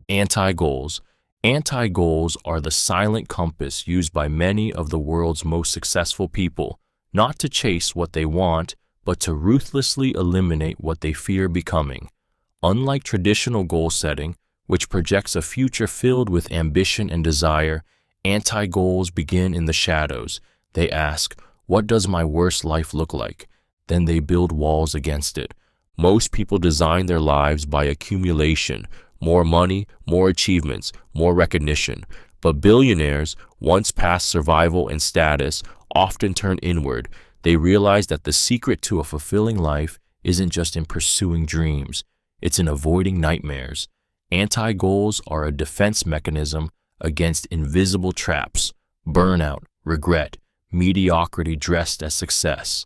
Anti-goals. Anti-goals are the silent compass used by many of the world's most successful people, not to chase what they want, but to ruthlessly eliminate what they fear becoming. Unlike traditional goal setting, which projects a future filled with ambition and desire, anti-goals begin in the shadows. They ask, what does my worst life look like? Then they build walls against it. Most people design their lives by accumulation, more money, more achievements, more recognition. But billionaires, once past survival and status, often turn inward. They realize that the secret to a fulfilling life isn't just in pursuing dreams, it's in avoiding nightmares. Anti-goals are a defense mechanism against invisible traps, burnout, regret, mediocrity dressed as success.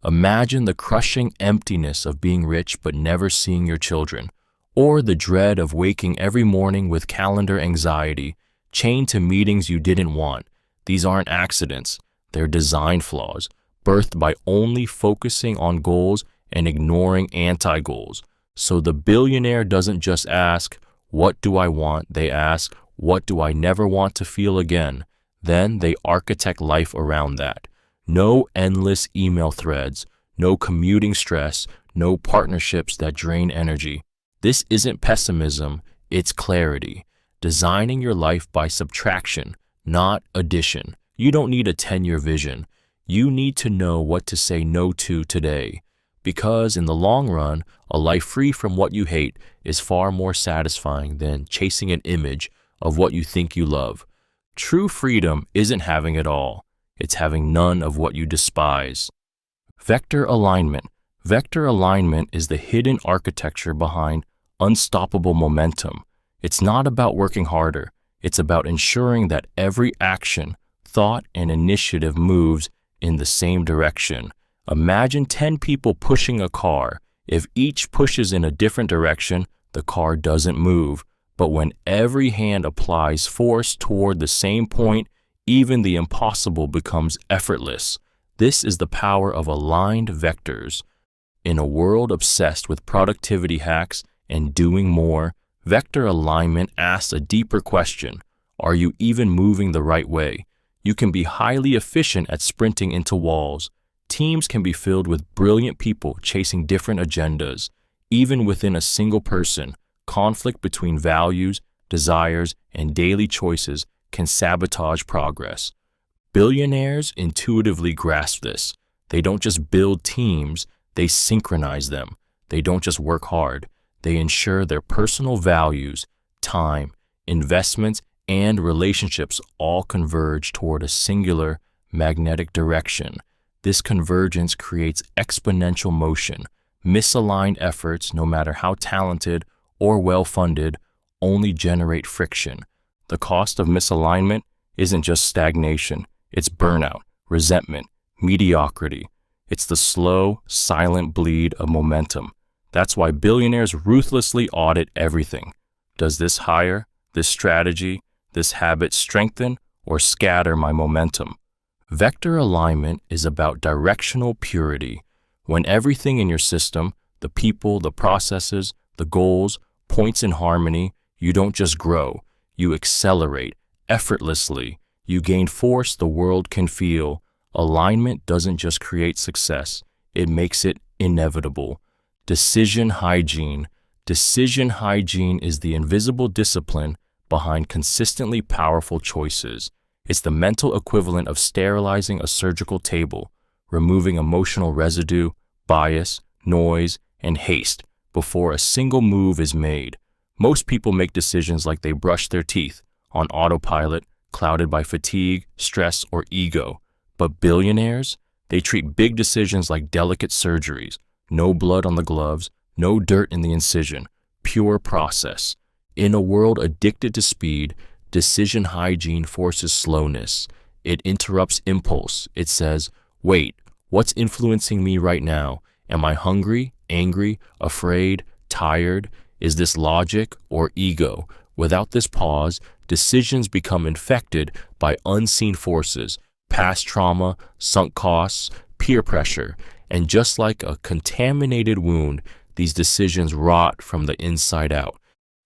Imagine the crushing emptiness of being rich but never seeing your children, or the dread of waking every morning with calendar anxiety, chained to meetings you didn't want. These aren't accidents, they're design flaws, birthed by only focusing on goals and ignoring anti-goals. So the billionaire doesn't just ask, what do I want? They ask, what do I never want to feel again? Then they architect life around that. No endless email threads, no commuting stress, no partnerships that drain energy. This isn't pessimism, it's clarity. Designing your life by subtraction, not addition. You don't need a 10-year vision. You need to know what to say no to today. Because in the long run, a life free from what you hate is far more satisfying than chasing an image of what you think you love. True freedom isn't having it all. It's having none of what you despise. Vector alignment. Vector alignment is the hidden architecture behind unstoppable momentum. It's not about working harder. It's about ensuring that every action, thought, and initiative moves in the same direction. Imagine 10 people pushing a car. If each pushes in a different direction, the car doesn't move. But when every hand applies force toward the same point, even the impossible becomes effortless. This is the power of aligned vectors. In a world obsessed with productivity hacks and doing more, vector alignment asks a deeper question. Are you even moving the right way? You can be highly efficient at sprinting into walls. Teams can be filled with brilliant people chasing different agendas. Even within a single person, conflict between values, desires, and daily choices can sabotage progress. Billionaires intuitively grasp this. They don't just build teams, they synchronize them. They don't just work hard. They ensure their personal values, time, investments, and relationships all converge toward a singular magnetic direction. This convergence creates exponential motion. Misaligned efforts, no matter how talented or well-funded, only generate friction. The cost of misalignment isn't just stagnation, it's burnout, resentment, mediocrity. It's the slow, silent bleed of momentum. That's why billionaires ruthlessly audit everything. Does this hire, this strategy, this habit strengthen or scatter my momentum? Vector alignment is about directional purity. When everything in your system, the people, the processes, the goals, points in harmony, you don't just grow, you accelerate effortlessly. You gain force the world can feel. Alignment doesn't just create success, it makes it inevitable. Decision hygiene. Decision hygiene is the invisible discipline behind consistently powerful choices. It's the mental equivalent of sterilizing a surgical table, removing emotional residue, bias, noise, and haste before a single move is made. Most people make decisions like they brush their teeth, on autopilot, clouded by fatigue, stress, or ego. But billionaires, they treat big decisions like delicate surgeries. No blood on the gloves, no dirt in the incision, pure process. In a world addicted to speed, decision hygiene forces slowness. It interrupts impulse. It says, wait, what's influencing me right now? Am I hungry, angry, afraid, tired? Is this logic or ego? Without this pause, decisions become infected by unseen forces, past trauma, sunk costs, peer pressure, and just like a contaminated wound, these decisions rot from the inside out.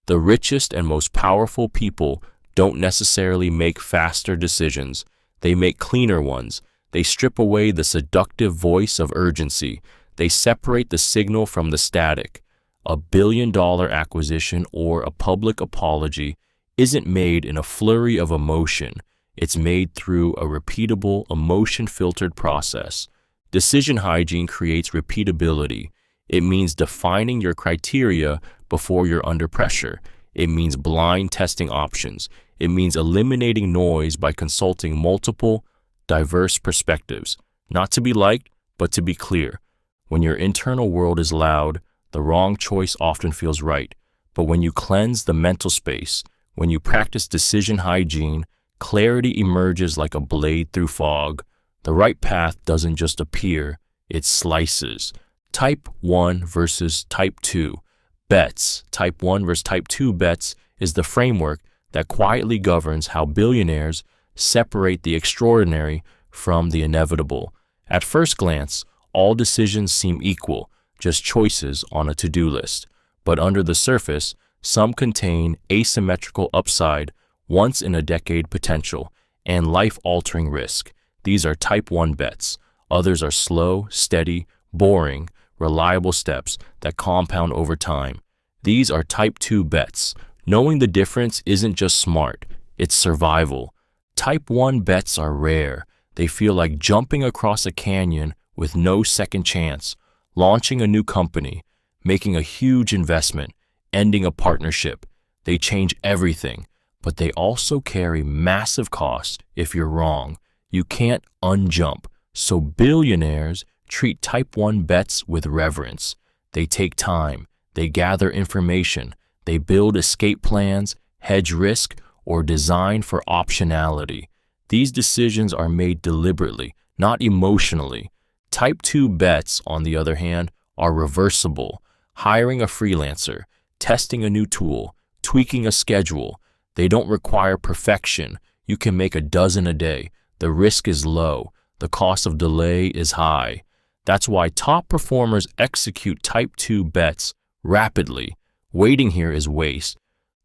The richest and most powerful people don't necessarily make faster decisions. They make cleaner ones. They strip away the seductive voice of urgency. They separate the signal from the static. A billion-dollar acquisition or a public apology isn't made in a flurry of emotion. It's made through a repeatable, emotion-filtered process. Decision hygiene creates repeatability. It means defining your criteria before you're under pressure. It means blind testing options. It means eliminating noise by consulting multiple, diverse perspectives. Not to be liked, but to be clear. When your internal world is loud, the wrong choice often feels right. But when you cleanse the mental space, when you practice decision hygiene, clarity emerges like a blade through fog. The right path doesn't just appear, it slices. Type 1 versus Type 2 bets. Type 1 versus Type 2 bets is the framework that quietly governs how billionaires separate the extraordinary from the inevitable. At first glance, all decisions seem equal, just choices on a to-do list. But under the surface, some contain asymmetrical upside, once-in-a-decade potential, and life-altering risk. These are Type 1 bets. Others are slow, steady, boring, reliable steps that compound over time. These are Type 2 bets. Knowing the difference isn't just smart, it's survival. Type 1 bets are rare. They feel like jumping across a canyon with no second chance, launching a new company, making a huge investment, ending a partnership. They change everything, but they also carry massive cost if you're wrong. You can't unjump. So billionaires treat Type 1 bets with reverence. They take time, they gather information, they build escape plans, hedge risk, or design for optionality. These decisions are made deliberately, not emotionally. Type 2 bets, on the other hand, are reversible. Hiring a freelancer, testing a new tool, tweaking a schedule. They don't require perfection. You can make a dozen a day. The risk is low. The cost of delay is high. That's why top performers execute Type 2 bets rapidly. Waiting here is waste.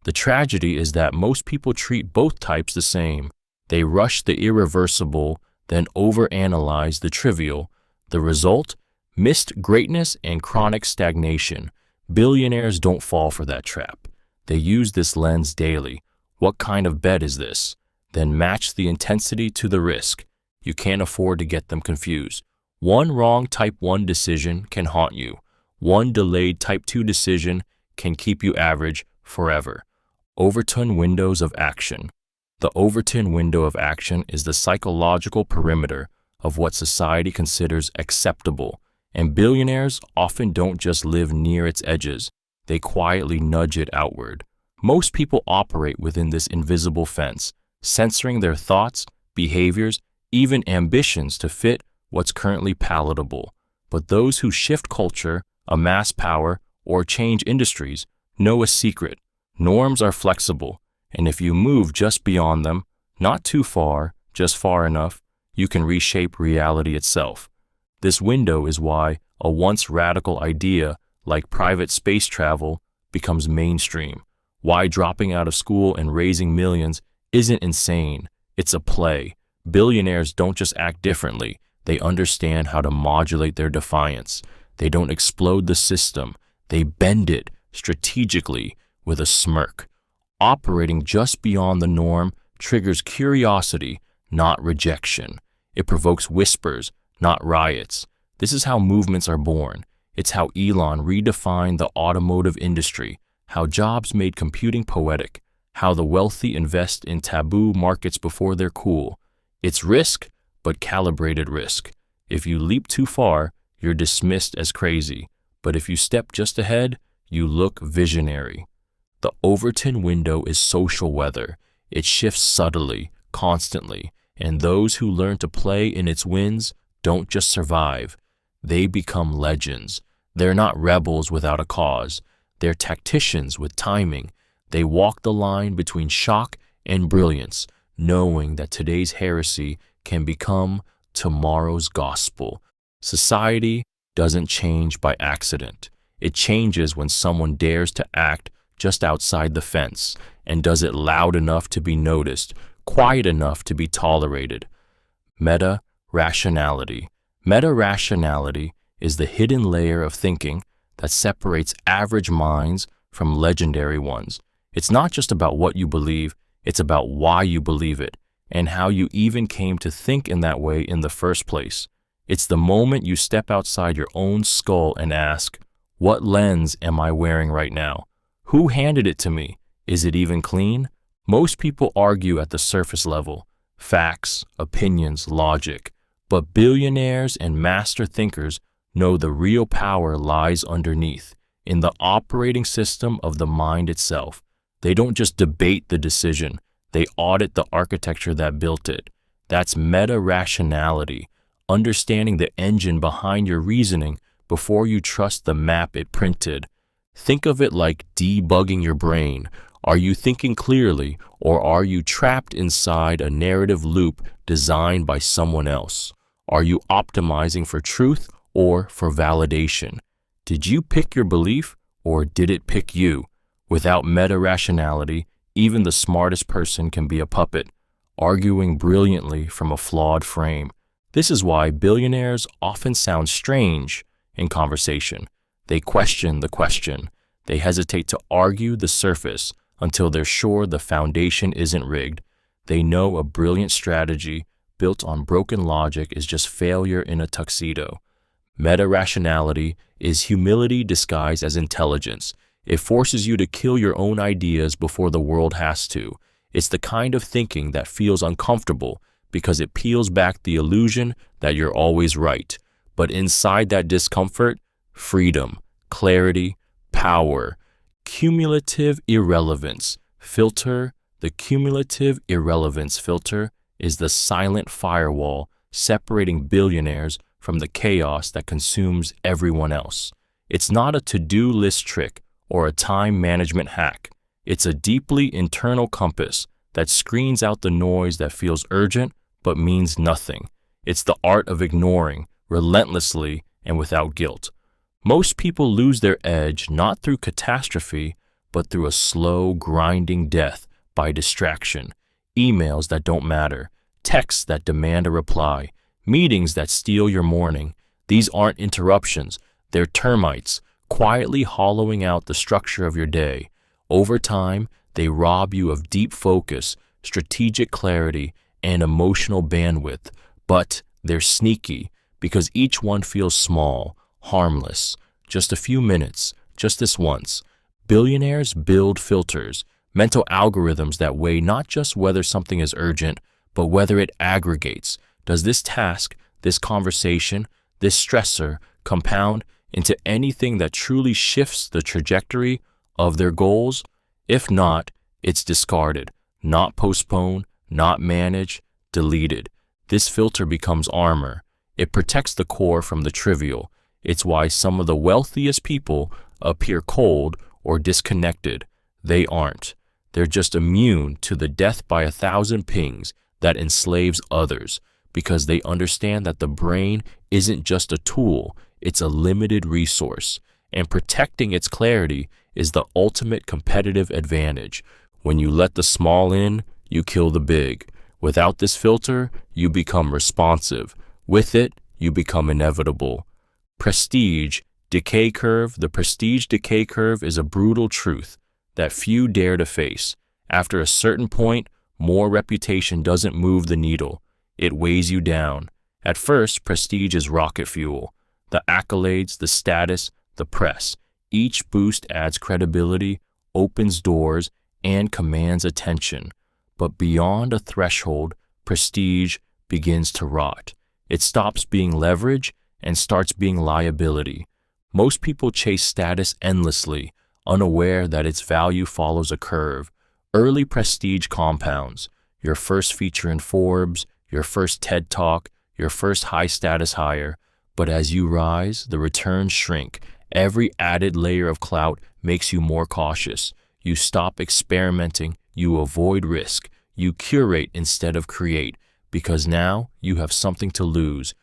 The tragedy is that most people treat both types the same. They rush the irreversible, then overanalyze the trivial. The result? Missed greatness and chronic stagnation. Billionaires don't fall for that trap. They use this lens daily. What kind of bet is this? Then match the intensity to the risk. You can't afford to get them confused. One wrong Type 1 decision can haunt you. One delayed Type 2 decision can keep you average forever. Overton windows of action. The Overton window of action is the psychological perimeter of what society considers acceptable, and billionaires often don't just live near its edges, they quietly nudge it outward. Most people operate within this invisible fence, censoring their thoughts, behaviors, even ambitions to fit what's currently palatable. But those who shift culture, amass power, or change industries know a secret. Norms are flexible, and if you move just beyond them, not too far, just far enough, you can reshape reality itself. This window is why a once radical idea like private space travel becomes mainstream. Why dropping out of school and raising millions isn't insane, it's a play. Billionaires don't just act differently, they understand how to modulate their defiance. They don't explode the system, they bend it strategically with a smirk. Operating just beyond the norm triggers curiosity, not rejection. It provokes whispers, not riots. This is how movements are born. It's how Elon redefined the automotive industry, how Jobs made computing poetic, how the wealthy invest in taboo markets before they're cool. It's risk, but calibrated risk. If you leap too far, you're dismissed as crazy. But if you step just ahead, you look visionary. The Overton window is social weather. It shifts subtly, constantly, and those who learn to play in its winds don't just survive. They become legends. They're not rebels without a cause. They're tacticians with timing. They walk the line between shock and brilliance, knowing that today's heresy can become tomorrow's gospel. Society doesn't change by accident. It changes when someone dares to act just outside the fence, and does it loud enough to be noticed, quiet enough to be tolerated. Metarationality. Metarationality is the hidden layer of thinking that separates average minds from legendary ones. It's not just about what you believe, it's about why you believe it, and how you even came to think in that way in the first place. It's the moment you step outside your own skull and ask, what lens am I wearing right now? Who handed it to me? Is it even clean? Most people argue at the surface level, facts, opinions, logic, but billionaires and master thinkers know the real power lies underneath, in the operating system of the mind itself. They don't just debate the decision, they audit the architecture that built it. That's meta-rationality, understanding the engine behind your reasoning before you trust the map it printed. Think of it like debugging your brain. Are you thinking clearly, or are you trapped inside a narrative loop designed by someone else? Are you optimizing for truth or for validation? Did you pick your belief, or did it pick you? Without meta-rationality, even the smartest person can be a puppet, arguing brilliantly from a flawed frame. This is why billionaires often sound strange in conversation. They question the question. They hesitate to argue the surface until they're sure the foundation isn't rigged. They know a brilliant strategy built on broken logic is just failure in a tuxedo. Meta-rationality is humility disguised as intelligence. It forces you to kill your own ideas before the world has to. It's the kind of thinking that feels uncomfortable because it peels back the illusion that you're always right. But inside that discomfort, freedom, clarity, power. Cumulative irrelevance filter. The cumulative irrelevance filter is the silent firewall separating billionaires from the chaos that consumes everyone else. It's not a to-do list trick or a time management hack. It's a deeply internal compass that screens out the noise that feels urgent but means nothing. It's the art of ignoring relentlessly and without guilt. Most people lose their edge not through catastrophe, but through a slow, grinding death by distraction. Emails that don't matter, texts that demand a reply, meetings that steal your morning. These aren't interruptions, they're termites, quietly hollowing out the structure of your day. Over time, they rob you of deep focus, strategic clarity, and emotional bandwidth. But they're sneaky because each one feels small, harmless. Just a few minutes, just this once. Billionaires build filters, mental algorithms that weigh not just whether something is urgent, but whether it aggregates. Does this task, this conversation, this stressor compound into anything that truly shifts the trajectory of their goals? If not, it's discarded, not postponed, not managed, deleted. This filter becomes armor. It protects the core from the trivial. It's why some of the wealthiest people appear cold or disconnected. They aren't. They're just immune to the death by 1,000 pings that enslaves others, because they understand that the brain isn't just a tool, it's a limited resource, and protecting its clarity is the ultimate competitive advantage. When you let the small in, you kill the big. Without this filter, you become responsive. With it, you become inevitable. Prestige, decay curve. The prestige decay curve is a brutal truth that few dare to face. After a certain point, more reputation doesn't move the needle. It weighs you down. At first, prestige is rocket fuel. The accolades, the status, the press. Each boost adds credibility, opens doors, and commands attention. But beyond a threshold, prestige begins to rot. It stops being leverage and starts being liability. Most people chase status endlessly, unaware that its value follows a curve. Early prestige compounds. Your first feature in Forbes, your first TED Talk, your first high-status hire. But as you rise, the returns shrink. Every added layer of clout makes you more cautious. You stop experimenting, you avoid risk, you curate instead of create, because now you have something to lose.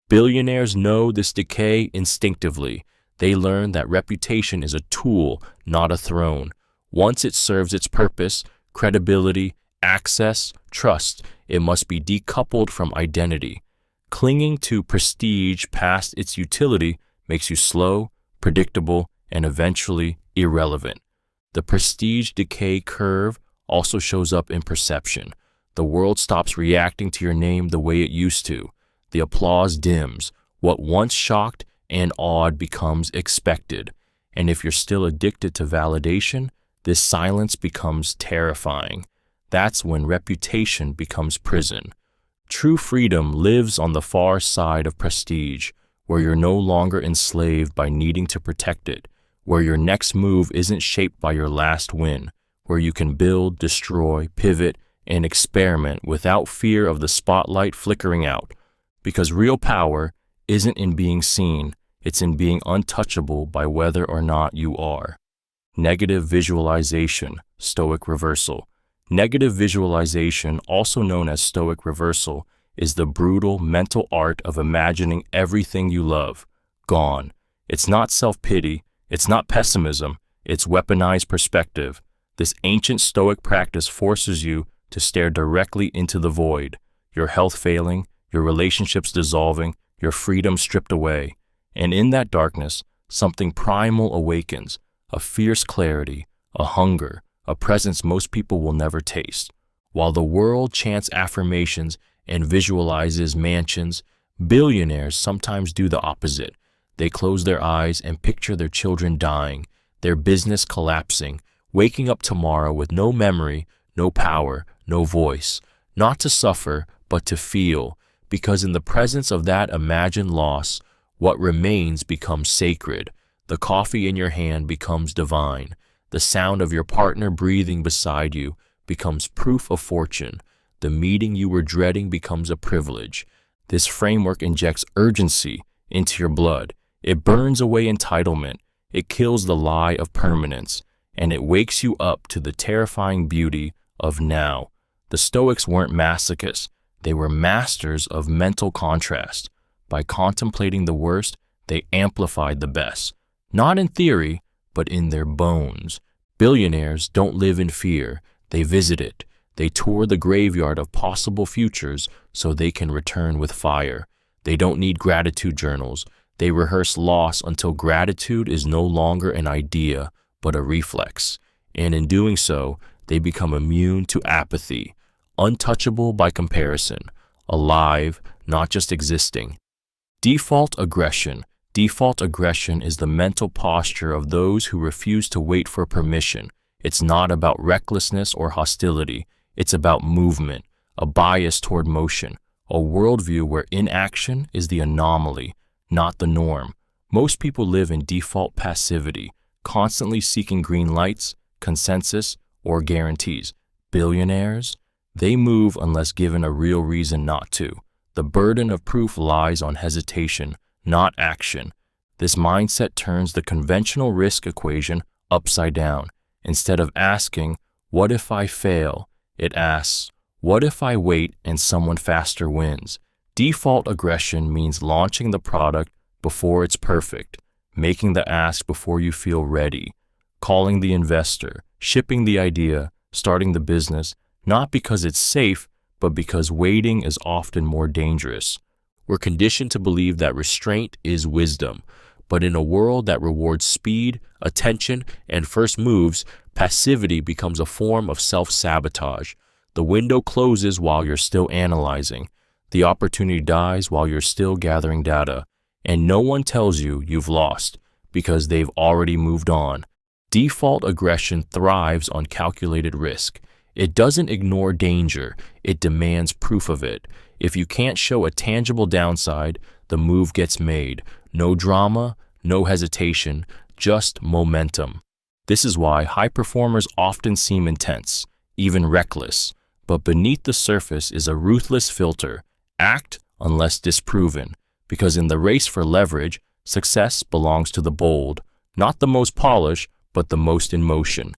Billionaires know this decay instinctively. They learn that reputation is a tool, not a throne. Once it serves its purpose, credibility, access, trust, it must be decoupled from identity. Clinging to prestige past its utility makes you slow, predictable, and eventually irrelevant. The prestige decay curve also shows up in perception. The world stops reacting to your name the way it used to. The applause dims. What once shocked and awed becomes expected. And if you're still addicted to validation, this silence becomes terrifying. That's when reputation becomes prison. True freedom lives on the far side of prestige, where you're no longer enslaved by needing to protect it, where your next move isn't shaped by your last win, where you can build, destroy, pivot, and experiment without fear of the spotlight flickering out. Because real power isn't in being seen, it's in being untouchable by whether or not you are. Negative visualization, Stoic reversal. Negative visualization, also known as Stoic reversal, is the brutal mental art of imagining everything you love gone. It's not self-pity, it's not pessimism, it's weaponized perspective. This ancient Stoic practice forces you to stare directly into the void, your health failing, your relationships dissolving, your freedom stripped away. And in that darkness, something primal awakens, a fierce clarity, a hunger, a presence most people will never taste. While the world chants affirmations and visualizes mansions, billionaires sometimes do the opposite. They close their eyes and picture their children dying, their business collapsing, waking up tomorrow with no memory, no power, no voice, not to suffer, but to feel, because in the presence of that imagined loss, what remains becomes sacred. The coffee in your hand becomes divine. The sound of your partner breathing beside you becomes proof of fortune. The meeting you were dreading becomes a privilege. This framework injects urgency into your blood. It burns away entitlement. It kills the lie of permanence. And it wakes you up to the terrifying beauty of now. The Stoics weren't masochists. They were masters of mental contrast. By contemplating the worst, they amplified the best. Not in theory, but in their bones. Billionaires don't live in fear. They visit it. They tour the graveyard of possible futures so they can return with fire. They don't need gratitude journals. They rehearse loss until gratitude is no longer an idea, but a reflex. And in doing so, they become immune to apathy, untouchable by comparison, alive, not just existing. Default aggression. Default aggression is the mental posture of those who refuse to wait for permission. It's not about recklessness or hostility. It's about movement, a bias toward motion, a worldview where inaction is the anomaly, not the norm. Most people live in default passivity, constantly seeking green lights, consensus, or guarantees. Billionaires? They move unless given a real reason not to. The burden of proof lies on hesitation, not action. This mindset turns the conventional risk equation upside down. Instead of asking, "What if I fail?" it asks, "What if I wait and someone faster wins?" Default aggression means launching the product before it's perfect, making the ask before you feel ready, calling the investor, shipping the idea, starting the business, not because it's safe, but because waiting is often more dangerous. We're conditioned to believe that restraint is wisdom, but in a world that rewards speed, attention, and first moves, passivity becomes a form of self-sabotage. The window closes while you're still analyzing. The opportunity dies while you're still gathering data. And no one tells you you've lost, because they've already moved on. Default aggression thrives on calculated risk. It doesn't ignore danger, it demands proof of it. If you can't show a tangible downside, the move gets made. No drama, no hesitation, just momentum. This is why high performers often seem intense, even reckless. But beneath the surface is a ruthless filter. Act unless disproven. Because in the race for leverage, success belongs to the bold, not the most polished, but the most in motion.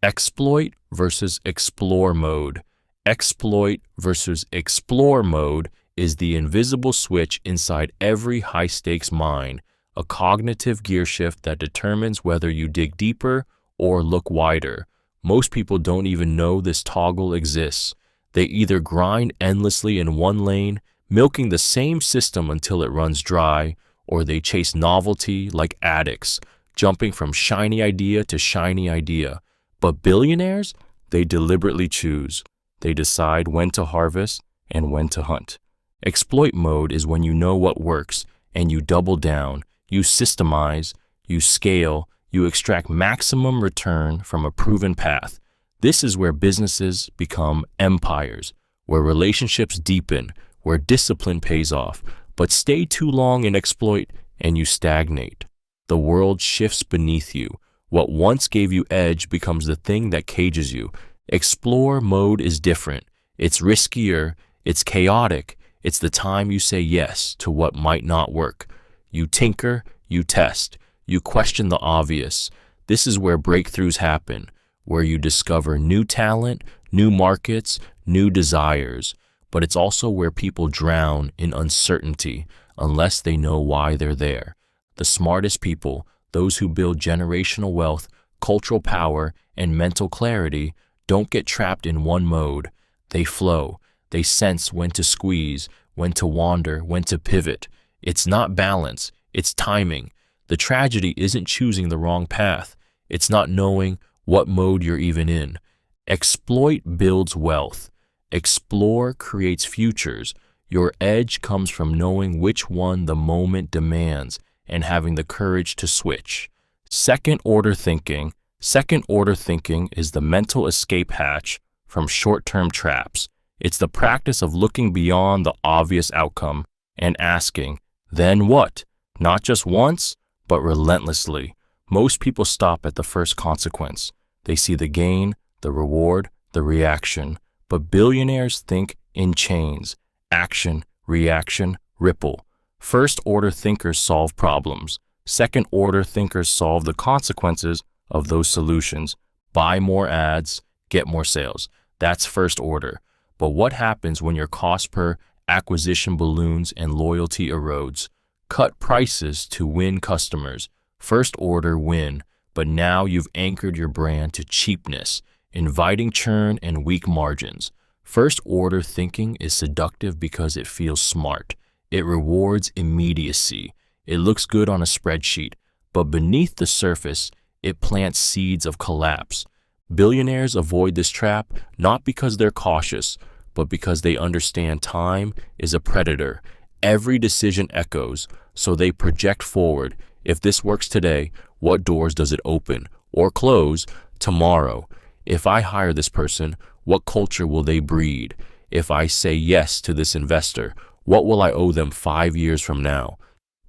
Exploit versus explore mode. Exploit versus explore mode is the invisible switch inside every high-stakes mind, a cognitive gear shift that determines whether you dig deeper or look wider. Most people don't even know this toggle exists. They either grind endlessly in one lane, milking the same system until it runs dry, or they chase novelty like addicts, jumping from shiny idea to shiny idea. But billionaires, they deliberately choose. They decide when to harvest and when to hunt. Exploit mode is when you know what works and you double down, you systemize, you scale, you extract maximum return from a proven path. This is where businesses become empires, where relationships deepen, where discipline pays off. But stay too long in exploit and you stagnate. The world shifts beneath you. What once gave you edge becomes the thing that cages you. Explore mode is different. It's riskier, it's chaotic, it's the time you say yes to what might not work. You tinker, you test, you question the obvious. This is where breakthroughs happen, where you discover new talent, new markets, new desires. But it's also where people drown in uncertainty unless they know why they're there. The smartest people, those who build generational wealth, cultural power, and mental clarity, don't get trapped in one mode. They flow. They sense when to squeeze, when to wander, when to pivot. It's not balance, it's timing. The tragedy isn't choosing the wrong path. It's not knowing what mode you're even in. Exploit builds wealth. Explore creates futures. Your edge comes from knowing which one the moment demands and having the courage to switch. Second-order thinking. Second-order thinking is the mental escape hatch from short-term traps. It's the practice of looking beyond the obvious outcome and asking, then what? Not just once, but relentlessly. Most people stop at the first consequence. They see the gain, the reward, the reaction. But billionaires think in chains: action, reaction, ripple. First-order thinkers solve problems. Second-order thinkers solve the consequences of those solutions. Buy more ads, get more sales. That's first order. But what happens when your cost per acquisition balloons and loyalty erodes? Cut prices to win customers. First order win, but now you've anchored your brand to cheapness, inviting churn and weak margins. First order thinking is seductive because it feels smart. It rewards immediacy. It looks good on a spreadsheet, but beneath the surface, it plants seeds of collapse. Billionaires avoid this trap not because they're cautious, but because they understand time is a predator. Every decision echoes, so they project forward. If this works today, what doors does it open or close tomorrow? If I hire this person, what culture will they breed? If I say yes to this investor, what will I owe them 5 years from now?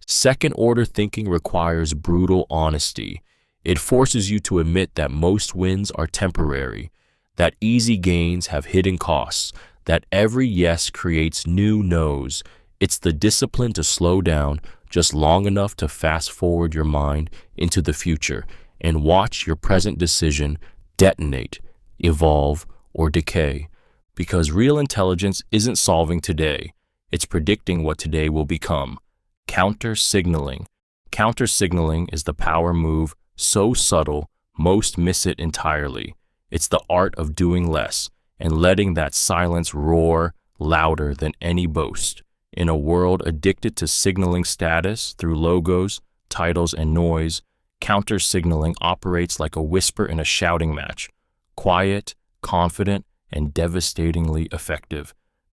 Second-order thinking requires brutal honesty. It forces you to admit that most wins are temporary, that easy gains have hidden costs, that every yes creates new no's. It's the discipline to slow down just long enough to fast forward your mind into the future and watch your present decision detonate, evolve, or decay. Because real intelligence isn't solving today, it's predicting what today will become. Counter-signaling. Counter-signaling is the power move so subtle, most miss it entirely. It's the art of doing less and letting that silence roar louder than any boast. In a world addicted to signaling status through logos, titles, and noise, counter-signaling operates like a whisper in a shouting match, quiet, confident, and devastatingly effective.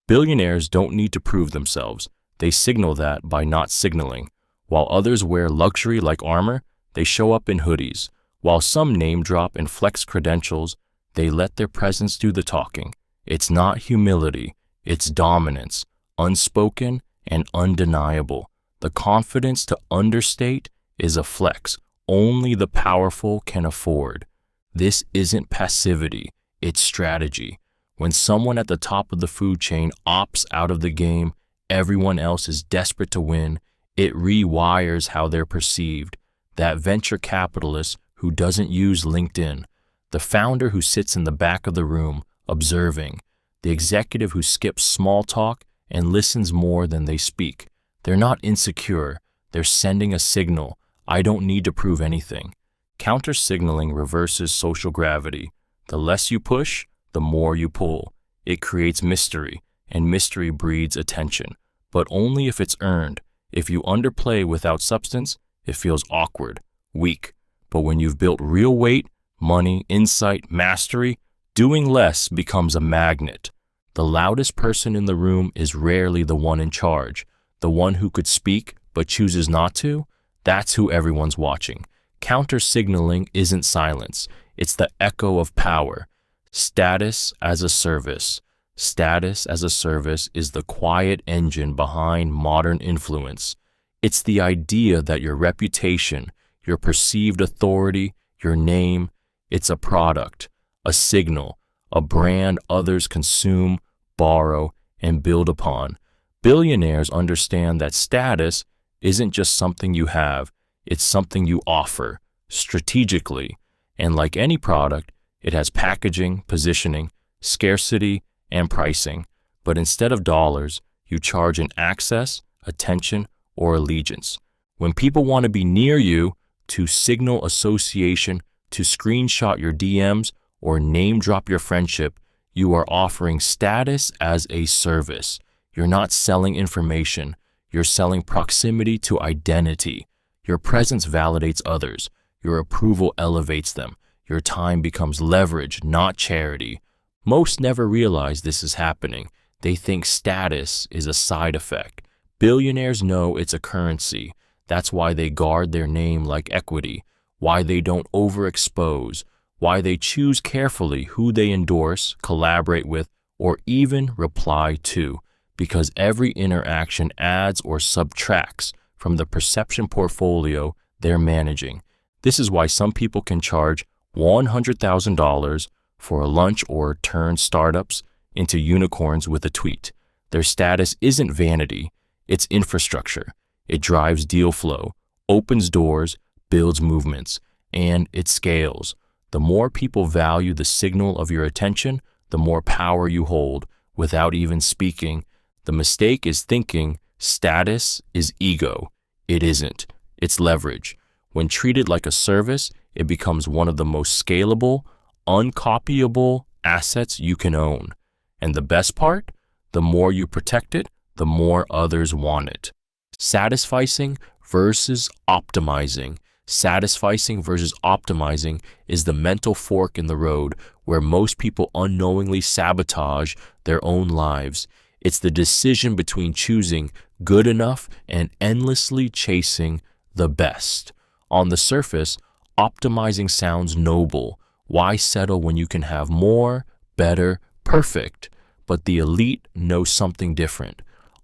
Billionaires don't need to prove themselves. They signal that by not signaling. While others wear luxury like armor, they show up in hoodies. While some name drop and flex credentials, they let their presence do the talking. It's not humility, it's dominance, unspoken and undeniable. The confidence to understate is a flex only the powerful can afford. This isn't passivity, it's strategy. When someone at the top of the food chain opts out of the game, everyone else is desperate to win. It rewires how they're perceived. That venture capitalist who doesn't use LinkedIn, the founder who sits in the back of the room observing, the executive who skips small talk and listens more than they speak. They're not insecure. They're sending a signal. I don't need to prove anything. Counter-signaling reverses social gravity. The less you push, the more you pull. It creates mystery, and mystery breeds attention, but only if it's earned. If you underplay without substance, it feels awkward, weak. But when you've built real weight, money, insight, mastery, doing less becomes a magnet. The loudest person in the room is rarely the one in charge. The one who could speak but chooses not to, that's who everyone's watching. Counter-signaling isn't silence. It's the echo of power. Status as a service. Status as a service is the quiet engine behind modern influence. It's the idea that your reputation, your perceived authority, your name, it's a product, a signal, a brand others consume, borrow, and build upon. Billionaires understand that status isn't just something you have, it's something you offer, strategically. And like any product, it has packaging, positioning, scarcity, and pricing. But instead of dollars, you charge an access, attention, or allegiance. When people want to be near you, to signal association, to screenshot your DMs, or name drop your friendship, you are offering status as a service. You're not selling information. You're selling proximity to identity. Your presence validates others. Your approval elevates them. Your time becomes leverage, not charity. Most never realize this is happening. They think status is a side effect. Billionaires know it's a currency. That's why they guard their name like equity, why they don't overexpose, why they choose carefully who they endorse, collaborate with, or even reply to, because every interaction adds or subtracts from the perception portfolio they're managing. This is why some people can charge $100,000 for a lunch or turn startups into unicorns with a tweet. Their status isn't vanity, it's infrastructure. It drives deal flow, opens doors, builds movements, and it scales. The more people value the signal of your attention, the more power you hold without even speaking. The mistake is thinking status is ego. It isn't. It's leverage. When treated like a service, it becomes one of the most scalable, uncopyable assets you can own. And the best part? The more you protect it, the more others want it. Satisficing versus optimizing. Satisficing versus optimizing is the mental fork in the road where most people unknowingly sabotage their own lives. It's the decision between choosing good enough and endlessly chasing the best. On the surface, optimizing sounds noble. Why settle when you can have more, better, perfect? But the elite know something different.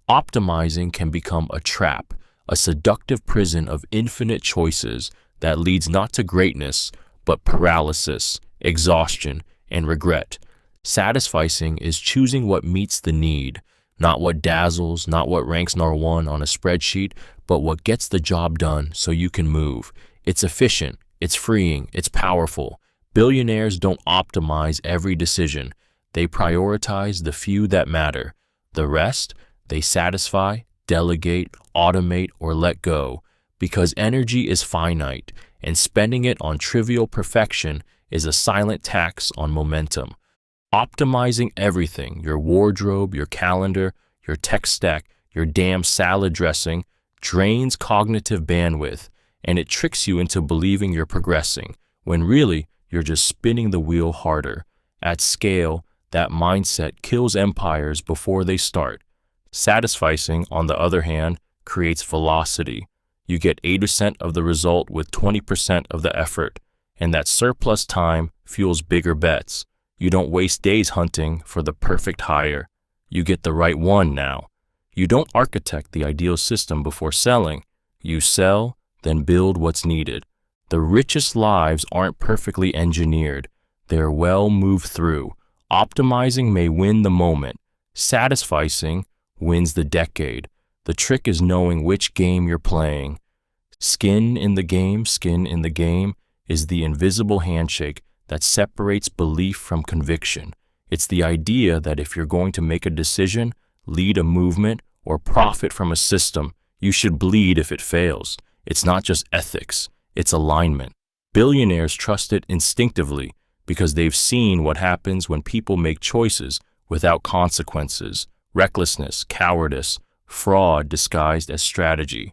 Optimizing can become a trap, a seductive prison of infinite choices that leads not to greatness, but paralysis, exhaustion, and regret. Satisficing is choosing what meets the need, not what dazzles, not what ranks #1 on a spreadsheet, but what gets the job done so you can move. It's efficient, it's freeing, it's powerful. Billionaires don't optimize every decision. They prioritize the few that matter. The rest, they satisfy, delegate, automate, or let go, because energy is finite, and spending it on trivial perfection is a silent tax on momentum. Optimizing everything, your wardrobe, your calendar, your tech stack, your damn salad dressing, drains cognitive bandwidth, and it tricks you into believing you're progressing, when really you're just spinning the wheel harder. At scale, that mindset kills empires before they start. Satisficing, on the other hand, creates velocity. You get 80% of the result with 20% of the effort, and that surplus time fuels bigger bets. You don't waste days hunting for the perfect hire. You get the right one now. You don't architect the ideal system before selling. You sell, then build what's needed. The richest lives aren't perfectly engineered. They're well moved through. Optimizing may win the moment. Satisficing wins the decade. The trick is knowing which game you're playing. Skin in the game is the invisible handshake that separates belief from conviction. It's the idea that if you're going to make a decision, lead a movement, or profit from a system, you should bleed if it fails. It's not just ethics, it's alignment. Billionaires trust it instinctively. because they've seen what happens when people make choices without consequences, recklessness, cowardice, fraud disguised as strategy.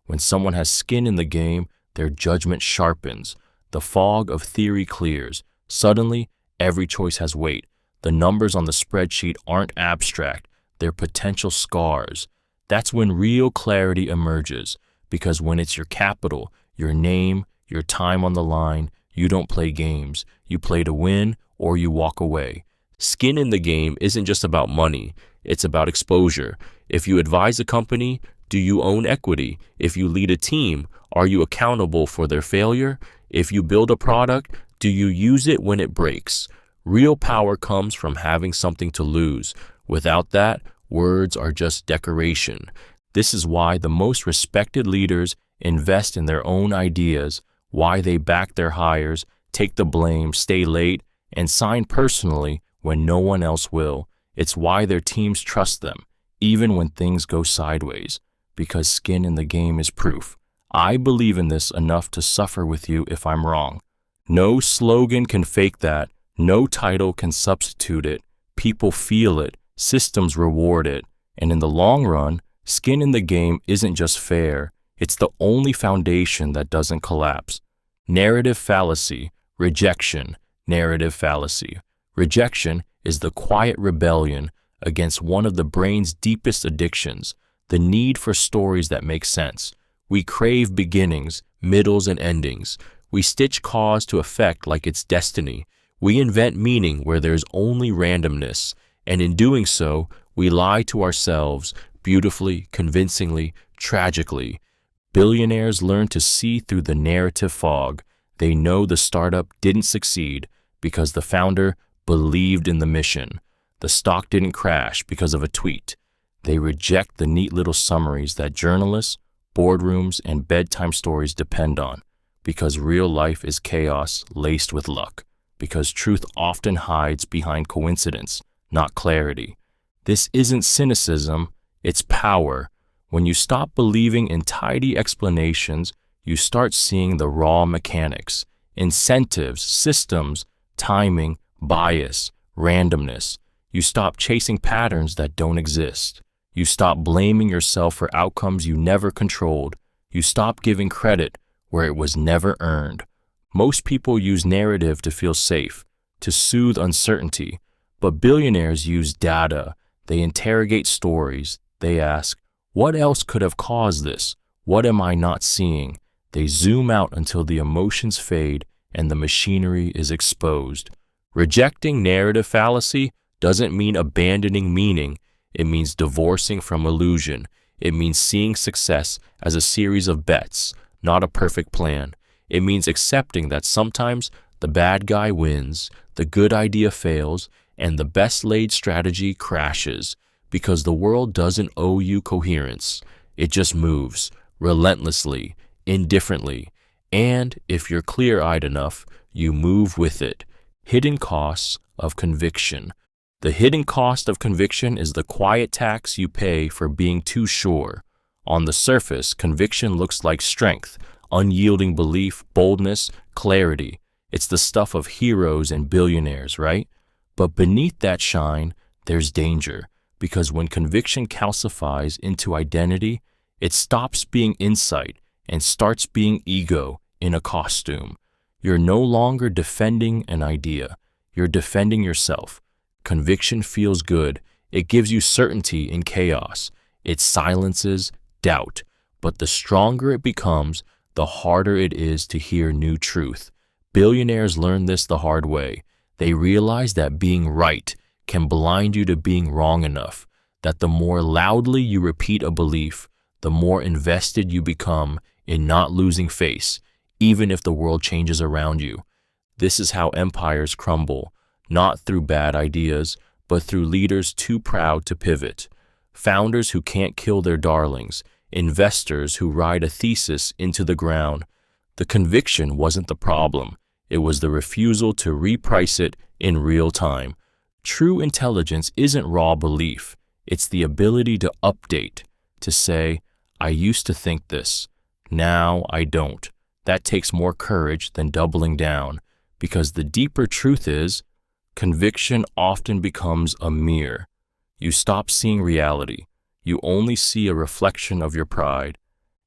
When someone has skin in the game, their judgment sharpens. The fog of theory clears. Suddenly, every choice has weight. The numbers on the spreadsheet aren't abstract, they're potential scars. That's when real clarity emerges, because when it's your capital, your name, your time on the line, you don't play games. You play to win or you walk away. Skin in the game isn't just about money, it's about exposure. If you advise a company, do you own equity? If you lead a team, are you accountable for their failure? If you build a product, do you use it when it breaks? Real power comes from having something to lose. Without that, words are just decoration. This is why the most respected leaders invest in their own ideas, why they back their hires, take the blame, stay late, and sign personally when no one else will. It's why their teams trust them, even when things go sideways, because skin in the game is proof. I believe in this enough to suffer with you if I'm wrong. No slogan can fake that. No title can substitute it. People feel it. Systems reward it. And in the long run, skin in the game isn't just fair. It's the only foundation that doesn't collapse. Narrative fallacy. Rejection. Narrative fallacy. Rejection is the quiet rebellion against one of the brain's deepest addictions, the need for stories that make sense. We crave beginnings, middles, and endings. We stitch cause to effect like it's destiny. We invent meaning where there's only randomness, and in doing so, we lie to ourselves beautifully, convincingly, tragically. Billionaires learn to see through the narrative fog. They know the startup didn't succeed because the founder believed in the mission. The stock didn't crash because of a tweet. They reject the neat little summaries that journalists, boardrooms, and bedtime stories depend on, because real life is chaos laced with luck, because truth often hides behind coincidence, not clarity. This isn't cynicism, it's power. When you stop believing in tidy explanations, you start seeing the raw mechanics, incentives, systems, timing, bias, randomness. You stop chasing patterns that don't exist. You stop blaming yourself for outcomes you never controlled. You stop giving credit where it was never earned. Most people use narrative to feel safe, to soothe uncertainty, but billionaires use data. They interrogate stories. They ask, what else could have caused this? What am I not seeing? They zoom out until the emotions fade and the machinery is exposed. Rejecting narrative fallacy doesn't mean abandoning meaning. It means divorcing from illusion. It means seeing success as a series of bets, not a perfect plan. It means accepting that sometimes the bad guy wins, the good idea fails, and the best-laid strategy crashes, because the world doesn't owe you coherence. It just moves, relentlessly, indifferently, and, if you're clear-eyed enough, you move with it. Hidden costs of conviction. The hidden cost of conviction is the quiet tax you pay for being too sure. On the surface, conviction looks like strength, unyielding belief, boldness, clarity. It's the stuff of heroes and billionaires, right? But beneath that shine, there's danger, because when conviction calcifies into identity, it stops being insight and starts being ego in a costume. You're no longer defending an idea. You're defending yourself. Conviction feels good. It gives you certainty in chaos. It silences doubt. But the stronger it becomes, the harder it is to hear new truth. Billionaires learn this the hard way. They realize that being right can blind you to being wrong enough, that the more loudly you repeat a belief, the more invested you become in not losing face, even if the world changes around you. This is how empires crumble, not through bad ideas, but through leaders too proud to pivot, founders who can't kill their darlings, investors who ride a thesis into the ground. The conviction wasn't the problem. It was the refusal to reprice it in real time. True intelligence isn't raw belief. It's the ability to update, to say, I used to think this. Now I don't. That takes more courage than doubling down. Because the deeper truth is, conviction often becomes a mirror. You stop seeing reality. You only see a reflection of your pride.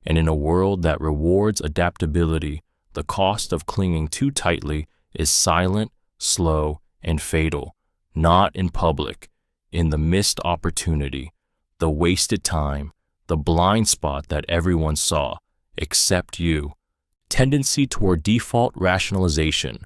And in a world that rewards adaptability, the cost of clinging too tightly is silent, slow, and fatal. Not in public, in the missed opportunity, the wasted time, the blind spot that everyone saw, except you. Tendency toward default rationalization.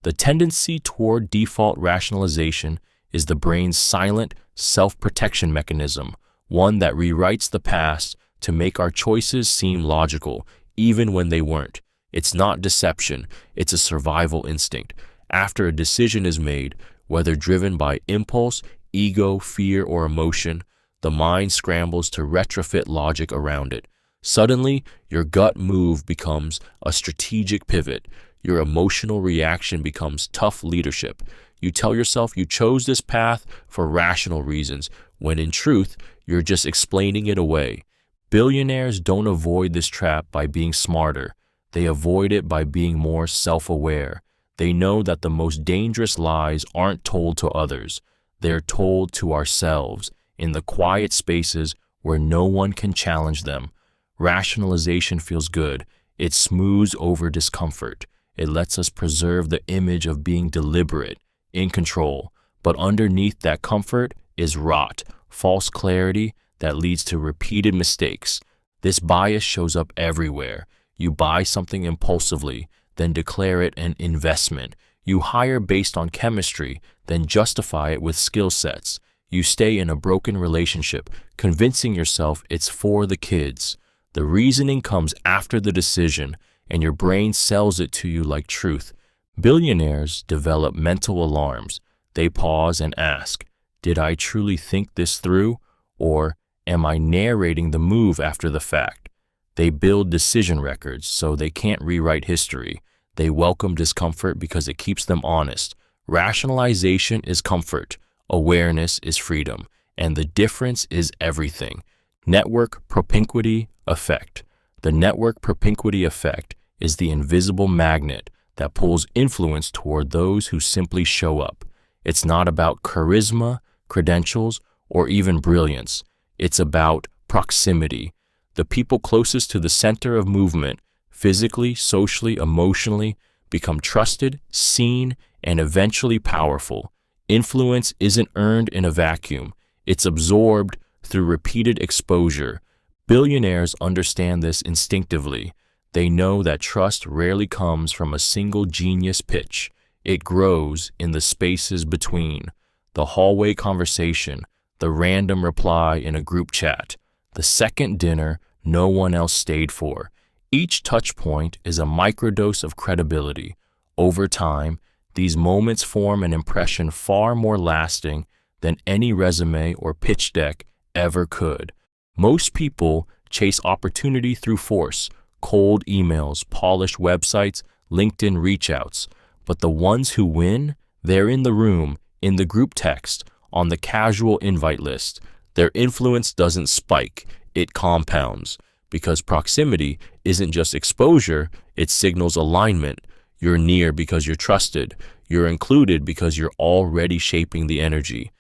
The tendency toward default rationalization is the brain's silent self-protection mechanism, one that rewrites the past to make our choices seem logical, even when they weren't. It's not deception, it's a survival instinct. After a decision is made, whether driven by impulse, ego, fear, or emotion, the mind scrambles to retrofit logic around it. Suddenly, your gut move becomes a strategic pivot. Your emotional reaction becomes tough leadership. You tell yourself you chose this path for rational reasons, when in truth, you're just explaining it away. Billionaires don't avoid this trap by being smarter. They avoid it by being more self-aware. They know that the most dangerous lies aren't told to others. They're told to ourselves, in the quiet spaces where no one can challenge them. Rationalization feels good. It smooths over discomfort. It lets us preserve the image of being deliberate, in control. But underneath that comfort is rot, false clarity that leads to repeated mistakes. This bias shows up everywhere. You buy something impulsively, then declare it an investment. You hire based on chemistry, then justify it with skill sets. You stay in a broken relationship, convincing yourself it's for the kids. The reasoning comes after the decision, and your brain sells it to you like truth. Billionaires develop mental alarms. They pause and ask, did I truly think this through? Or am I narrating the move after the fact? They build decision records so they can't rewrite history. They welcome discomfort because it keeps them honest. Rationalization is comfort. Awareness is freedom. And the difference is everything. Network propinquity effect. The network propinquity effect is the invisible magnet that pulls influence toward those who simply show up. It's not about charisma, credentials, or even brilliance. It's about proximity. The people closest to the center of movement, physically, socially, emotionally, become trusted, seen, and eventually powerful. Influence isn't earned in a vacuum. It's absorbed through repeated exposure. Billionaires understand this instinctively. They know that trust rarely comes from a single genius pitch. It grows in the spaces between. The hallway conversation, the random reply in a group chat, the second dinner no one else stayed for. Each touch point is a microdose of credibility. Over time, these moments form an impression far more lasting than any resume or pitch deck ever could. Most people chase opportunity through force, cold emails, polished websites, LinkedIn reach-outs. But the ones who win, they're in the room, in the group text, on the casual invite list. Their influence doesn't spike, it compounds. Because proximity isn't just exposure, it signals alignment. You're near because you're trusted. You're included because you're already shaping the energy.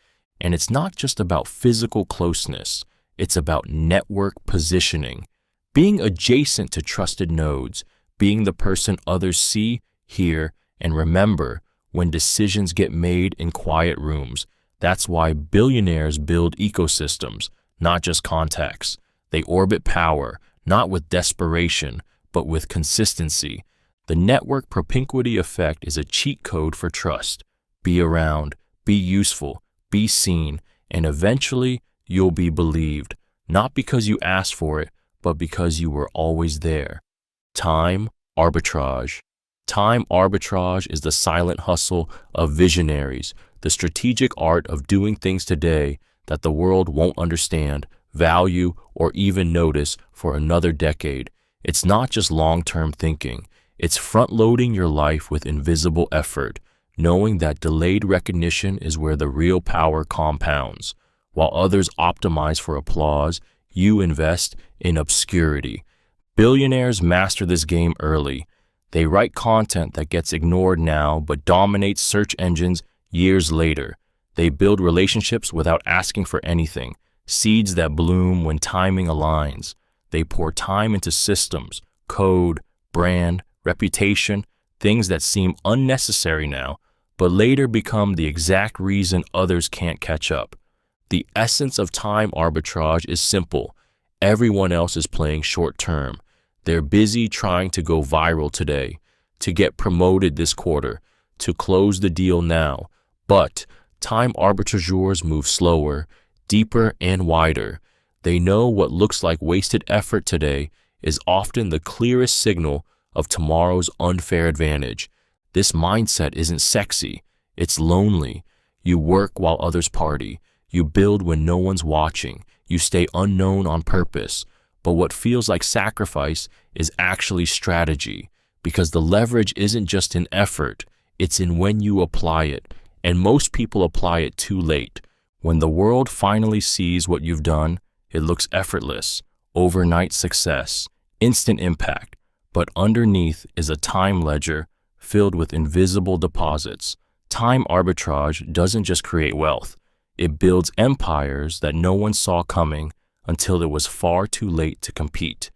And it's not just about physical closeness. It's about network positioning. Being adjacent to trusted nodes, being the person others see, hear, and remember when decisions get made in quiet rooms. That's why billionaires build ecosystems, not just contacts. They orbit power, not with desperation, but with consistency. The network propinquity effect is a cheat code for trust. Be around, be useful, be seen, and eventually you'll be believed, not because you asked for it, but because you were always there. Time arbitrage. Time arbitrage is the silent hustle of visionaries, the strategic art of doing things today that the world won't understand, value, or even notice for another decade. It's not just long-term thinking. It's front-loading your life with invisible effort, knowing that delayed recognition is where the real power compounds. While others optimize for applause, you invest in obscurity. Billionaires master this game early. They write content that gets ignored now but dominates search engines years later. They build relationships without asking for anything, seeds that bloom when timing aligns. They pour time into systems, code, brand, reputation, things that seem unnecessary now, but later become the exact reason others can't catch up. The essence of time arbitrage is simple. Everyone else is playing short term. They're busy trying to go viral today, to get promoted this quarter, to close the deal now. But time arbitrageurs move slower, deeper, and wider. They know what looks like wasted effort today is often the clearest signal of tomorrow's unfair advantage. This mindset isn't sexy, it's lonely. You work while others party. You build when no one's watching. You stay unknown on purpose. But what feels like sacrifice is actually strategy, because the leverage isn't just in effort, it's in when you apply it. And most people apply it too late. When the world finally sees what you've done, it looks effortless, overnight success, instant impact. But underneath is a time ledger filled with invisible deposits. Time arbitrage doesn't just create wealth. It builds empires that no one saw coming until it was far too late to compete.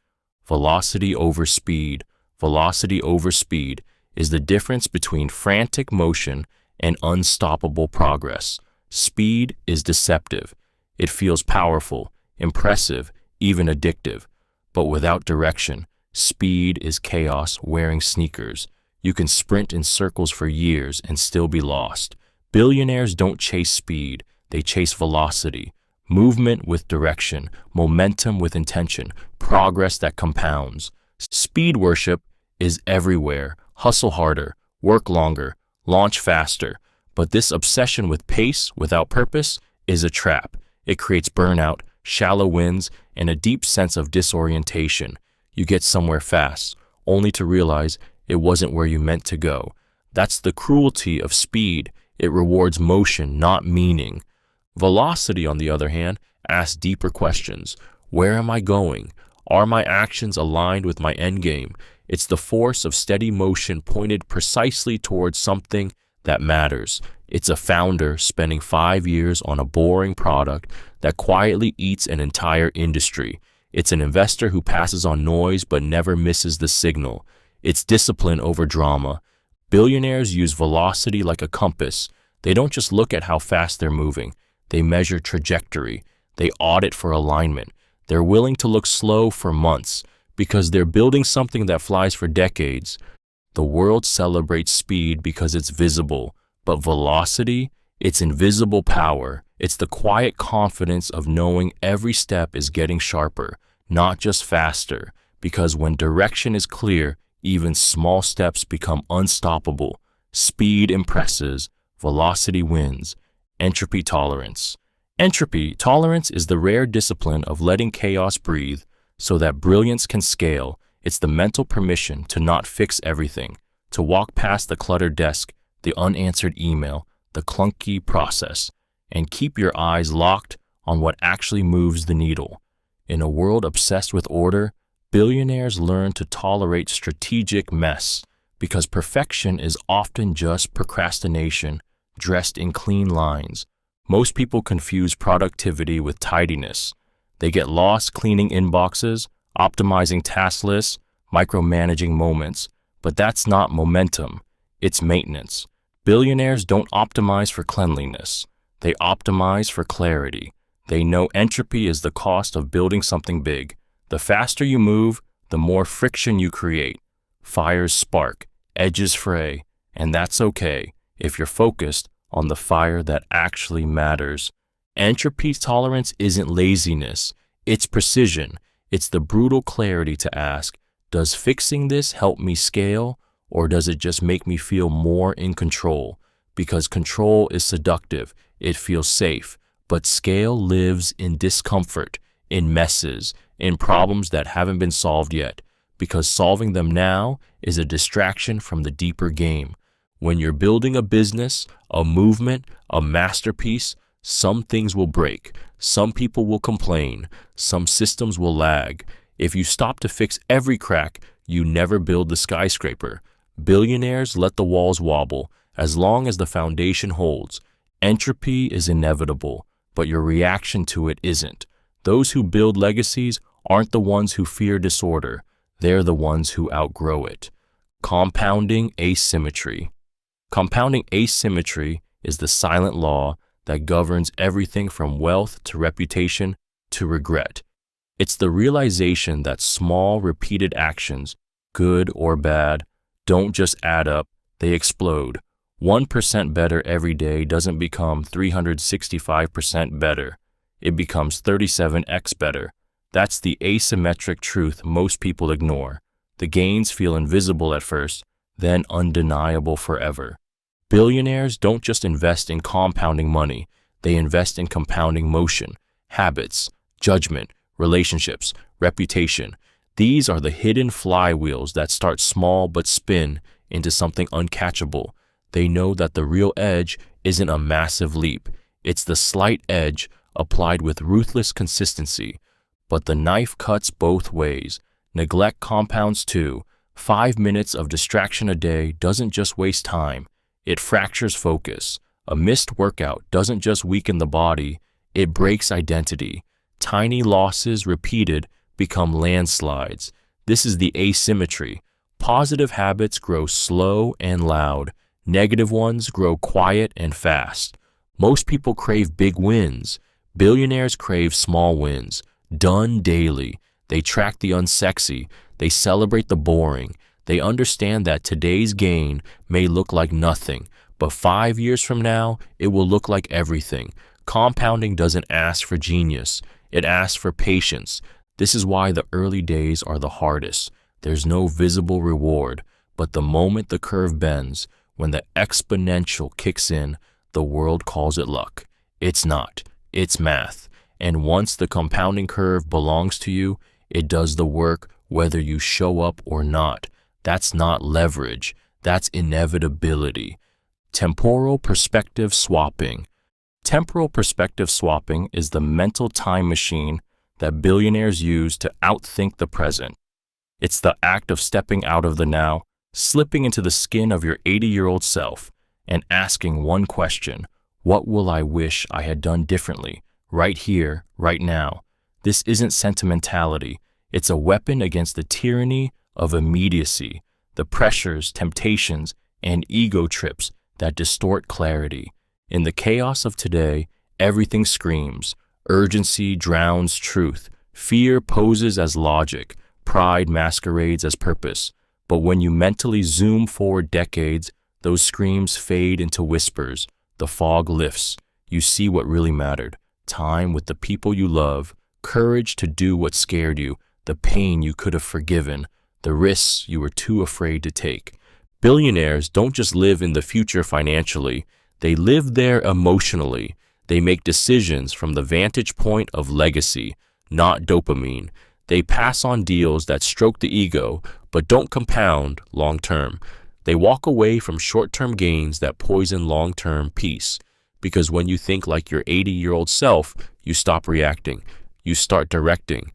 Velocity over speed. Velocity over speed is the difference between frantic motion and unstoppable progress. Speed is deceptive. It feels powerful, impressive, even addictive. But without direction, speed is chaos wearing sneakers. You can sprint in circles for years and still be lost. Billionaires don't chase speed, they chase velocity. Movement with direction, momentum with intention, progress that compounds. Speed worship is everywhere. Hustle harder, work longer, launch faster. But this obsession with pace without purpose is a trap. It creates burnout, shallow wins, and a deep sense of disorientation. You get somewhere fast, only to realize it wasn't where you meant to go. That's the cruelty of speed. It rewards motion, not meaning. Velocity, on the other hand, asks deeper questions. Where am I going? Are my actions aligned with my endgame? It's the force of steady motion pointed precisely towards something that matters. It's a founder spending 5 years on a boring product that quietly eats an entire industry. It's an investor who passes on noise but never misses the signal. It's discipline over drama. Billionaires use velocity like a compass. They don't just look at how fast they're moving. They measure trajectory. They audit for alignment. They're willing to look slow for months because they're building something that flies for decades. The world celebrates speed because it's visible, but velocity, it's invisible power. It's the quiet confidence of knowing every step is getting sharper, not just faster, because when direction is clear, even small steps become unstoppable. Speed impresses, velocity wins. Entropy tolerance. Entropy tolerance is the rare discipline of letting chaos breathe so that brilliance can scale. It's the mental permission to not fix everything, to walk past the cluttered desk, the unanswered email, the clunky process, and keep your eyes locked on what actually moves the needle. In a world obsessed with order, billionaires learn to tolerate strategic mess because perfection is often just procrastination dressed in clean lines. Most people confuse productivity with tidiness. They get lost cleaning inboxes, optimizing task lists, micromanaging moments. But that's not momentum, it's maintenance. Billionaires don't optimize for cleanliness. They optimize for clarity. They know entropy is the cost of building something big. The faster you move, the more friction you create. Fires spark, edges fray, and that's okay if you're focused on the fire that actually matters. Entropy tolerance isn't laziness, it's precision. It's the brutal clarity to ask, does fixing this help me scale, or does it just make me feel more in control? Because control is seductive, it feels safe, but scale lives in discomfort, in messes, in problems that haven't been solved yet, because solving them now is a distraction from the deeper game. When you're building a business, a movement, a masterpiece, some things will break, some people will complain, some systems will lag. If you stop to fix every crack, you never build the skyscraper. Billionaires let the walls wobble as long as the foundation holds. Entropy is inevitable, but your reaction to it isn't. Those who build legacies aren't the ones who fear disorder. They're the ones who outgrow it. Compounding asymmetry. Compounding asymmetry is the silent law that governs everything from wealth to reputation to regret. It's the realization that small, repeated actions, good or bad, don't just add up, they explode. 1% better every day doesn't become 365% better. It becomes 37x better. That's the asymmetric truth most people ignore. The gains feel invisible at first, then undeniable forever. Billionaires don't just invest in compounding money, they invest in compounding motion, habits, judgment, relationships, reputation. These are the hidden flywheels that start small but spin into something uncatchable. They know that the real edge isn't a massive leap. It's the slight edge applied with ruthless consistency. But the knife cuts both ways. Neglect compounds too. 5 minutes of distraction a day doesn't just waste time. It fractures focus. A missed workout doesn't just weaken the body, it breaks identity. Tiny losses repeated become landslides. This is the asymmetry. Positive habits grow slow and loud. Negative ones grow quiet and fast. Most people crave big wins. Billionaires crave small wins, done daily. They track the unsexy. They celebrate the boring. They understand that today's gain may look like nothing, but 5 years from now, it will look like everything. Compounding doesn't ask for genius. It asks for patience. This is why the early days are the hardest. There's no visible reward, but the moment the curve bends, when the exponential kicks in, the world calls it luck. It's not. It's math. And once the compounding curve belongs to you, it does the work whether you show up or not. That's not leverage. That's inevitability. Temporal perspective swapping. Temporal perspective swapping is the mental time machine that billionaires use to outthink the present. It's the act of stepping out of the now, slipping into the skin of your 80-year-old self, and asking one question: what will I wish I had done differently, right here, right now? This isn't sentimentality. It's a weapon against the tyranny of immediacy, the pressures, temptations, and ego trips that distort clarity. In the chaos of today, everything screams. Urgency drowns truth. Fear poses as logic. Pride masquerades as purpose. But when you mentally zoom forward decades, those screams fade into whispers. The fog lifts. You see what really mattered. Time with the people you love. Courage to do what scared you. The pain you could have forgiven. The risks you were too afraid to take. Billionaires don't just live in the future financially. They live there emotionally. They make decisions from the vantage point of legacy, not dopamine. They pass on deals that stroke the ego, but don't compound long-term. They walk away from short-term gains that poison long-term peace. Because when you think like your 80-year-old self, you stop reacting. You start directing.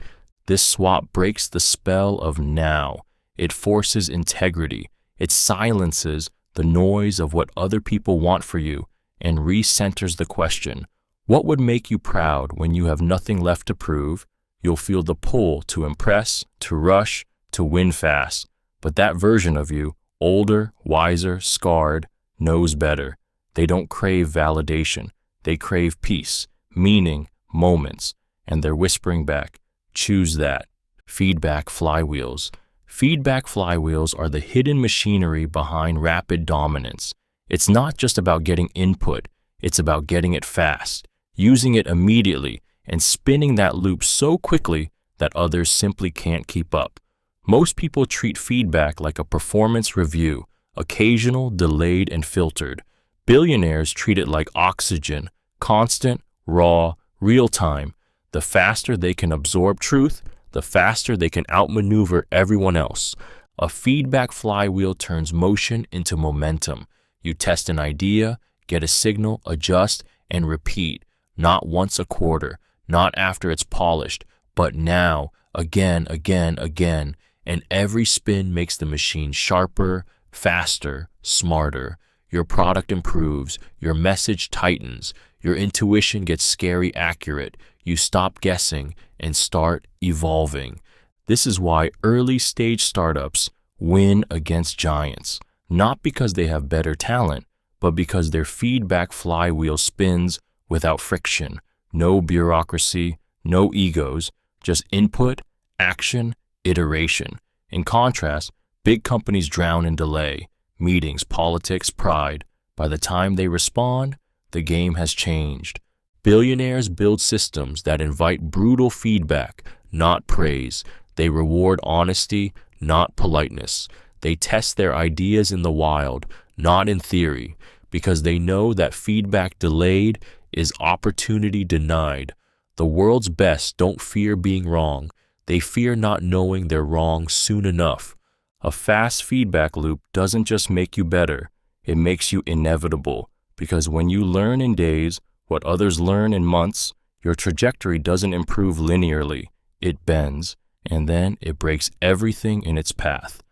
This swap breaks the spell of now. It forces integrity. It silences the noise of what other people want for you and recenters the question: what would make you proud when you have nothing left to prove? You'll feel the pull to impress, to rush, to win fast. But that version of you, older, wiser, scarred, knows better. They don't crave validation. They crave peace, meaning, moments. And they're whispering back, choose that. Feedback flywheels. Feedback flywheels are the hidden machinery behind rapid dominance. It's not just about getting input. It's about getting it fast, using it immediately, and spinning that loop so quickly that others simply can't keep up. Most people treat feedback like a performance review, occasional, delayed, and filtered. Billionaires treat it like oxygen, constant, raw, real-time. The faster they can absorb truth, the faster they can outmaneuver everyone else. A feedback flywheel turns motion into momentum. You test an idea, get a signal, adjust, and repeat. Not once a quarter, not after it's polished, but now, again, again, again. and every spin makes the machine sharper, faster, smarter. Your product improves, your message tightens, your intuition gets scary accurate. You stop guessing and start evolving. This is why early-stage startups win against giants, not because they have better talent, but because their feedback flywheel spins without friction. No bureaucracy, no egos, just input, action, iteration. In contrast, big companies drown in delay, meetings, politics, pride. By the time they respond, the game has changed. Billionaires build systems that invite brutal feedback, not praise. They reward honesty, not politeness. They test their ideas in the wild, not in theory, because they know that feedback delayed is opportunity denied. The world's best don't fear being wrong. They fear not knowing they're wrong soon enough. A fast feedback loop doesn't just make you better, it makes you inevitable, because when you learn in days what others learn in months, your trajectory doesn't improve linearly, it bends, and then it breaks everything in its path.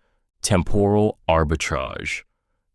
Temporal Arbitrage.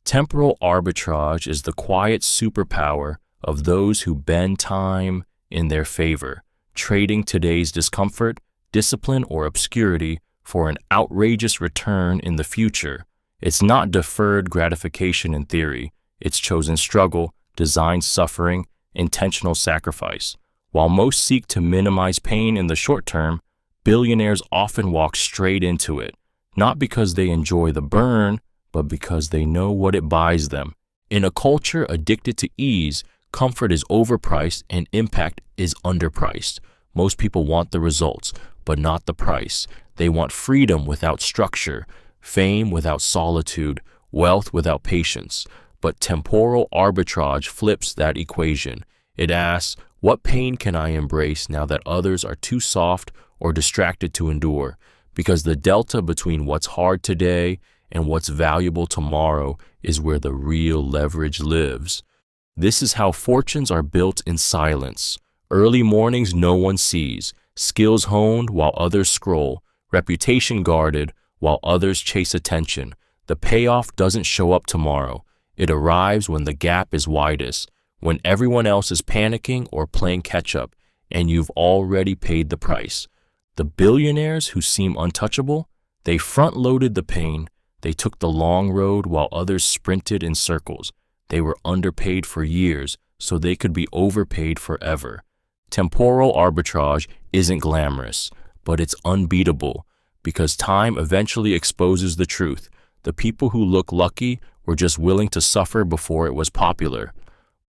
Temporal arbitrage is the quiet superpower of those who bend time in their favor, trading today's discomfort, discipline, or obscurity for an outrageous return in the future. It's not deferred gratification in theory, it's chosen struggle, designed suffering, intentional sacrifice. While most seek to minimize pain in the short term, billionaires often walk straight into it, not because they enjoy the burn, but because they know what it buys them. In a culture addicted to ease, comfort is overpriced and impact is underpriced. Most people want the results, but not the price. They want freedom without structure, fame without solitude, wealth without patience. But temporal arbitrage flips that equation. It asks, what pain can I embrace now that others are too soft or distracted to endure? Because the delta between what's hard today and what's valuable tomorrow is where the real leverage lives. This is how fortunes are built in silence. Early mornings no one sees, skills honed while others scroll, reputation guarded while others chase attention. The payoff doesn't show up tomorrow. It arrives when the gap is widest, when everyone else is panicking or playing catch-up, and you've already paid the price. The billionaires who seem untouchable, they front-loaded the pain. They took the long road while others sprinted in circles. They were underpaid for years, so they could be overpaid forever. Temporal arbitrage isn't glamorous, but it's unbeatable, because time eventually exposes the truth. The people who look lucky were just willing to suffer before it was popular.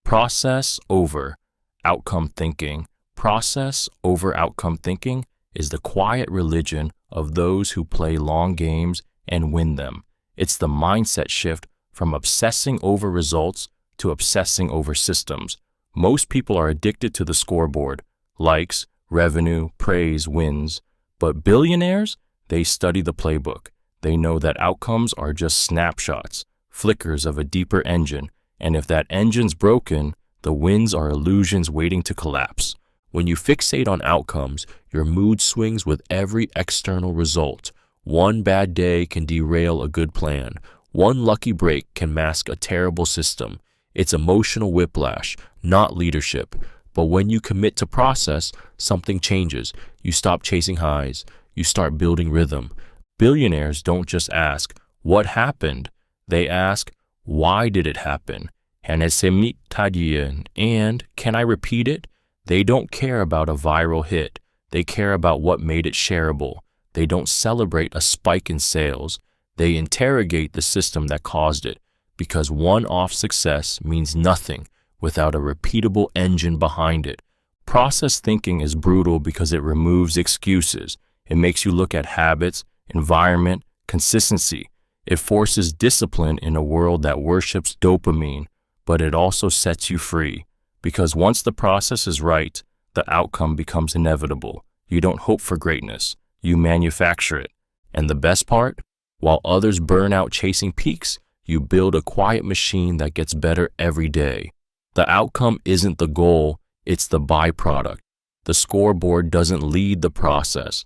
Process over outcome thinking. Process over outcome thinking is the quiet religion of those who play long games and win them. It's the mindset shift from obsessing over results to obsessing over systems. Most people are addicted to the scoreboard, likes, revenue, praise, wins. But billionaires, they study the playbook. They know that outcomes are just snapshots, flickers of a deeper engine, and if that engine's broken, the wins are illusions waiting to collapse. When you fixate on outcomes, your mood swings with every external result. One bad day can derail a good plan. One lucky break can mask a terrible system. It's emotional whiplash, not leadership. But when you commit to process, something changes. You stop chasing highs. You start building rhythm. Billionaires don't just ask, what happened? They ask, why did it happen? Asymmetry, and can I repeat it? They don't care about a viral hit. They care about what made it shareable. They don't celebrate a spike in sales. They interrogate the system that caused it, because one-off success means nothing without a repeatable engine behind it. Process thinking is brutal because it removes excuses. It makes you look at habits, environment, consistency. It forces discipline in a world that worships dopamine, but it also sets you free. Because once the process is right, the outcome becomes inevitable. You don't hope for greatness, you manufacture it. And the best part? While others burn out chasing peaks, you build a quiet machine that gets better every day. The outcome isn't the goal, it's the byproduct. The scoreboard doesn't lead the process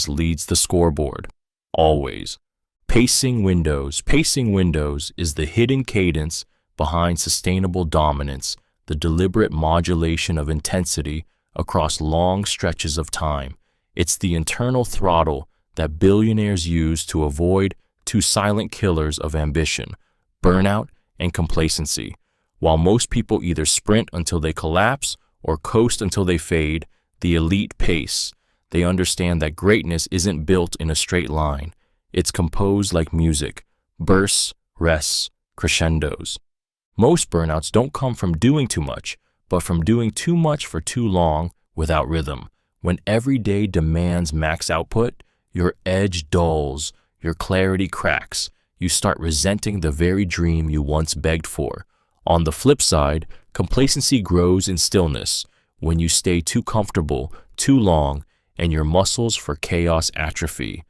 leads the scoreboard. always. Pacing windows. Pacing windows is the hidden cadence behind sustainable dominance, the deliberate modulation of intensity across long stretches of time. It's the internal throttle that billionaires use to avoid two silent killers of ambition, burnout and complacency. While most people either sprint until they collapse or coast until they fade, the elite pace. They understand that greatness isn't built in a straight line. It's composed like music, bursts, rests, crescendos. Most burnouts don't come from doing too much, but from doing too much for too long without rhythm. When every day demands max output, your edge dulls, your clarity cracks. You start resenting the very dream you once begged for. On the flip side, complacency grows in stillness. When you stay too comfortable, too long, and your muscles for chaos atrophy.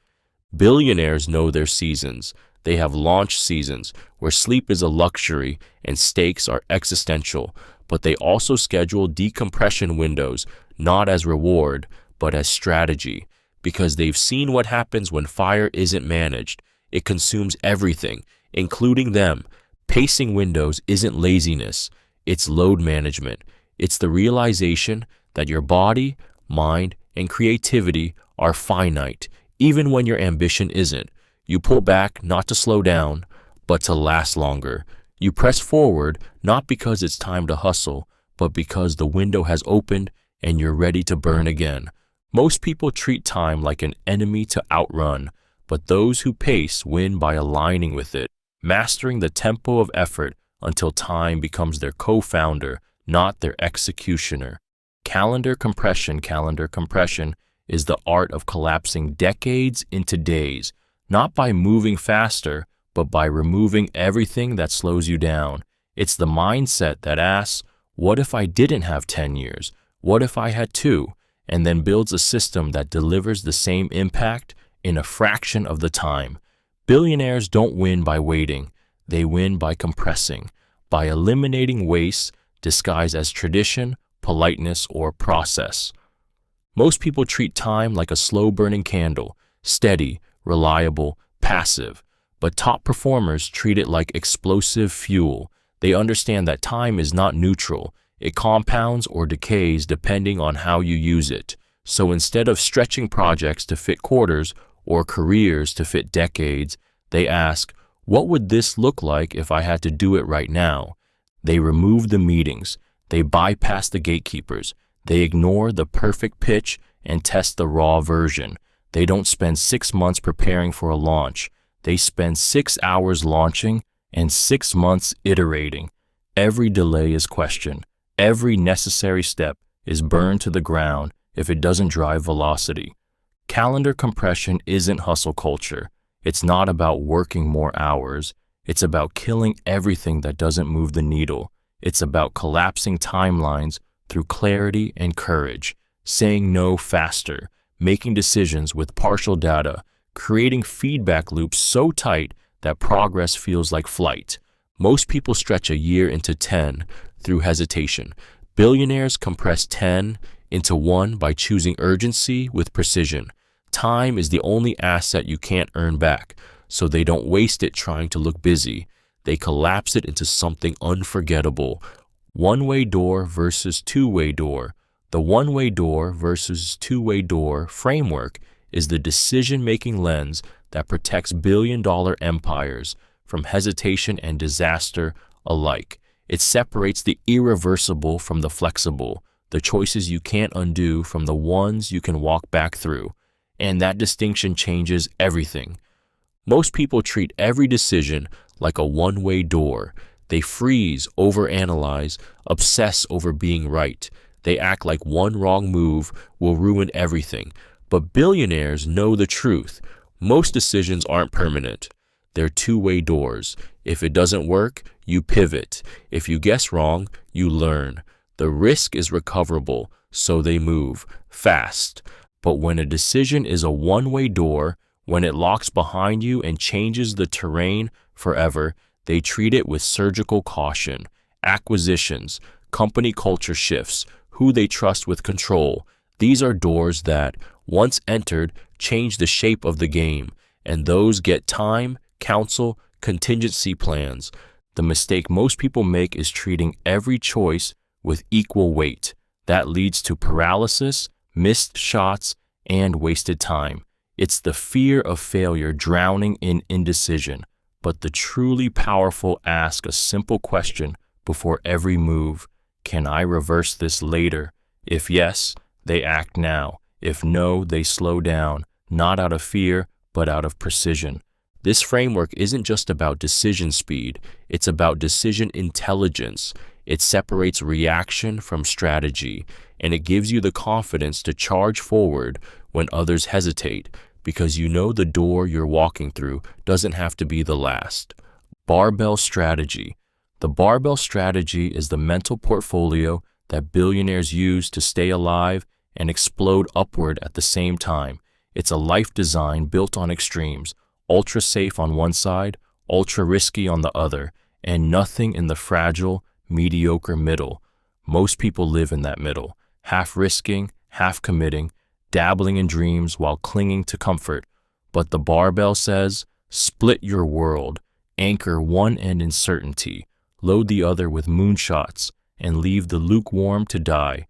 Billionaires know their seasons. They have launch seasons where sleep is a luxury and stakes are existential, but they also schedule decompression windows not as reward, but as strategy, because they've seen what happens when fire isn't managed. It consumes everything, including them. Pacing windows isn't laziness, it's load management. It's the realization that your body, mind, and creativity are finite, even when your ambition isn't. You pull back not to slow down, but to last longer. You press forward not because it's time to hustle, but because the window has opened and you're ready to burn again. Most people treat time like an enemy to outrun, but those who pace win by aligning with it, mastering the tempo of effort until time becomes their co-founder, not their executioner. Calendar compression is the art of collapsing decades into days, not by moving faster, but by removing everything that slows you down. It's the mindset that asks, what if I didn't have 10 years? What if I had 2? And then builds a system that delivers the same impact in a fraction of the time. Billionaires don't win by waiting. They win by compressing, by eliminating waste disguised as tradition, politeness, or process. Most people treat time like a slow-burning candle, steady, reliable, passive. But top performers treat it like explosive fuel. They understand that time is not neutral. It compounds or decays depending on how you use it. So instead of stretching projects to fit quarters or careers to fit decades, they ask, what would this look like if I had to do it right now? They remove the meetings. They bypass the gatekeepers. They ignore the perfect pitch and test the raw version. They don't spend 6 months preparing for a launch. They spend 6 hours launching and 6 months iterating. Every delay is questioned. Every necessary step is burned to the ground if it doesn't drive velocity. Calendar compression isn't hustle culture. It's not about working more hours. It's about killing everything that doesn't move the needle. It's about collapsing timelines through clarity and courage, saying no faster, making decisions with partial data, creating feedback loops so tight that progress feels like flight. Most people stretch a year into 10 through hesitation. Billionaires compress 10 into 1 by choosing urgency with precision. Time is the only asset you can't earn back, so they don't waste it trying to look busy. They collapse it into something unforgettable. One-way door versus two-way door. The one-way door versus two-way door framework is the decision-making lens that protects billion-dollar empires from hesitation and disaster alike. It separates the irreversible from the flexible, the choices you can't undo from the ones you can walk back through. And that distinction changes everything. Most people treat every decision like a one-way door. They freeze, overanalyze, obsess over being right. They act like one wrong move will ruin everything. But billionaires know the truth. Most decisions aren't permanent. They're two-way doors. If it doesn't work, you pivot. If you guess wrong, you learn. The risk is recoverable, so they move fast. But when a decision is a one-way door, when it locks behind you and changes the terrain forever, they treat it with surgical caution. Acquisitions, company culture shifts, who they trust with control. These are doors that, once entered, change the shape of the game. and those get time, counsel, contingency plans. The mistake most people make is treating every choice with equal weight. That leads to paralysis, missed shots, and wasted time. It's the fear of failure drowning in indecision. But the truly powerful ask a simple question before every move. Can I reverse this later? If yes, they act now. If no, they slow down, not out of fear, but out of precision. This framework isn't just about decision speed, it's about decision intelligence. It separates reaction from strategy, and it gives you the confidence to charge forward when others hesitate, because you know the door you're walking through doesn't have to be the last. Barbell Strategy. The barbell strategy is the mental portfolio that billionaires use to stay alive and explode upward at the same time. It's a life design built on extremes, ultra safe on one side, ultra risky on the other, and nothing in the fragile, mediocre middle. Most people live in that middle, half risking, half committing, dabbling in dreams while clinging to comfort. But the barbell says, split your world, anchor one end in certainty, load the other with moonshots, and leave the lukewarm to die.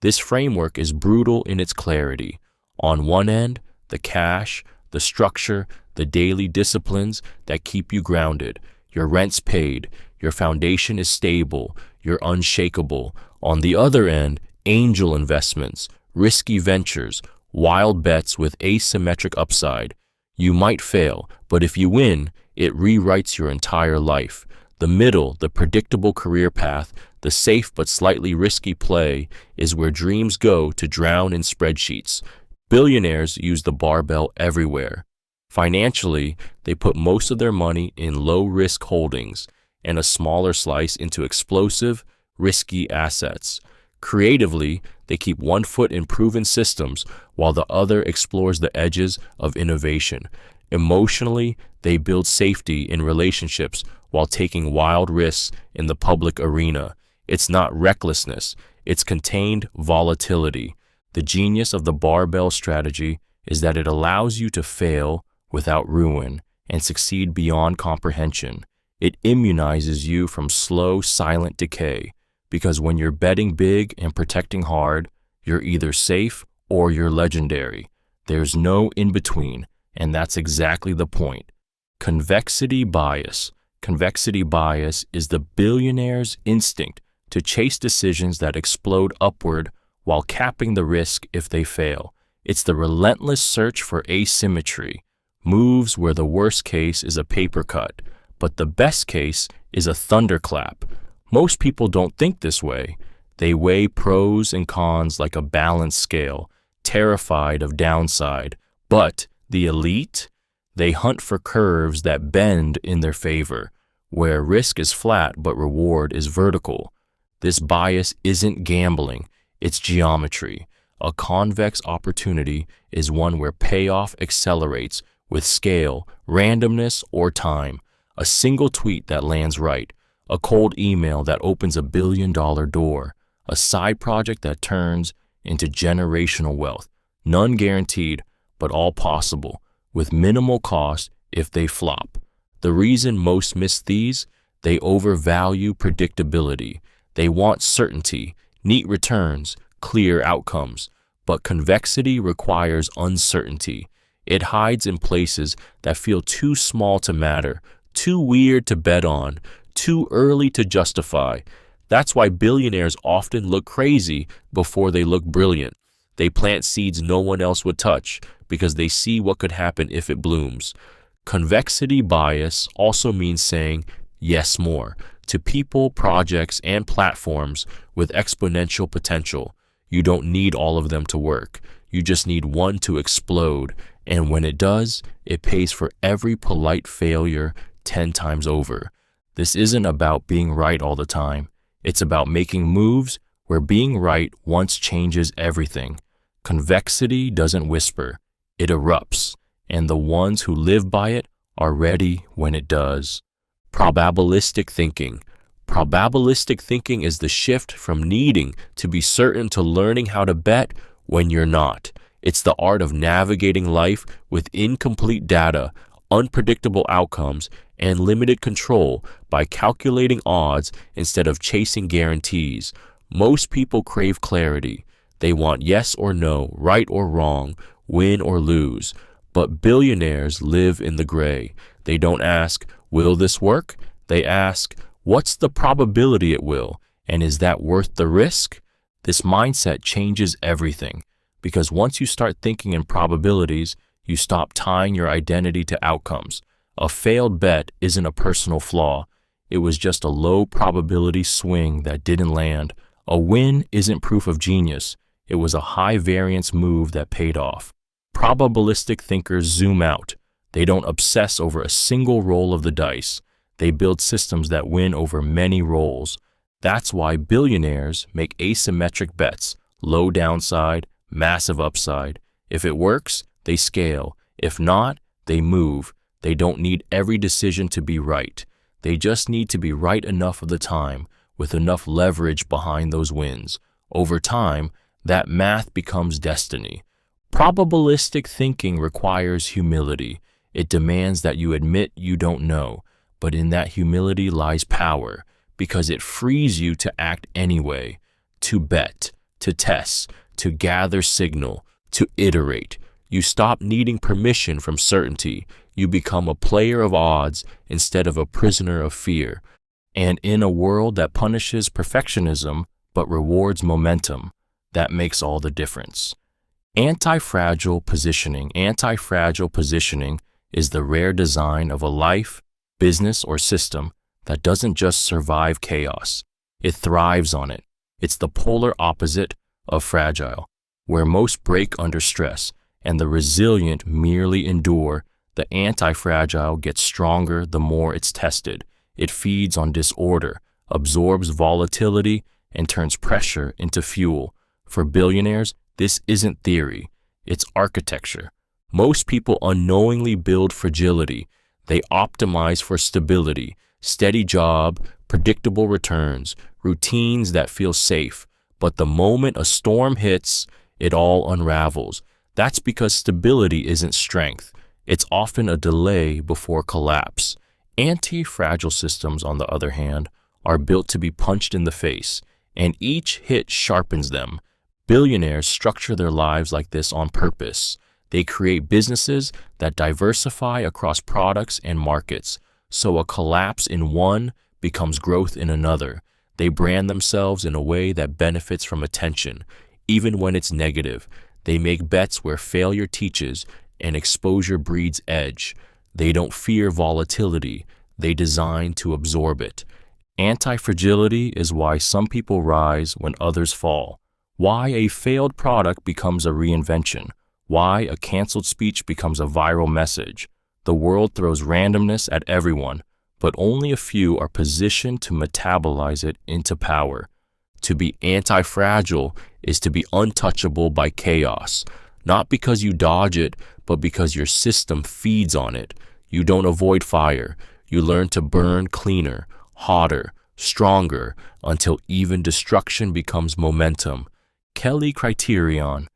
This framework is brutal in its clarity. On one end, the cash, the structure, the daily disciplines that keep you grounded. Your rent's paid, your foundation is stable, you're unshakable. On the other end, angel investments, risky ventures, wild bets with asymmetric upside. You might fail, but if you win, it rewrites your entire life. The middle, the predictable career path, the safe but slightly risky play, is where dreams go to drown in spreadsheets. Billionaires use the barbell everywhere. Financially, they put most of their money in low-risk holdings and a smaller slice into explosive, risky assets. Creatively, they keep one foot in proven systems while the other explores the edges of innovation. Emotionally, they build safety in relationships while taking wild risks in the public arena. It's not recklessness, it's contained volatility. The genius of the barbell strategy is that it allows you to fail without ruin and succeed beyond comprehension. It immunizes you from slow, silent decay, because when you're betting big and protecting hard, you're either safe or you're legendary. There's no in-between, and that's exactly the point. Convexity bias. Convexity bias is the billionaire's instinct to chase decisions that explode upward while capping the risk if they fail. It's the relentless search for asymmetry, moves where the worst case is a paper cut, but the best case is a thunderclap. Most people don't think this way. They weigh pros and cons like a balanced scale, terrified of downside. But the elite, they hunt for curves that bend in their favor, where risk is flat but reward is vertical. This bias isn't gambling, it's geometry. A convex opportunity is one where payoff accelerates with scale, randomness, or time. A single tweet that lands right, a cold email that opens $1 billion door, a side project that turns into generational wealth. None guaranteed, but all possible, with minimal cost if they flop. The reason most miss these, they overvalue predictability. They want certainty, neat returns, clear outcomes. But convexity requires uncertainty. It hides in places that feel too small to matter, too weird to bet on, too early to justify. That's why billionaires often look crazy before they look brilliant. They plant seeds no one else would touch because they see what could happen if it blooms. Convexity bias also means saying yes more to people, projects, and platforms with exponential potential. You don't need all of them to work. You just need one to explode. And when it does, it pays for every polite failure 10 times over. This isn't about being right all the time. It's about making moves where being right once changes everything. Convexity doesn't whisper, it erupts, and the ones who live by it are ready when it does. Probabilistic thinking. Probabilistic thinking is the shift from needing to be certain to learning how to bet when you're not. It's the art of navigating life with incomplete data, unpredictable outcomes, and limited control by calculating odds instead of chasing guarantees. Most people crave clarity. They want yes or no, right or wrong, win or lose. But billionaires live in the gray. They don't ask, will this work? They ask, what's the probability it will? And is that worth the risk? This mindset changes everything, because once you start thinking in probabilities, you stop tying your identity to outcomes. A failed bet isn't a personal flaw. It was just a low probability swing that didn't land. A win isn't proof of genius. It was a high variance move that paid off. Probabilistic thinkers zoom out. They don't obsess over a single roll of the dice. They build systems that win over many rolls. That's why billionaires make asymmetric bets, low downside, massive upside. If it works, they scale. If not, they move. They don't need every decision to be right. They just need to be right enough of the time, with enough leverage behind those wins. Over time, that math becomes destiny. Probabilistic thinking requires humility. It demands that you admit you don't know, but in that humility lies power, because it frees you to act anyway, to bet, to test, to gather signal, to iterate. You stop needing permission from certainty. You become a player of odds instead of a prisoner of fear. And in a world that punishes perfectionism but rewards momentum, that makes all the difference. Anti-fragile positioning. Anti-fragile positioning is the rare design of a life, business, or system that doesn't just survive chaos. It thrives on it. It's the polar opposite of fragile, where most break under stress and the resilient merely endure. The anti-fragile gets stronger the more it's tested. It feeds on disorder, absorbs volatility, and turns pressure into fuel. For billionaires, this isn't theory, it's architecture. Most people unknowingly build fragility. They optimize for stability, steady job, predictable returns, routines that feel safe. But the moment a storm hits, it all unravels. That's because stability isn't strength. It's often a delay before collapse. Anti-fragile systems, on the other hand, are built to be punched in the face, and each hit sharpens them. Billionaires structure their lives like this on purpose. They create businesses that diversify across products and markets, so a collapse in one becomes growth in another. They brand themselves in a way that benefits from attention, even when it's negative. They make bets where failure teaches and exposure breeds edge. They don't fear volatility. They design to absorb it. Anti-fragility is why some people rise when others fall. Why a failed product becomes a reinvention. Why a canceled speech becomes a viral message. The world throws randomness at everyone, but only a few are positioned to metabolize it into power. To be anti-fragile is to be untouchable by chaos, not because you dodge it, but because your system feeds on it. You don't avoid fire. You learn to burn cleaner, hotter, stronger, until even destruction becomes momentum. Kelly Criterion.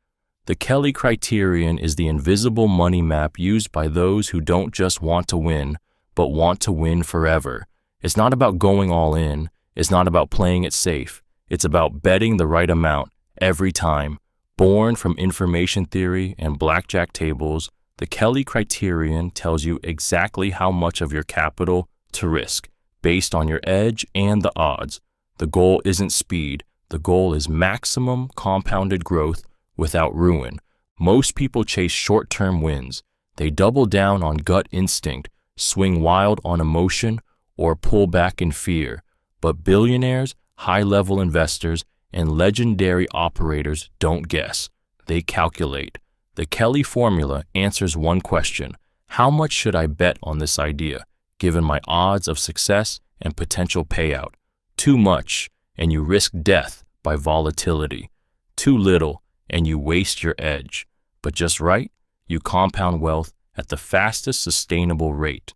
The Kelly Criterion is the invisible money map used by those who don't just want to win, but want to win forever. It's not about going all in. It's not about playing it safe. It's about betting the right amount every time. Born from information theory and blackjack tables, the Kelly Criterion tells you exactly how much of your capital to risk, based on your edge and the odds. The goal isn't speed. The goal is maximum compounded growth without ruin. Most people chase short-term wins. They double down on gut instinct, swing wild on emotion, or pull back in fear. But billionaires, high-level investors, and legendary operators don't guess. They calculate. The Kelly formula answers one question: how much should I bet on this idea, given my odds of success and potential payout? Too much, and you risk death by volatility. Too little, and you waste your edge. But just right, you compound wealth at the fastest sustainable rate.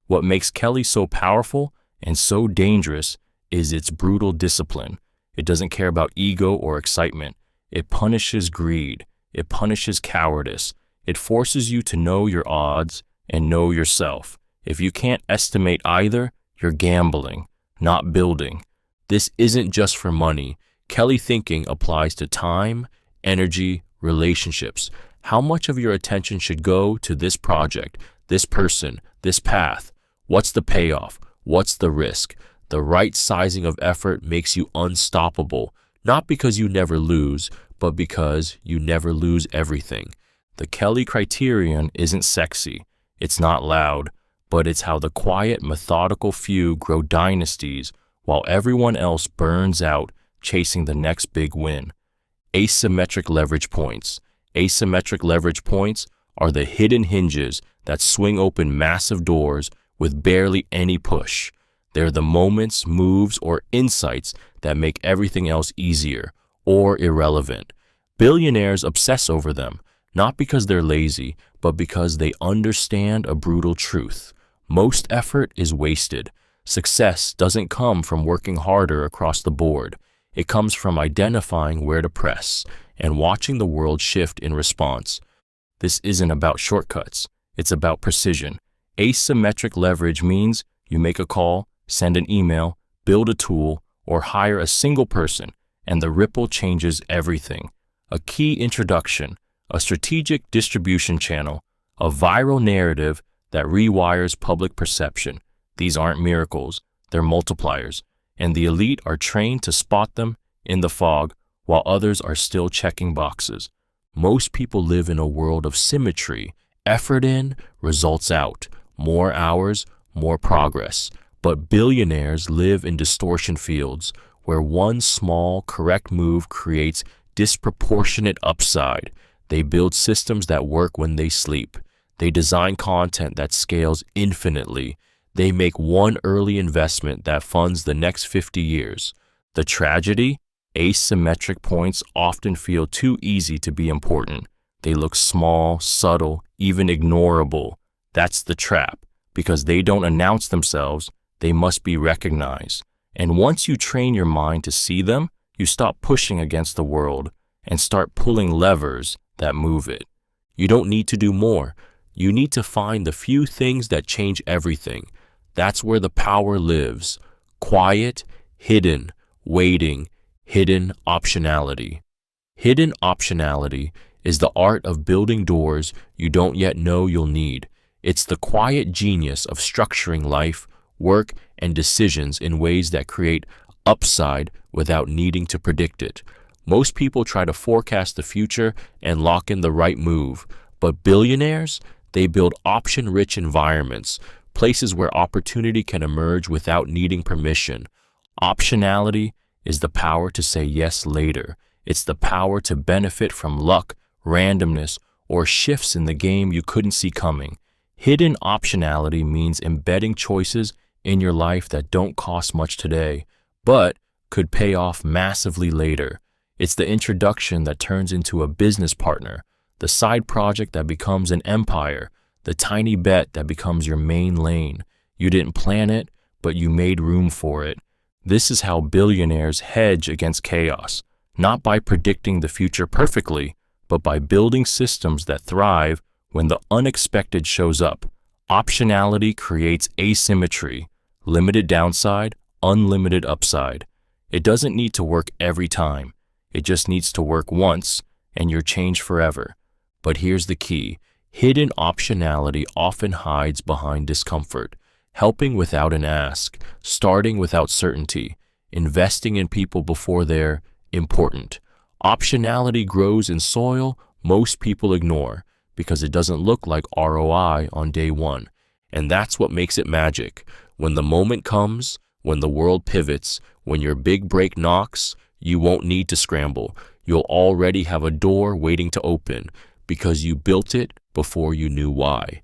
What makes Kelly so powerful and so dangerous is its brutal discipline. It doesn't care about ego or excitement. It punishes greed. It punishes cowardice. It forces you to know your odds and know yourself. If you can't estimate either, you're gambling, not building. This isn't just for money. Kelly thinking applies to time, energy, relationships. How much of your attention should go to this project, this person, this path? What's the payoff? What's the risk? The right sizing of effort makes you unstoppable, not because you never lose, but because you never lose everything. The Kelly criterion isn't sexy. It's not loud, but it's how the quiet, methodical few grow dynasties while everyone else burns out chasing the next big win. Asymmetric leverage points. Asymmetric leverage points are the hidden hinges that swing open massive doors with barely any push. They're the moments, moves, or insights that make everything else easier or irrelevant. Billionaires obsess over them, not because they're lazy, but because they understand a brutal truth. Most effort is wasted. Success doesn't come from working harder across the board. It comes from identifying where to press and watching the world shift in response. This isn't about shortcuts. It's about precision. Asymmetric leverage means you make a call, send an email, build a tool, or hire a single person, and the ripple changes everything. A key introduction, a strategic distribution channel, a viral narrative that rewires public perception. These aren't miracles, they're multipliers, and the elite are trained to spot them in the fog while others are still checking boxes. Most people live in a world of symmetry. Effort in, results out. More hours, more progress. But billionaires live in distortion fields where one small, correct move creates disproportionate upside. They build systems that work when they sleep. They design content that scales infinitely. They make one early investment that funds the next 50 years. The tragedy? Asymmetric points often feel too easy to be important. They look small, subtle, even ignorable. That's the trap. Because they don't announce themselves, they must be recognized. And once you train your mind to see them, you stop pushing against the world and start pulling levers that move it. You don't need to do more. You need to find the few things that change everything. That's where the power lives. Quiet, hidden, waiting, hidden optionality. Hidden optionality is the art of building doors you don't yet know you'll need. It's the quiet genius of structuring life, work, and decisions in ways that create upside without needing to predict it. Most people try to forecast the future and lock in the right move, but billionaires, they build option-rich environments, places where opportunity can emerge without needing permission. Optionality is the power to say yes later. It's the power to benefit from luck, randomness, or shifts in the game you couldn't see coming. Hidden optionality means embedding choices in your life that don't cost much today, but could pay off massively later. It's the introduction that turns into a business partner, the side project that becomes an empire, the tiny bet that becomes your main lane. You didn't plan it, but you made room for it. This is how billionaires hedge against chaos, not by predicting the future perfectly, but by building systems that thrive when the unexpected shows up. Optionality creates asymmetry, limited downside, unlimited upside. It doesn't need to work every time. It just needs to work once, and you're changed forever. But here's the key. Hidden optionality often hides behind discomfort, helping without an ask, starting without certainty, investing in people before they're important. Optionality grows in soil most people ignore because it doesn't look like ROI on day one. And that's what makes it magic. When the moment comes, when the world pivots, when your big break knocks, you won't need to scramble. You'll already have a door waiting to open because you built it before you knew why.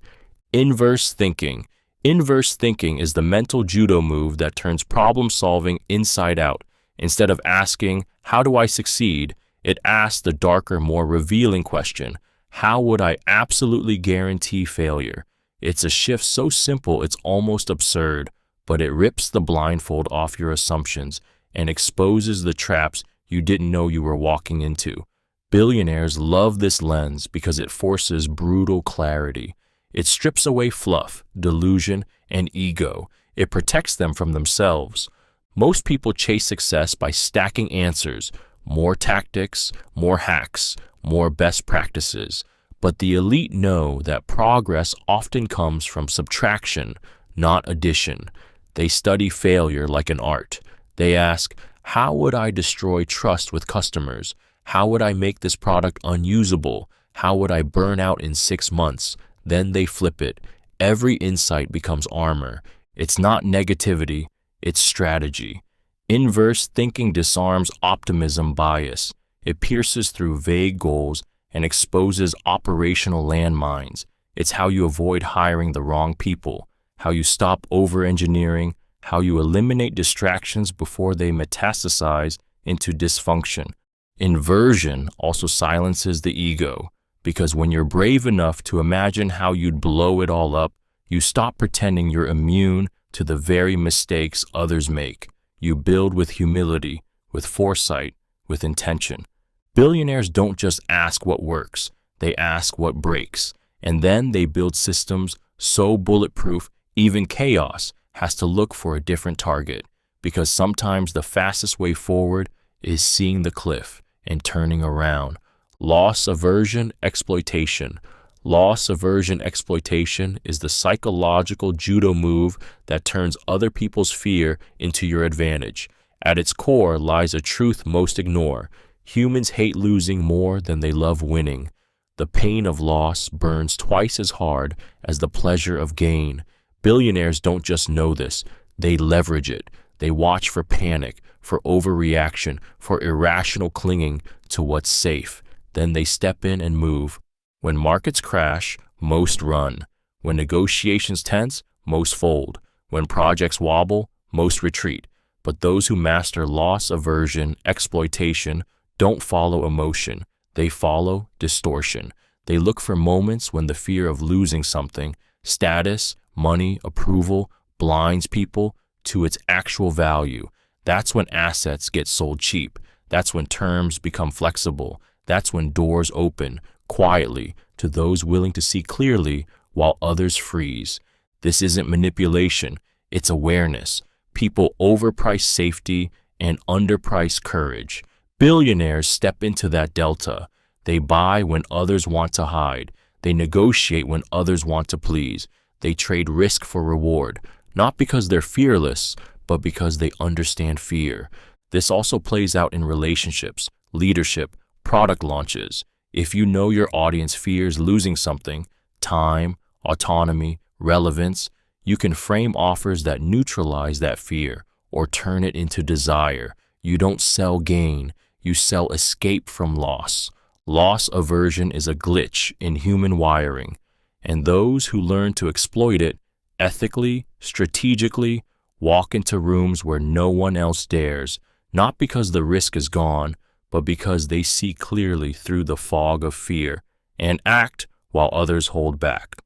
Inverse thinking. Inverse thinking is the mental judo move that turns problem solving inside out. Instead of asking, how do I succeed? It asks the darker, more revealing question, how would I absolutely guarantee failure? It's a shift so simple it's almost absurd, but it rips the blindfold off your assumptions and exposes the traps you didn't know you were walking into. Billionaires love this lens because it forces brutal clarity. It strips away fluff, delusion, and ego. It protects them from themselves. Most people chase success by stacking answers, more tactics, more hacks, more best practices. But the elite know that progress often comes from subtraction, not addition. They study failure like an art. They ask, how would I destroy trust with customers? How would I make this product unusable? How would I burn out in 6 months? Then they flip it. Every insight becomes armor. It's not negativity, it's strategy. Inverse thinking disarms optimism bias. It pierces through vague goals and exposes operational landmines. It's how you avoid hiring the wrong people, how you stop over-engineering, how you eliminate distractions before they metastasize into dysfunction. Inversion also silences the ego, because when you're brave enough to imagine how you'd blow it all up, you stop pretending you're immune to the very mistakes others make. You build with humility, with foresight, with intention. Billionaires don't just ask what works, they ask what breaks. And then they build systems so bulletproof, even chaos has to look for a different target. Because sometimes the fastest way forward is seeing the cliff and turning around. Loss aversion exploitation. Loss aversion exploitation is the psychological judo move that turns other people's fear into your advantage. At its core lies a truth most ignore. Humans hate losing more than they love winning. The pain of loss burns twice as hard as the pleasure of gain. Billionaires don't just know this, they leverage it. They watch for panic, for overreaction, for irrational clinging to what's safe. Then they step in and move. When markets crash, most run. When negotiations tense, most fold. When projects wobble, most retreat. But those who master loss aversion exploitation don't follow emotion. They follow distortion. They look for moments when the fear of losing something, status, money, approval, blinds people to its actual value. That's when assets get sold cheap. That's when terms become flexible. That's when doors open quietly to those willing to see clearly while others freeze. This isn't manipulation, it's awareness. People overprice safety and underprice courage. Billionaires step into that delta. They buy when others want to hide. They negotiate when others want to please. They trade risk for reward, not because they're fearless, but because they understand fear. This also plays out in relationships, leadership, product launches. If you know your audience fears losing something, time, autonomy, relevance, you can frame offers that neutralize that fear or turn it into desire. You don't sell gain, you sell escape from loss. Loss aversion is a glitch in human wiring, and those who learn to exploit it ethically, strategically, walk into rooms where no one else dares, not because the risk is gone, but because they see clearly through the fog of fear and act while others hold back.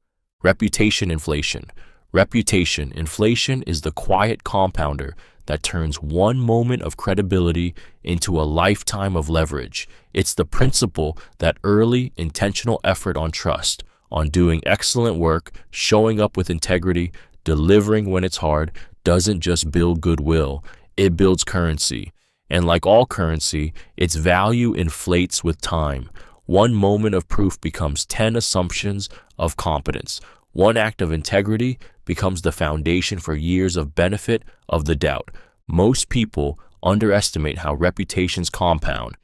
Reputation inflation. Reputation inflation is the quiet compounder that turns one moment of credibility into a lifetime of leverage. It's the principle that early, intentional effort on trust, on doing excellent work, showing up with integrity, delivering when it's hard, doesn't just build goodwill, it builds currency. And like all currency, its value inflates with time. One moment of proof becomes 10 assumptions of competence. One act of integrity becomes the foundation for years of benefit of the doubt. Most people underestimate how reputations compound.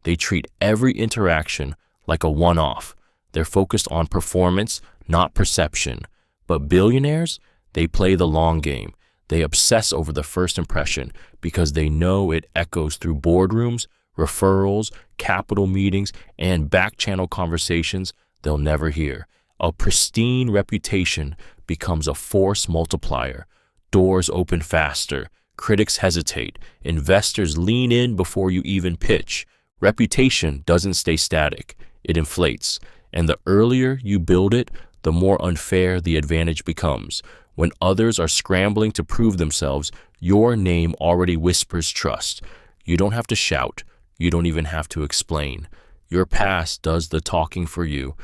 They treat every interaction like a one-off. They're focused on performance, not perception. But billionaires, they play the long game. They obsess over the first impression because they know it echoes through boardrooms, referrals, capital meetings, and back-channel conversations they'll never hear. A pristine reputation becomes a force multiplier. Doors open faster. Critics hesitate. Investors lean in before you even pitch. Reputation doesn't stay static. It inflates. And the earlier you build it, the more unfair the advantage becomes. When others are scrambling to prove themselves, your name already whispers trust. You don't have to shout. You don't even have to explain. Your past does the talking for you.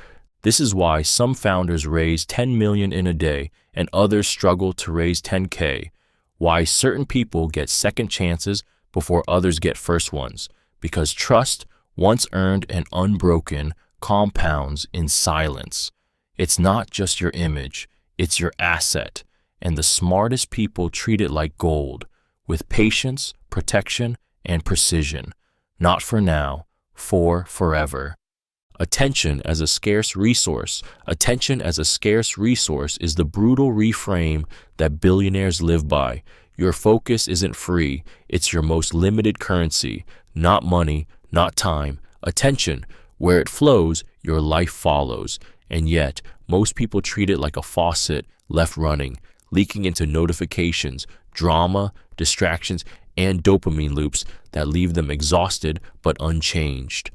This is why some founders raise 10 million in a day and others struggle to raise 10K. Why certain people get second chances before others get first ones. Because trust, once earned and unbroken, compounds in silence. It's not just your image, it's your asset. And the smartest people treat it like gold, with patience, protection, and precision. Not for now, for forever. Attention as a scarce resource. Attention as a scarce resource is the brutal reframe that billionaires live by. Your focus isn't free, it's your most limited currency. Not money, not time. Attention. Where it flows, your life follows. And yet, most people treat it like a faucet left running, leaking into notifications, drama, distractions, and dopamine loops that leave them exhausted but unchanged.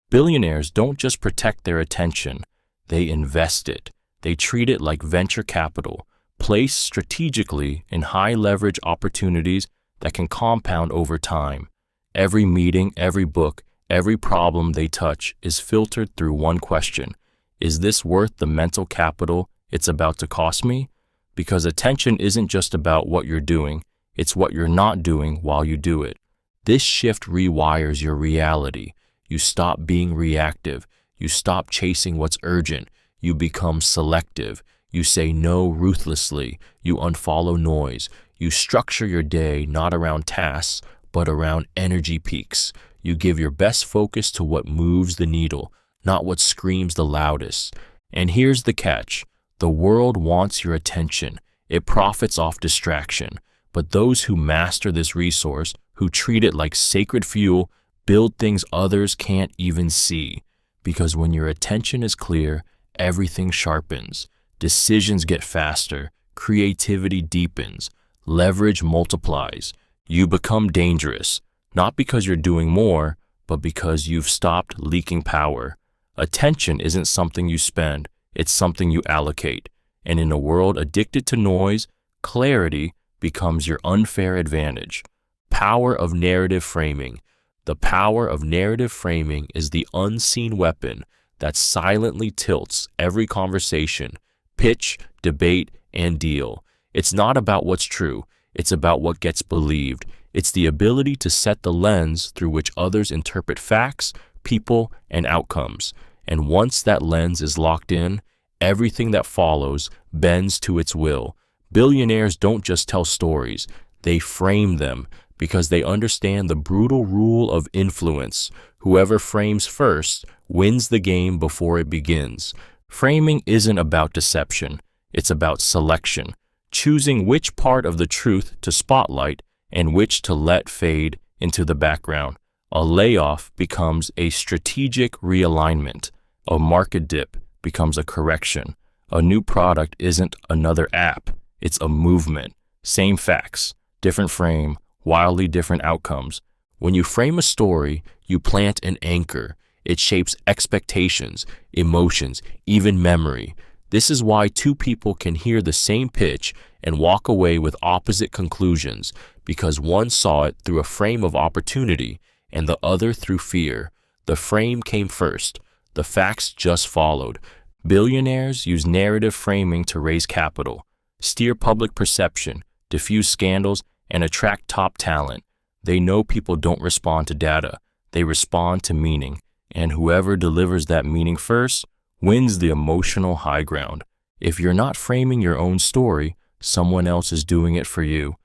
Billionaires don't just protect their attention, they invest it. They treat it like venture capital, placed strategically in high-leverage opportunities that can compound over time. Every meeting, every book, every problem they touch is filtered through one question. Is this worth the mental capital it's about to cost me? Because attention isn't just about what you're doing, it's what you're not doing while you do it. This shift rewires your reality. You stop being reactive. You stop chasing what's urgent. You become selective. You say no ruthlessly. You unfollow noise. You structure your day not around tasks, but around energy peaks. You give your best focus to what moves the needle, not what screams the loudest. And here's the catch. The world wants your attention. It profits off distraction. But those who master this resource, who treat it like sacred fuel, build things others can't even see. Because when your attention is clear, everything sharpens. Decisions get faster. Creativity deepens. Leverage multiplies. You become dangerous, not because you're doing more, but because you've stopped leaking power. Attention isn't something you spend, it's something you allocate. And in a world addicted to noise, clarity becomes your unfair advantage. Power of narrative framing. The power of narrative framing is the unseen weapon that silently tilts every conversation, pitch, debate, and deal. It's not about what's true, it's about what gets believed. It's the ability to set the lens through which others interpret facts, people, and outcomes. And once that lens is locked in, everything that follows bends to its will. Billionaires don't just tell stories, they frame them because they understand the brutal rule of influence. Whoever frames first wins the game before it begins. Framing isn't about deception, it's about selection, choosing which part of the truth to spotlight and which to let fade into the background. A layoff becomes a strategic realignment. A market dip becomes a correction. A new product isn't another app, it's a movement. Same facts, different frame, wildly different outcomes. When you frame a story, you plant an anchor. It shapes expectations, emotions, even memory. This is why two people can hear the same pitch and walk away with opposite conclusions, because one saw it through a frame of opportunity and the other through fear. The frame came first. The facts just followed. Billionaires use narrative framing to raise capital, steer public perception, diffuse scandals, and attract top talent. They know people don't respond to data. They respond to meaning. And whoever delivers that meaning first wins the emotional high ground. If you're not framing your own story, someone else is doing it for you.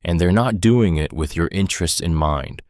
And they're not doing it with your interests in mind.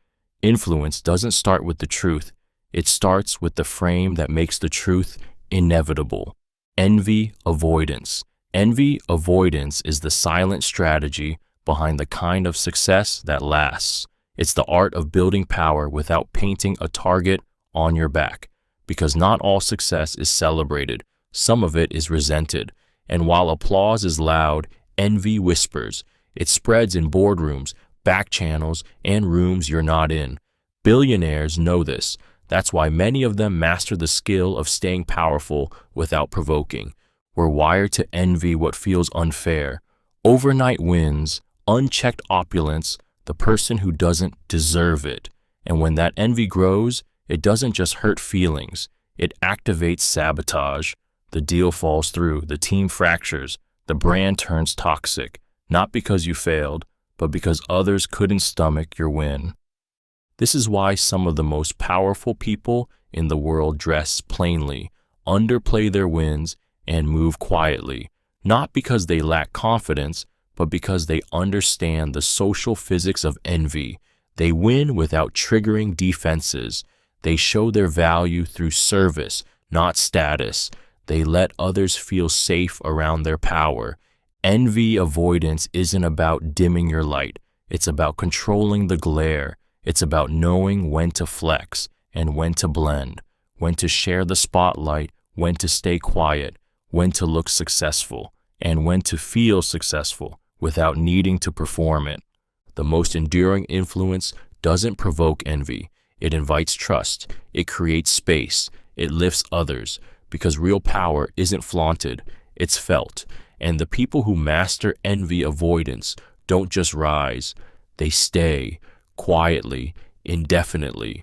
Influence doesn't start with the truth. It starts with the frame that makes the truth inevitable. Envy avoidance. Envy avoidance is the silent strategy behind the kind of success that lasts. It's the art of building power without painting a target on your back. Because not all success is celebrated. Some of it is resented. And while applause is loud, envy whispers. It spreads in boardrooms, back channels, and rooms you're not in. Billionaires know this. That's why many of them master the skill of staying powerful without provoking. We're wired to envy what feels unfair. Overnight wins, unchecked opulence, the person who doesn't deserve it. And when that envy grows, It doesn't just hurt feelings, it activates sabotage. The deal falls through, the team fractures, the brand turns toxic, not because you failed, but because others couldn't stomach your win. This is why some of the most powerful people in the world dress plainly, underplay their wins, and move quietly, not because they lack confidence, but because they understand the social physics of envy. They win without triggering defenses. They show their value through service, not status. They let others feel safe around their power. Envy avoidance isn't about dimming your light. It's about controlling the glare. It's about knowing when to flex and when to blend, when to share the spotlight, when to stay quiet, when to look successful, and when to feel successful without needing to perform it. The most enduring influence doesn't provoke envy. It invites trust. It creates space. It lifts others, because real power isn't flaunted, it's felt. And the people who master envy avoidance don't just rise, they stay, quietly, indefinitely.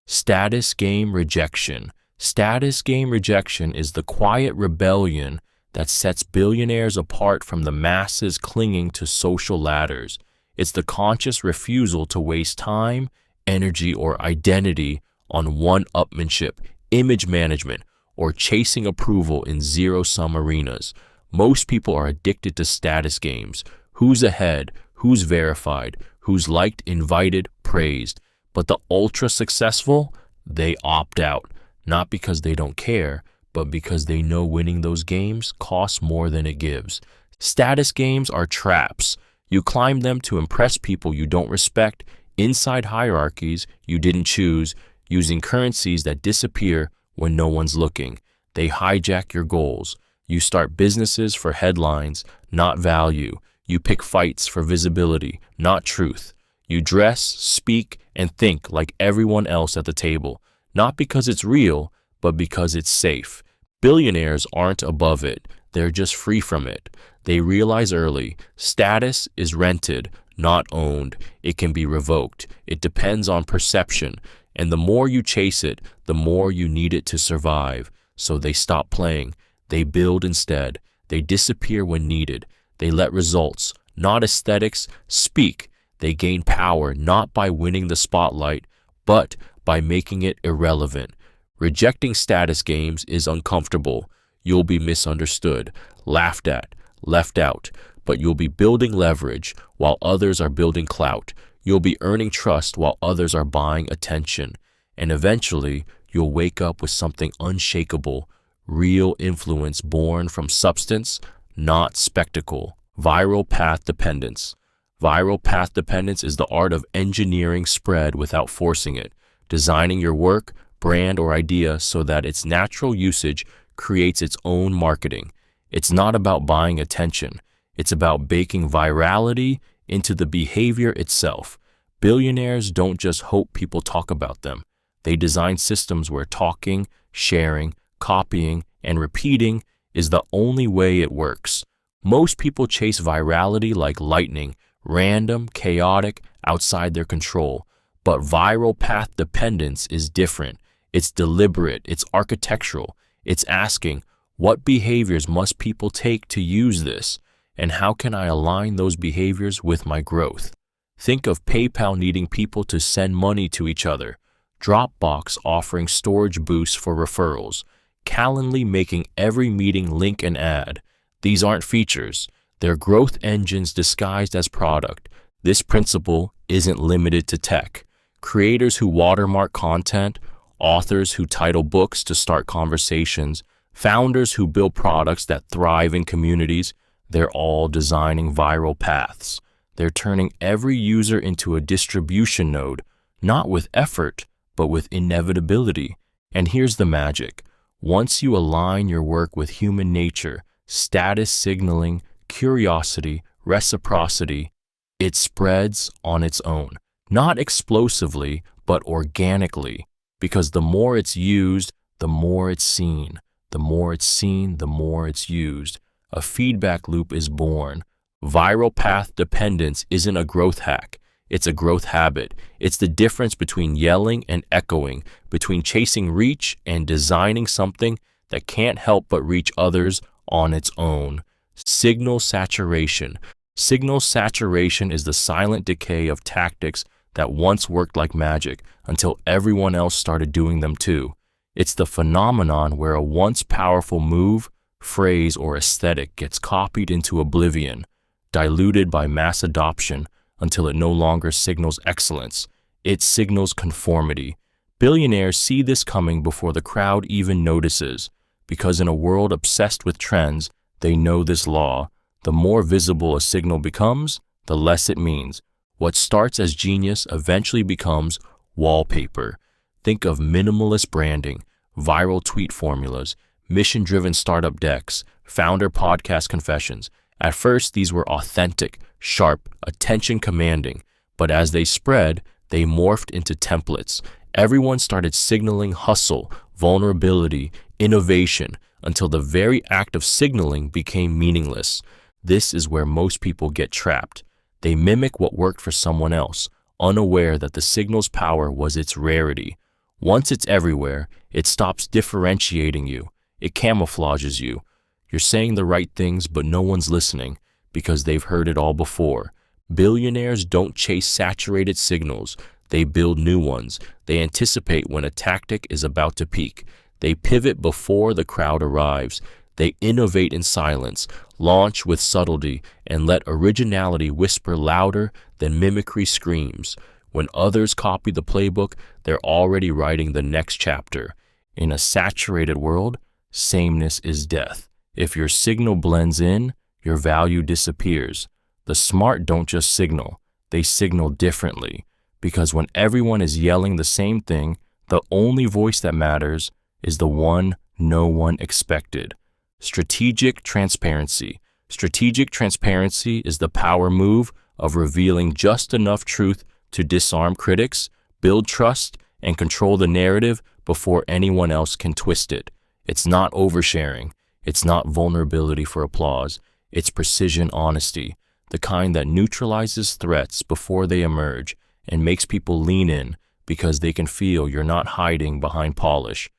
Status game rejection. Status game rejection is the quiet rebellion that sets billionaires apart from the masses clinging to social ladders. It's the conscious refusal to waste time, energy, or identity on one-upmanship, image management, or chasing approval in zero-sum arenas. Most people are addicted to status games. Who's ahead? Who's verified? Who's liked, invited, praised? But the ultra-successful, they opt out, not because they don't care, but because they know winning those games costs more than it gives. Status games are traps. You climb them to impress people you don't respect, inside hierarchies you didn't choose, using currencies that disappear when no one's looking. They hijack your goals. You start businesses for headlines, not value. You pick fights for visibility, not truth. You dress, speak, and think like everyone else at the table, not because it's real, but because it's safe. Billionaires aren't above it. They're just free from it. They realize early, status is rented, not owned. It can be revoked. It depends on perception. And the more you chase it, the more you need it to survive. So they stop playing. They build instead. They disappear when needed. They let results, not aesthetics, speak. They gain power not by winning the spotlight, but by making it irrelevant. Rejecting status games is uncomfortable. You'll be misunderstood, laughed at, left out, but you'll be building leverage while others are building clout. You'll be earning trust while others are buying attention. And eventually, you'll wake up with something unshakable, real influence born from substance, not spectacle. Viral path dependence. Viral path dependence is the art of engineering spread without forcing it, designing your work, brand, or idea so that its natural usage creates its own marketing. It's not about buying attention. It's about baking virality into the behavior itself. Billionaires don't just hope people talk about them. They design systems where talking, sharing, copying, and repeating is the only way it works. Most people chase virality like lightning, random, chaotic, outside their control. But viral path dependence is different. It's deliberate, it's architectural. It's asking, what behaviors must people take to use this? And how can I align those behaviors with my growth? Think of PayPal needing people to send money to each other, Dropbox offering storage boosts for referrals, Calendly making every meeting link an ad. These aren't features. They're growth engines disguised as product. This principle isn't limited to tech. Creators who watermark content, authors who title books to start conversations, founders who build products that thrive in communities, they're all designing viral paths. They're turning every user into a distribution node, not with effort, but with inevitability. And here's the magic. Once you align your work with human nature, status signaling, curiosity, reciprocity, it spreads on its own. Not explosively, but organically. Because the more it's used, the more it's seen. The more it's seen, the more it's used. A feedback loop is born. Viral path dependence isn't a growth hack. It's a growth habit. It's the difference between yelling and echoing, between chasing reach and designing something that can't help but reach others on its own. Signal saturation. Signal saturation is the silent decay of tactics that once worked like magic until everyone else started doing them too. It's the phenomenon where a once powerful move, phrase, or aesthetic gets copied into oblivion, diluted by mass adoption until it no longer signals excellence. It signals conformity. Billionaires see this coming before the crowd even notices, because in a world obsessed with trends, they know this law. The more visible a signal becomes, the less it means. What starts as genius eventually becomes wallpaper. Think of minimalist branding, viral tweet formulas, mission-driven startup decks, founder podcast confessions. At first, these were authentic, sharp, attention-commanding, but as they spread, they morphed into templates. Everyone started signaling hustle, vulnerability, innovation, until the very act of signaling became meaningless. This is where most people get trapped. They mimic what worked for someone else, unaware that the signal's power was its rarity. Once it's everywhere, it stops differentiating you. It camouflages you. You're saying the right things, but no one's listening because they've heard it all before. Billionaires don't chase saturated signals. They build new ones. They anticipate when a tactic is about to peak. They pivot before the crowd arrives. They innovate in silence, launch with subtlety, and let originality whisper louder than mimicry screams. When others copy the playbook, they're already writing the next chapter. In a saturated world, sameness is death. If your signal blends in, your value disappears. The smart don't just signal, they signal differently. Because when everyone is yelling the same thing, the only voice that matters is the one no one expected. Strategic transparency. Strategic transparency is the power move of revealing just enough truth to disarm critics, build trust, and control the narrative before anyone else can twist it. It's not oversharing. It's not vulnerability for applause. It's precision honesty, the kind that neutralizes threats before they emerge and makes people lean in because they can feel you're not hiding behind polish.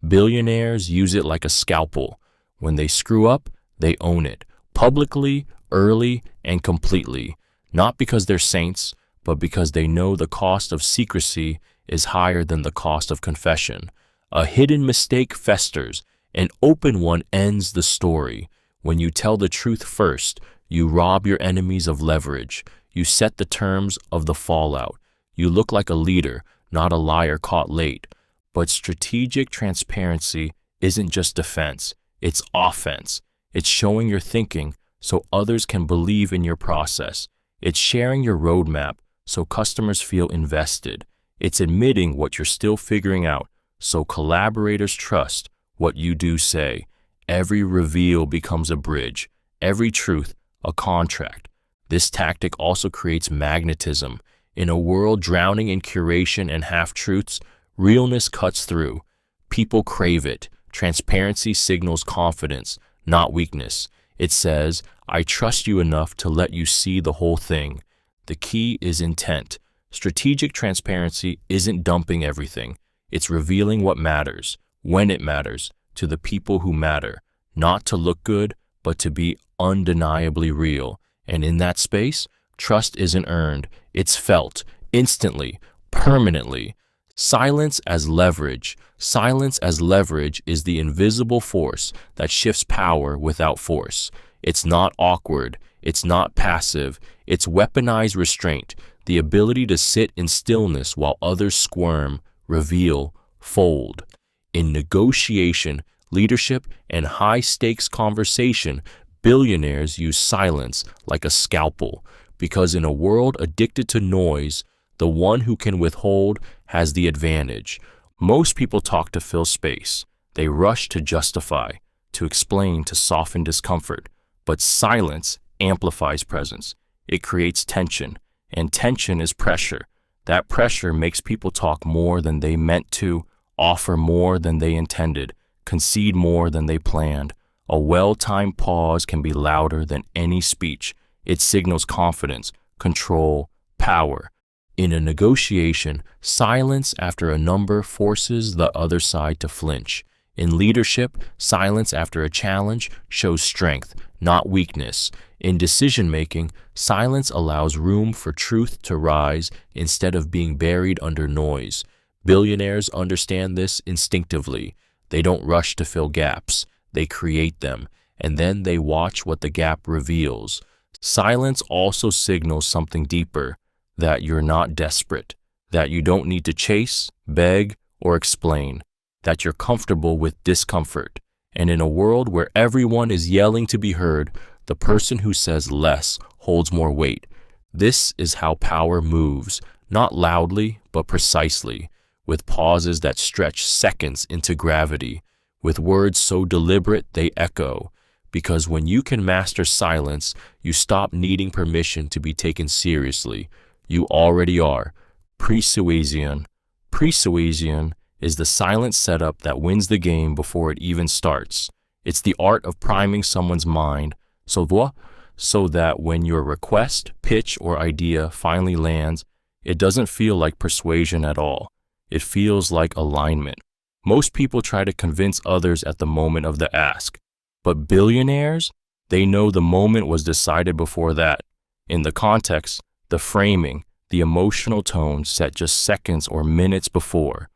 Billionaires use it like a scalpel. When they screw up, they own it, publicly, early, and completely. Not because they're saints, but because they know the cost of secrecy is higher than the cost of confession. A hidden mistake festers, an open one ends the story. When you tell the truth first, you rob your enemies of leverage. You set the terms of the fallout. You look like a leader, not a liar caught late. But strategic transparency isn't just defense, it's offense. It's showing your thinking so others can believe in your process. It's sharing your roadmap so customers feel invested. It's admitting what you're still figuring out so collaborators trust what you do say. Every reveal becomes a bridge, every truth a contract. This tactic also creates magnetism. In a world drowning in curation and half-truths, realness cuts through. People crave it. Transparency signals confidence, not weakness. It says, I trust you enough to let you see the whole thing. The key is intent. Strategic transparency isn't dumping everything. It's revealing what matters, when it matters, to the people who matter, not to look good, but to be undeniably real. And in that space, trust isn't earned, it's felt, instantly, permanently. Silence as leverage. Silence as leverage is the invisible force that shifts power without force. It's not awkward, it's not passive, it's weaponized restraint, the ability to sit in stillness while others squirm, reveal, fold. In negotiation, leadership, and high-stakes conversation, billionaires use silence like a scalpel, because in a world addicted to noise, the one who can withhold has the advantage. Most people talk to fill space. They rush to justify, to explain, to soften discomfort. But silence amplifies presence. It creates tension, and tension is pressure. That pressure makes people talk more than they meant to, offer more than they intended, concede more than they planned. A well-timed pause can be louder than any speech. It signals confidence, control, power. In a negotiation, silence after a number forces the other side to flinch. In leadership, silence after a challenge shows strength, not weakness. In decision-making, silence allows room for truth to rise instead of being buried under noise. Billionaires understand this instinctively. They don't rush to fill gaps. They create them, and then they watch what the gap reveals. Silence also signals something deeper, that you're not desperate, that you don't need to chase, beg, or explain, that you're comfortable with discomfort. And in a world where everyone is yelling to be heard, the person who says less holds more weight. This is how power moves, not loudly, but precisely, with pauses that stretch seconds into gravity, with words so deliberate they echo. Because when you can master silence, you stop needing permission to be taken seriously. You already are. Pre-suasion. Pre-suasion is the silent setup that wins the game before it even starts. It's the art of priming someone's mind so that when your request, pitch, or idea finally lands, it doesn't feel like persuasion at all. It feels like alignment. Most people try to convince others at the moment of the ask. But billionaires, they know the moment was decided before that. In the context, the framing, the emotional tone set just seconds or minutes before.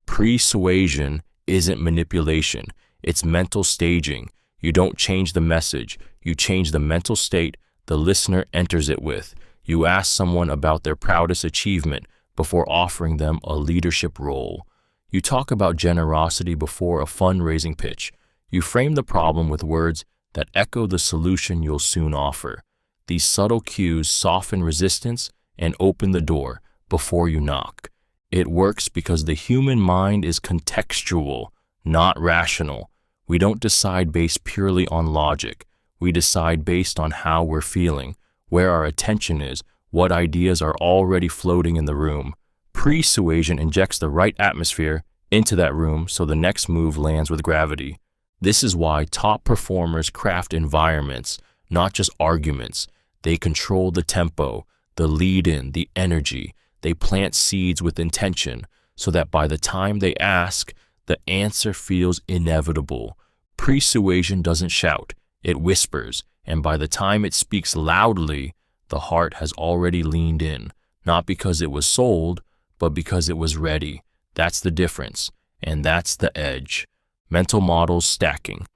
Pre-suasion isn't manipulation, it's mental staging. You don't change the message, you change the mental state the listener enters it with. You ask someone about their proudest achievement before offering them a leadership role. You talk about generosity before a fundraising pitch. You frame the problem with words that echo the solution you'll soon offer. These subtle cues soften resistance and open the door before you knock. It works because the human mind is contextual, not rational. We don't decide based purely on logic. We decide based on how we're feeling, where our attention is, what ideas are already floating in the room. Pre-suasion injects the right atmosphere into that room so the next move lands with gravity. This is why top performers craft environments, not just arguments. They control the tempo, the lead-in, the energy. They plant seeds with intention so that by the time they ask, the answer feels inevitable. Pre-suasion doesn't shout, it whispers, and by the time it speaks loudly, the heart has already leaned in, not because it was sold, but because it was ready. That's the difference, and that's the edge. Mental models stacking.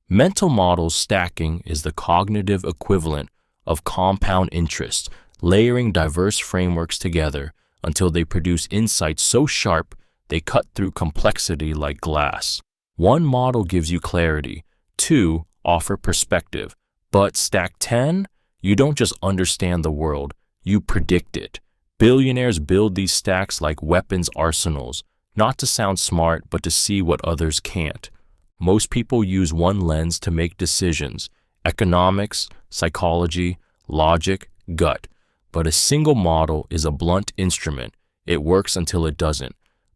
Mental models stacking is the cognitive equivalent of compound interest, layering diverse frameworks together until they produce insights so sharp they cut through complexity like glass. One model gives you clarity, two offer perspective, but stack 10, you don't just understand the world, you predict it. Billionaires build these stacks like weapons arsenals, not to sound smart, but to see what others can't. Most people use one lens to make decisions: economics, psychology, logic, gut. But a single model is a blunt instrument. It works until it doesn't.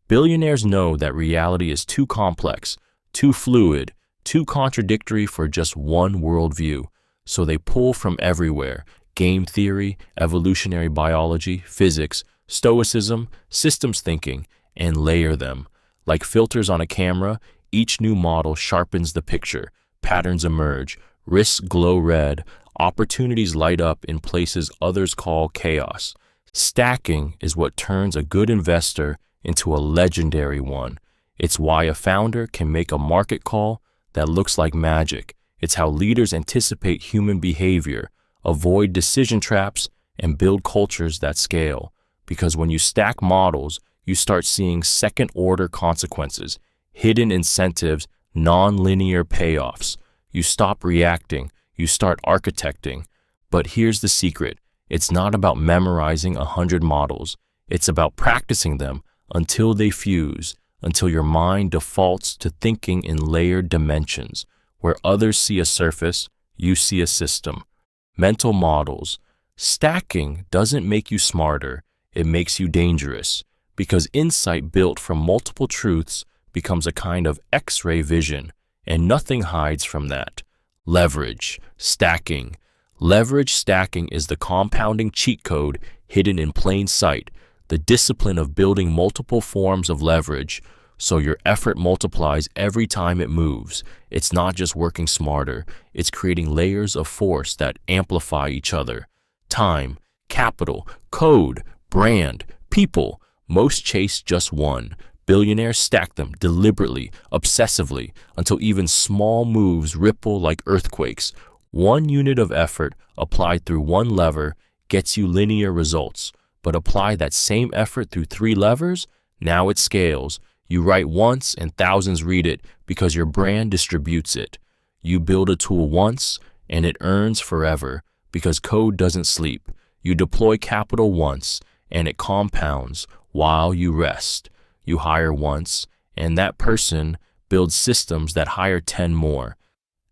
Billionaires know that reality is too complex, too fluid, too contradictory for just one worldview. So they pull from everywhere: game theory, evolutionary biology, physics, stoicism, systems thinking, and layer them. Like filters on a camera, each new model sharpens the picture. Patterns emerge, risks glow red, opportunities light up in places others call chaos. Stacking is what turns a good investor into a legendary one. It's why a founder can make a market call that looks like magic. It's how leaders anticipate human behavior, avoid decision traps, and build cultures that scale. Because when you stack models, you start seeing second-order consequences, hidden incentives, non-linear payoffs. You stop reacting, you start architecting. But here's the secret. It's not about memorizing 100 models. It's about practicing them until they fuse, until your mind defaults to thinking in layered dimensions. Where others see a surface, you see a system. Mental models. Stacking doesn't make you smarter, it makes you dangerous, because insight built from multiple truths becomes a kind of X-ray vision, and nothing hides from that. Leverage. Stacking. Leverage stacking is the compounding cheat code hidden in plain sight. the discipline of building multiple forms of leverage, so your effort multiplies every time it moves. It's not just working smarter, it's creating layers of force that amplify each other. Time, capital, code, brand, people. Most chase just one. Billionaires stack them deliberately, obsessively, until even small moves ripple like earthquakes. 1 unit of effort applied through one lever gets you linear results, but apply that same effort through 3 levers, now it scales. You write once and thousands read it because your brand distributes it. You build a tool once and it earns forever because code doesn't sleep. You deploy capital once and it compounds while you rest. You hire once and that person builds systems that hire 10 more.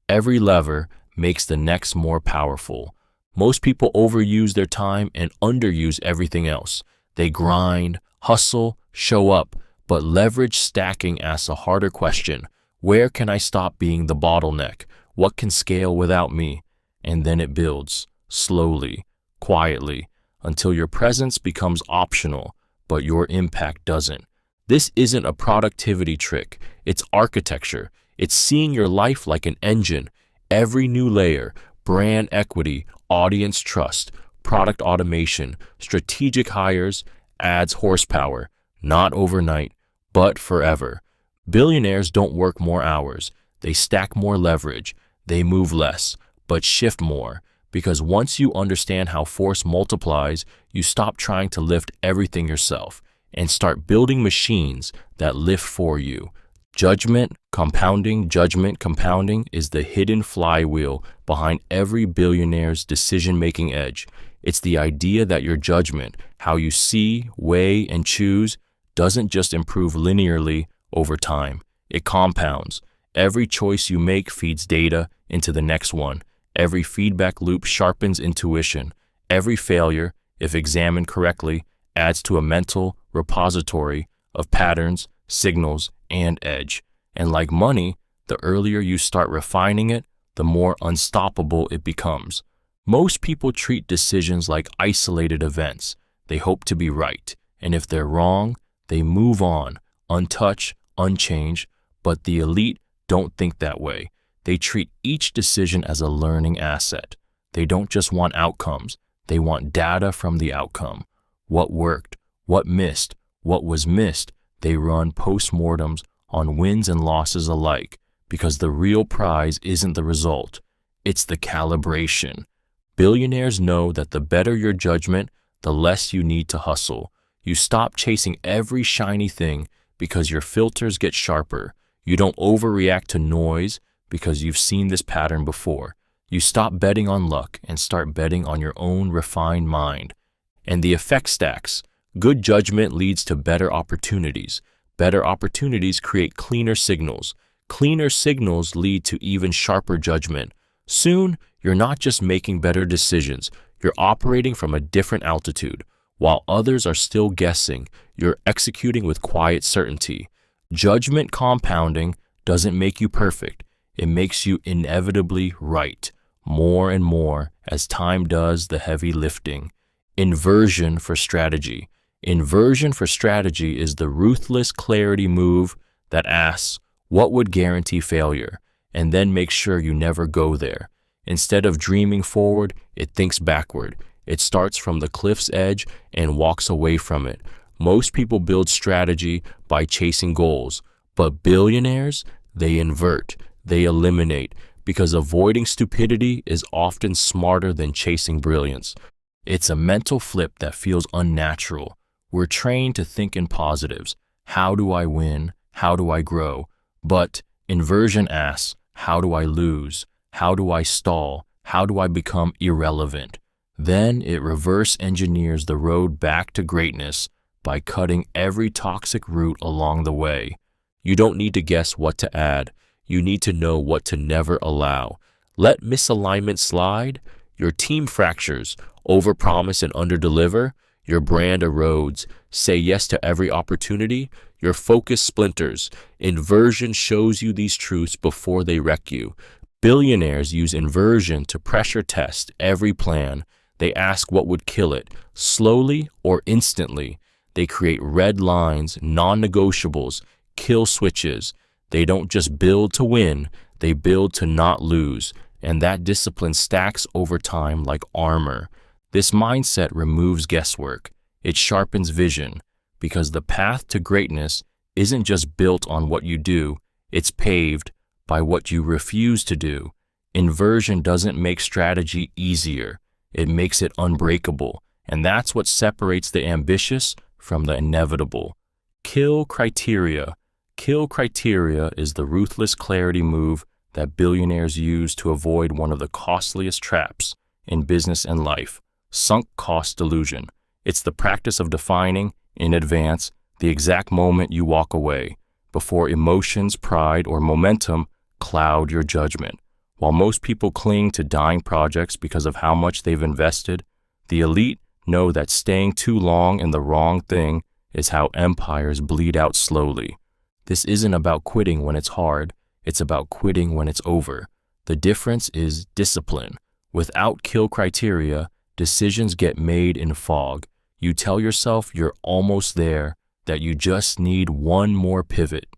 Every lever makes the next more powerful. Most people overuse their time and underuse everything else. They grind, hustle, show up, but leverage stacking asks a harder question. Where can I stop being the bottleneck? What can scale without me? And then it builds, slowly, quietly, until your presence becomes optional, but your impact doesn't. This isn't a productivity trick. It's architecture. It's seeing your life like an engine. Every new layer, brand equity, audience trust, product automation, strategic hires, adds horsepower, not overnight, but forever. Billionaires don't work more hours. They stack more leverage. They move less, but shift more. Because once you understand how force multiplies, you stop trying to lift everything yourself and start building machines that lift for you. Judgment compounding is the hidden flywheel behind every billionaire's decision-making edge. It's the idea that your judgment, how you see, weigh, and choose, doesn't just improve linearly over time. It compounds. Every choice you make feeds data into the next one. Every feedback loop sharpens intuition. Every failure, if examined correctly, adds to a mental repository of patterns, signals, and edge. And like money, the earlier you start refining it, the more unstoppable it becomes. Most people treat decisions like isolated events. They hope to be right, and if they're wrong, they move on, untouched, unchanged, but the elite don't think that way. They treat each decision as a learning asset. They don't just want outcomes, they want data from the outcome. What worked, what missed, what was missed. They run postmortems on wins and losses alike because the real prize isn't the result, it's the calibration. Billionaires know that the better your judgment, the less you need to hustle. You stop chasing every shiny thing because your filters get sharper. You don't overreact to noise because you've seen this pattern before. You stop betting on luck and start betting on your own refined mind. And the effect stacks. Good judgment leads to better opportunities. Better opportunities create cleaner signals. Cleaner signals lead to even sharper judgment. Soon, you're not just making better decisions, you're operating from a different altitude. While others are still guessing, you're executing with quiet certainty. Judgment compounding doesn't make you perfect. It makes you inevitably right, more and more as time does the heavy lifting. Inversion for strategy. Inversion for strategy is the ruthless clarity move that asks, what would guarantee failure? And then makes sure you never go there. Instead of dreaming forward, it thinks backward. It starts from the cliff's edge and walks away from it. Most people build strategy by chasing goals, but billionaires, they invert, they eliminate, because avoiding stupidity is often smarter than chasing brilliance. It's a mental flip that feels unnatural. We're trained to think in positives. How do I win? How do I grow? But inversion asks, how do I lose? How do I stall? How do I become irrelevant? Then it reverse engineers the road back to greatness by cutting every toxic route along the way. You don't need to guess what to add. You need to know what to never allow. Let misalignment slide. Your team fractures. Overpromise and underdeliver. Your brand erodes. Say yes to every opportunity. Your focus splinters. Inversion shows you these truths before they wreck you. Billionaires use inversion to pressure test every plan. They ask what would kill it, slowly or instantly. They create red lines, non-negotiables, kill switches. They don't just build to win, they build to not lose. And that discipline stacks over time like armor. This mindset removes guesswork. It sharpens vision, because the path to greatness isn't just built on what you do, it's paved by what you refuse to do. Inversion doesn't make strategy easier, it makes it unbreakable, and that's what separates the ambitious from the inevitable. Kill criteria. Kill criteria is the ruthless clarity move that billionaires use to avoid one of the costliest traps in business and life, sunk cost delusion. It's the practice of defining, in advance, the exact moment you walk away, before emotions, pride, or momentum cloud your judgment. While most people cling to dying projects because of how much they've invested, the elite know that staying too long in the wrong thing is how empires bleed out slowly. This isn't about quitting when it's hard, it's about quitting when it's over. The difference is discipline. Without kill criteria, decisions get made in fog. You tell yourself you're almost there, that you just need one more pivot.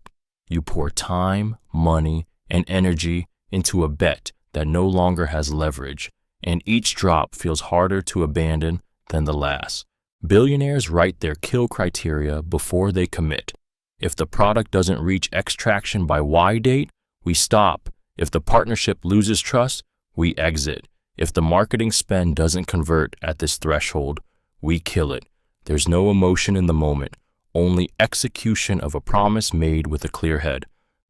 You pour time, money, and energy into a bet that no longer has leverage, and each drop feels harder to abandon than the last. Billionaires write their kill criteria before they commit. If the product doesn't reach extraction by Y date, we stop. If the partnership loses trust, we exit. If the marketing spend doesn't convert at this threshold, we kill it. There's no emotion in the moment, only execution of a promise made with a clear head.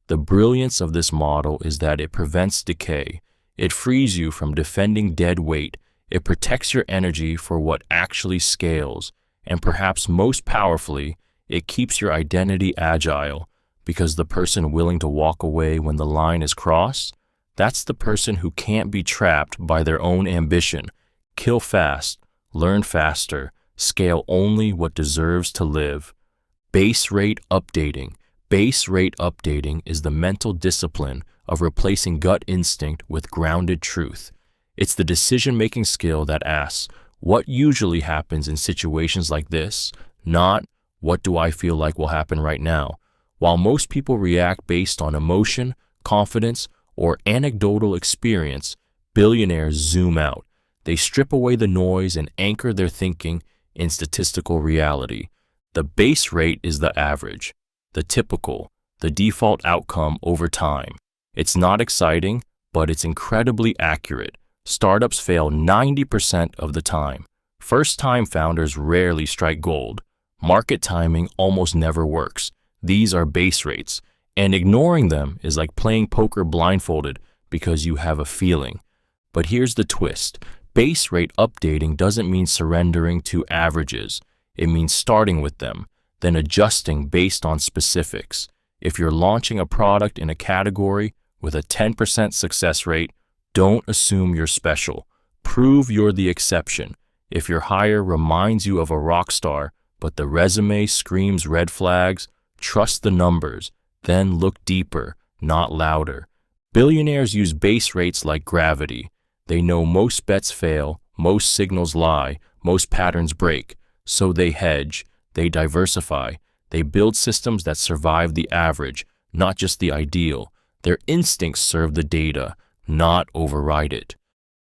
The brilliance of this model is that it prevents decay. It frees you from defending dead weight. It protects your energy for what actually scales. And perhaps most powerfully, it keeps your identity agile, because the person willing to walk away when the line is crossed, that's the person who can't be trapped by their own ambition. Kill fast, learn faster, scale only what deserves to live. Base rate updating. Base rate updating is the mental discipline of replacing gut instinct with grounded truth. It's the decision-making skill that asks, what usually happens in situations like this? Not, what do I feel like will happen right now? While most people react based on emotion, confidence, or anecdotal experience, billionaires zoom out. They strip away the noise and anchor their thinking in statistical reality. The base rate is the average, the typical, the default outcome over time. It's not exciting, but it's incredibly accurate. Startups fail 90% of the time. First-time founders rarely strike gold. Market timing almost never works. These are base rates, and ignoring them is like playing poker blindfolded because you have a feeling. But here's the twist. Base rate updating doesn't mean surrendering to averages. It means starting with them, then adjusting based on specifics. If you're launching a product in a category with a 10% success rate, don't assume you're special. Prove you're the exception. If your hire reminds you of a rock star, but the resume screams red flags, trust the numbers, then look deeper, not louder. Billionaires use base rates like gravity. They know most bets fail, most signals lie, most patterns break. So they hedge, they diversify, they build systems that survive the average, not just the ideal. Their instincts serve the data, not override it.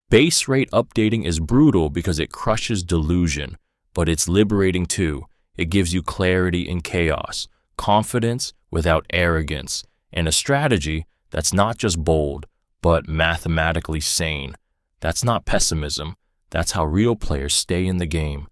Base rate updating is brutal because it crushes delusion, but it's liberating too. It gives you clarity in chaos, confidence without arrogance, and a strategy that's not just bold, but mathematically sane. That's not pessimism. That's how real players stay in the game.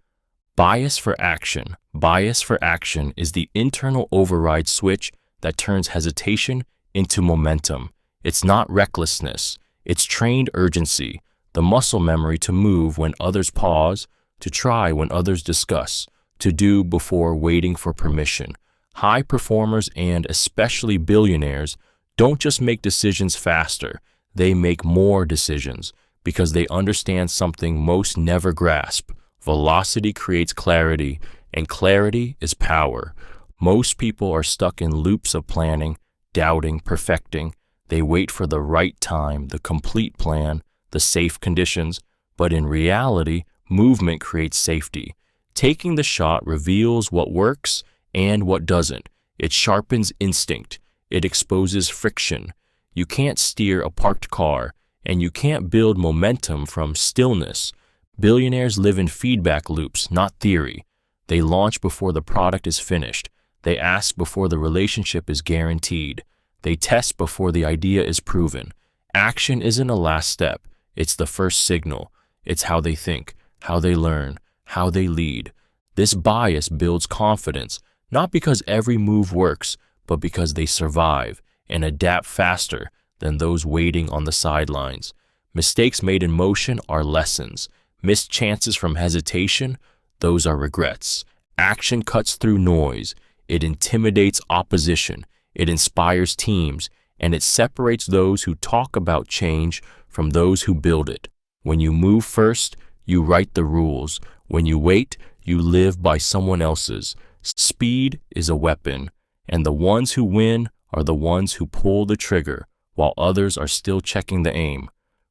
Bias for action. Bias for action is the internal override switch that turns hesitation into momentum. It's not recklessness. It's trained urgency, the muscle memory to move when others pause, to try when others discuss, to do before waiting for permission. High performers, and especially billionaires, don't just make decisions faster, they make more decisions because they understand something most never grasp. Velocity creates clarity, and clarity is power. Most people are stuck in loops of planning, doubting, perfecting. They wait for the right time, the complete plan, the safe conditions, but in reality, movement creates safety. Taking the shot reveals what works and what doesn't. It sharpens instinct. It exposes friction. You can't steer a parked car, and you can't build momentum from stillness. Billionaires live in feedback loops, not theory. They launch before the product is finished. They ask before the relationship is guaranteed. They test before the idea is proven. Action isn't a last step. It's the first signal. It's how they think, how they learn, how they lead. This bias builds confidence, not because every move works, but because they survive and adapt faster than those waiting on the sidelines. Mistakes made in motion are lessons. Missed chances from hesitation, those are regrets. Action cuts through noise. It intimidates opposition. It inspires teams, and it separates those who talk about change from those who build it. When you move first, you write the rules. When you wait, you live by someone else's. Speed is a weapon, and the ones who win are the ones who pull the trigger, while others are still checking the aim.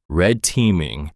Red teaming.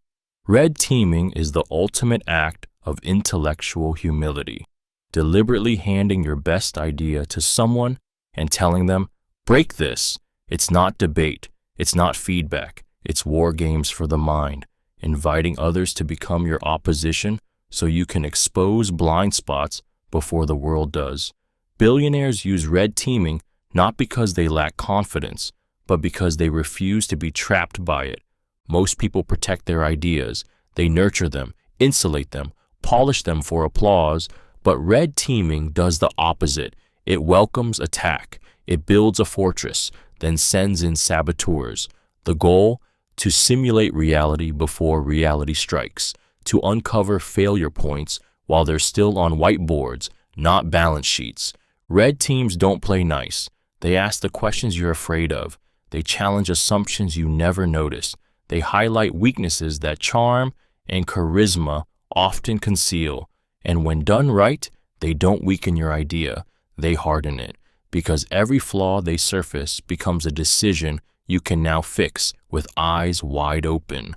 Red teaming is the ultimate act of intellectual humility. Deliberately handing your best idea to someone and telling them, break this. It's not debate. It's not feedback. It's war games for the mind. Inviting others to become your opposition so you can expose blind spots before the world does. Billionaires use red teaming not because they lack confidence, but because they refuse to be trapped by it. Most people protect their ideas. They nurture them, insulate them, polish them for applause, but red teaming does the opposite. It welcomes attack. It builds a fortress, then sends in saboteurs. The goal? To simulate reality before reality strikes, to uncover failure points while they're still on whiteboards, not balance sheets. Red teams don't play nice. They ask the questions you're afraid of. They challenge assumptions you never noticed. They highlight weaknesses that charm and charisma often conceal. And when done right, they don't weaken your idea. They harden it, because every flaw they surface becomes a decision you can now fix with eyes wide open.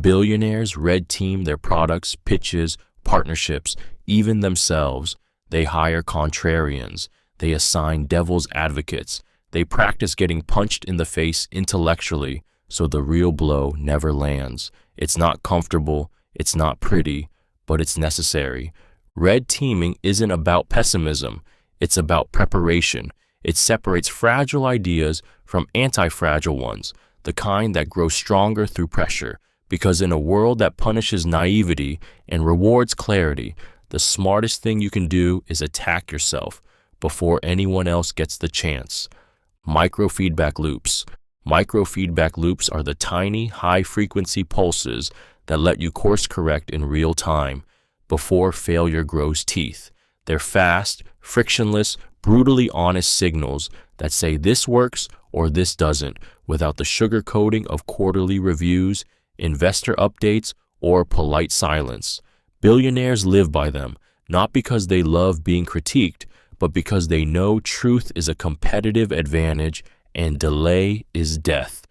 Billionaires red team their products, pitches, partnerships, even themselves. They hire contrarians. They assign devil's advocates. They practice getting punched in the face intellectually so the real blow never lands. It's not comfortable, it's not pretty, but it's necessary. Red teaming isn't about pessimism. It's about preparation. It separates fragile ideas from anti-fragile ones, the kind that grow stronger through pressure. Because in a world that punishes naivety and rewards clarity, the smartest thing you can do is attack yourself before anyone else gets the chance. Microfeedback loops. Microfeedback loops are the tiny, high-frequency pulses that let you course correct in real time before failure grows teeth. They're fast, frictionless, brutally honest signals that say this works or this doesn't, without the sugarcoating of quarterly reviews, investor updates, or polite silence. Billionaires live by them, not because they love being critiqued, but because they know truth is a competitive advantage and delay is death.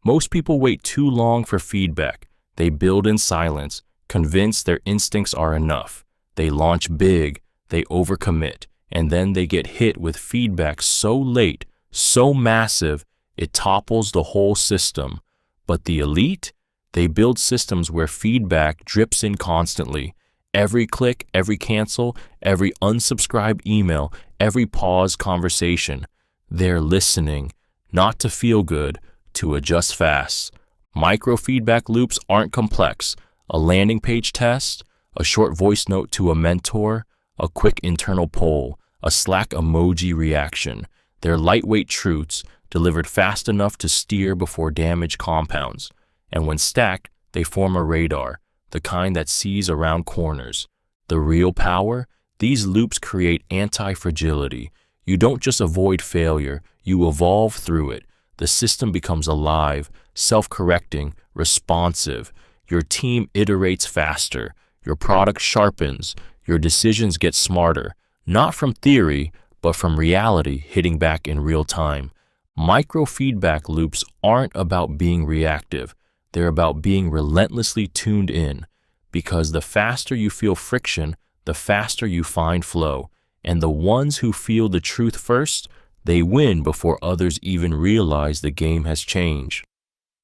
Most people wait too long for feedback. They build in silence, convinced their instincts are enough. They launch big, they overcommit, and then they get hit with feedback so late, so massive, it topples the whole system. But the elite? They build systems where feedback drips in constantly. Every click, every cancel, every unsubscribe email, every pause conversation. They're listening, not to feel good, to adjust fast. Microfeedback loops aren't complex. A landing page test, a short voice note to a mentor, a quick internal poll, a Slack emoji reaction. They're lightweight truths delivered fast enough to steer before damage compounds. And when stacked, they form a radar, the kind that sees around corners. The real power? These loops create anti-fragility. You don't just avoid failure, you evolve through it. The system becomes alive, self-correcting, responsive. Your team iterates faster. Your product sharpens. Your decisions get smarter, not from theory, but from reality hitting back in real time. Microfeedback loops aren't about being reactive. They're about being relentlessly tuned in, because the faster you feel friction, the faster you find flow. And the ones who feel the truth first, they win before others even realize the game has changed.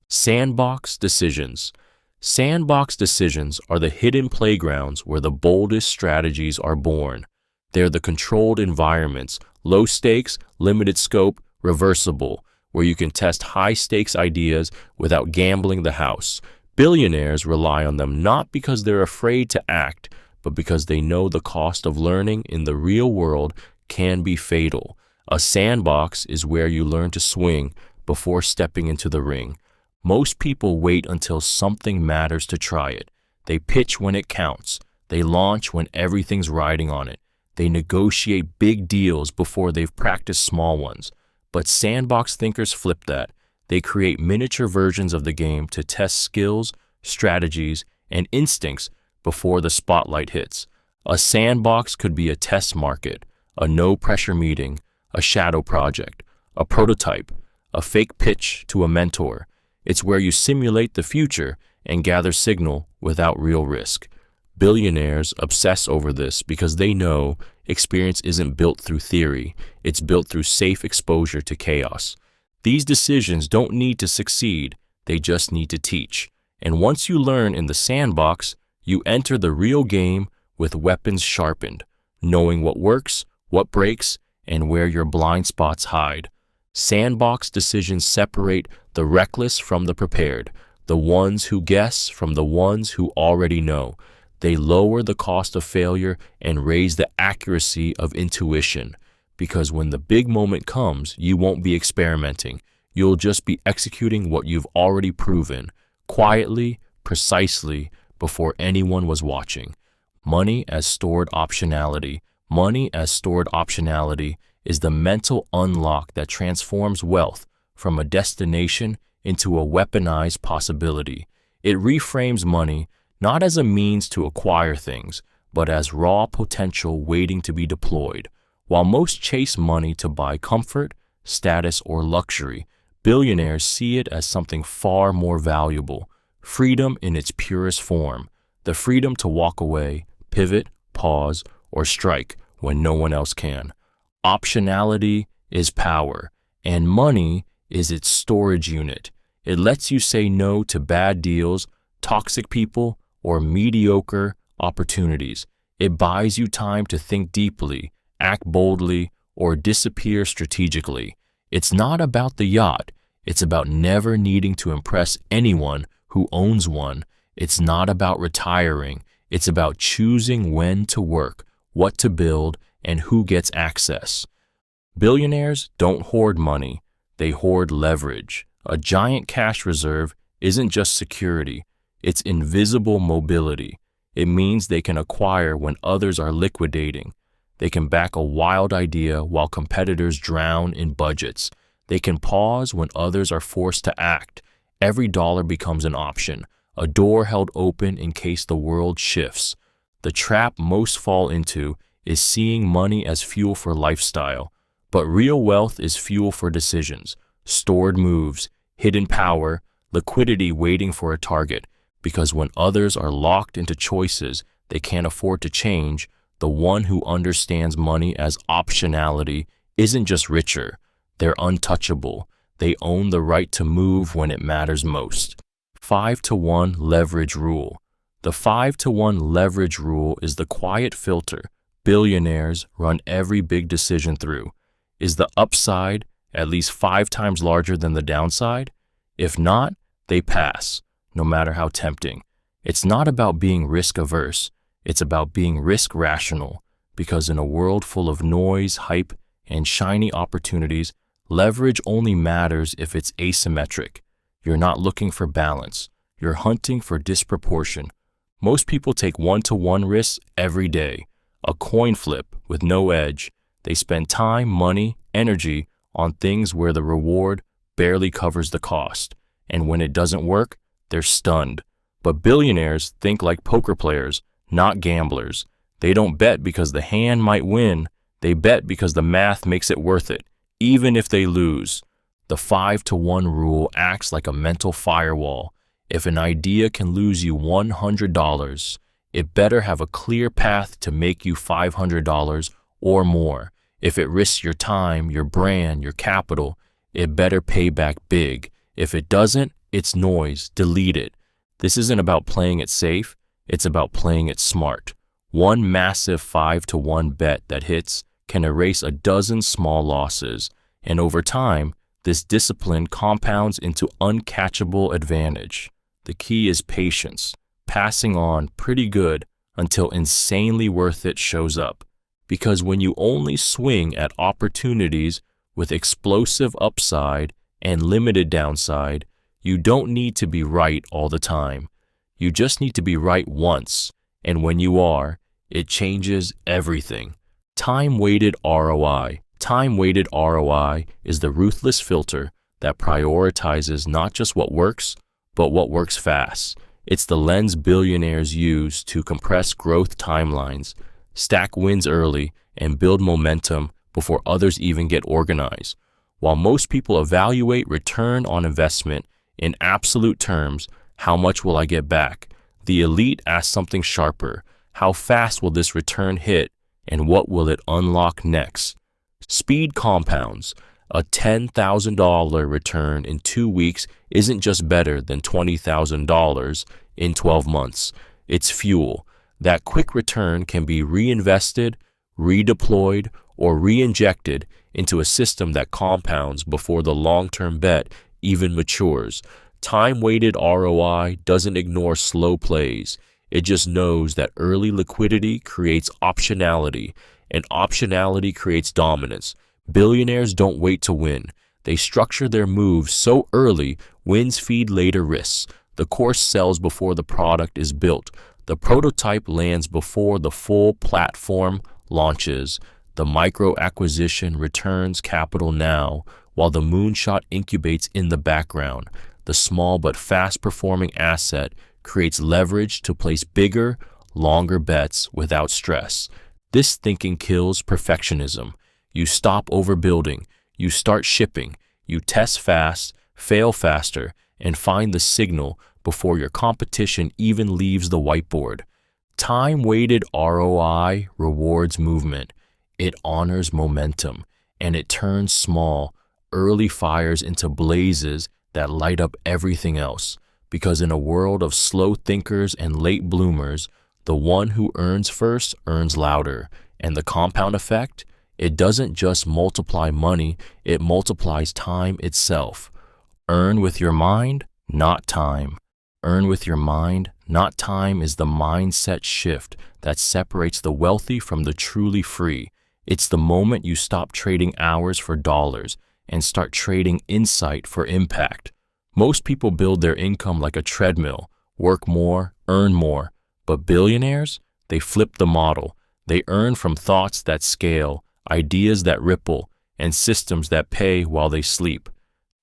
Sandbox Decisions. Sandbox decisions are the hidden playgrounds where the boldest strategies are born. They're the controlled environments, low stakes, limited scope, reversible, where you can test high-stakes ideas without gambling the house. Billionaires rely on them not because they're afraid to act, but because they know the cost of learning in the real world can be fatal. A sandbox is where you learn to swing before stepping into the ring. Most people wait until something matters to try it. They pitch when it counts. They launch when everything's riding on it. They negotiate big deals before they've practiced small ones. But sandbox thinkers flip that. They create miniature versions of the game to test skills, strategies, and instincts before the spotlight hits. A sandbox could be a test market, a no-pressure meeting, a shadow project, a prototype, a fake pitch to a mentor. It's where you simulate the future and gather signal without real risk. Billionaires obsess over this because they know experience isn't built through theory, it's built through safe exposure to chaos. These decisions don't need to succeed, they just need to teach. And once you learn in the sandbox, you enter the real game with weapons sharpened, knowing what works, what breaks, and where your blind spots hide. Sandbox decisions separate the reckless from the prepared, the ones who guess from the ones who already know. They lower the cost of failure and raise the accuracy of intuition. Because when the big moment comes, you won't be experimenting. You'll just be executing what you've already proven, quietly, precisely, before anyone was watching. Money as stored optionality. Money as stored optionality is the mental unlock that transforms wealth from a destination into a weaponized possibility. It reframes money not as a means to acquire things, but as raw potential waiting to be deployed. While most chase money to buy comfort, status, or luxury, billionaires see it as something far more valuable, freedom in its purest form, the freedom to walk away, pivot, pause, or strike when no one else can. Optionality is power, and money is its storage unit. It lets you say no to bad deals, toxic people, or mediocre opportunities. It buys you time to think deeply, act boldly, or disappear strategically. It's not about the yacht. It's about never needing to impress anyone who owns one. It's not about retiring. It's about choosing when to work, what to build, and who gets access. Billionaires don't hoard money. They hoard leverage. A giant cash reserve isn't just security. It's invisible mobility. It means they can acquire when others are liquidating. They can back a wild idea while competitors drown in budgets. They can pause when others are forced to act. Every dollar becomes an option, a door held open in case the world shifts. The trap most fall into is seeing money as fuel for lifestyle. But real wealth is fuel for decisions, stored moves, hidden power, liquidity waiting for a target. Because when others are locked into choices they can't afford to change, the one who understands money as optionality isn't just richer, they're untouchable. They own the right to move when it matters most. 5-to-1 leverage rule. The 5-to-1 leverage rule is the quiet filter billionaires run every big decision through. Is the upside at least 5 times larger than the downside? If not, they pass, no matter how tempting. It's not about being risk-averse. It's about being risk-rational, because in a world full of noise, hype, and shiny opportunities, leverage only matters if it's asymmetric. You're not looking for balance. You're hunting for disproportion. Most people take 1-to-1 risks every day, a coin flip with no edge. They spend time, money, energy on things where the reward barely covers the cost. And when it doesn't work, they're stunned. But billionaires think like poker players, not gamblers. They don't bet because the hand might win. They bet because the math makes it worth it, even if they lose. The 5-to-1 rule acts like a mental firewall. If an idea can lose you $100, It better have a clear path to make you $500 or more. If it risks your time, your brand, your capital, it better pay back big. If it doesn't, it's noise. Delete it. This isn't about playing it safe. It's about playing it smart. One massive 5-to-1 bet that hits can erase a dozen small losses. And over time, this discipline compounds into uncatchable advantage. The key is patience, passing on pretty good until insanely worth it shows up. Because when you only swing at opportunities with explosive upside and limited downside, you don't need to be right all the time. You just need to be right once, and when you are, it changes everything. Time-weighted ROI. Time-weighted ROI is the ruthless filter that prioritizes not just what works, but what works fast. It's the lens billionaires use to compress growth timelines, stack wins early, and build momentum before others even get organized. While most people evaluate return on investment in absolute terms, how much will I get back? The elite ask something sharper. How fast will this return hit, and what will it unlock next? Speed compounds. A $10,000 return in 2 weeks isn't just better than $20,000 in 12 months. It's fuel. That quick return can be reinvested, redeployed, or reinjected into a system that compounds before the long-term bet even matures. Time-weighted ROI doesn't ignore slow plays. It just knows that early liquidity creates optionality, and optionality creates dominance. Billionaires don't wait to win. They structure their moves so early, wins feed later risks. The course sells before the product is built. The prototype lands before the full platform launches. The micro acquisition returns capital now, while the moonshot incubates in the background. The small but fast-performing asset creates leverage to place bigger, longer bets without stress. This thinking kills perfectionism. You stop overbuilding, you start shipping, you test fast, fail faster, and find the signal before your competition even leaves the whiteboard. Time-weighted ROI rewards movement. It honors momentum, and it turns small, early fires into blazes that light up everything else. Because in a world of slow thinkers and late bloomers, the one who earns first earns louder. And the compound effect? It doesn't just multiply money, it multiplies time itself. Earn with your mind, not time. Earn with your mind, not time is the mindset shift that separates the wealthy from the truly free. It's the moment you stop trading hours for dollars and start trading insight for impact. Most people build their income like a treadmill, work more, earn more. But billionaires, they flip the model. They earn from thoughts that scale, ideas that ripple, and systems that pay while they sleep.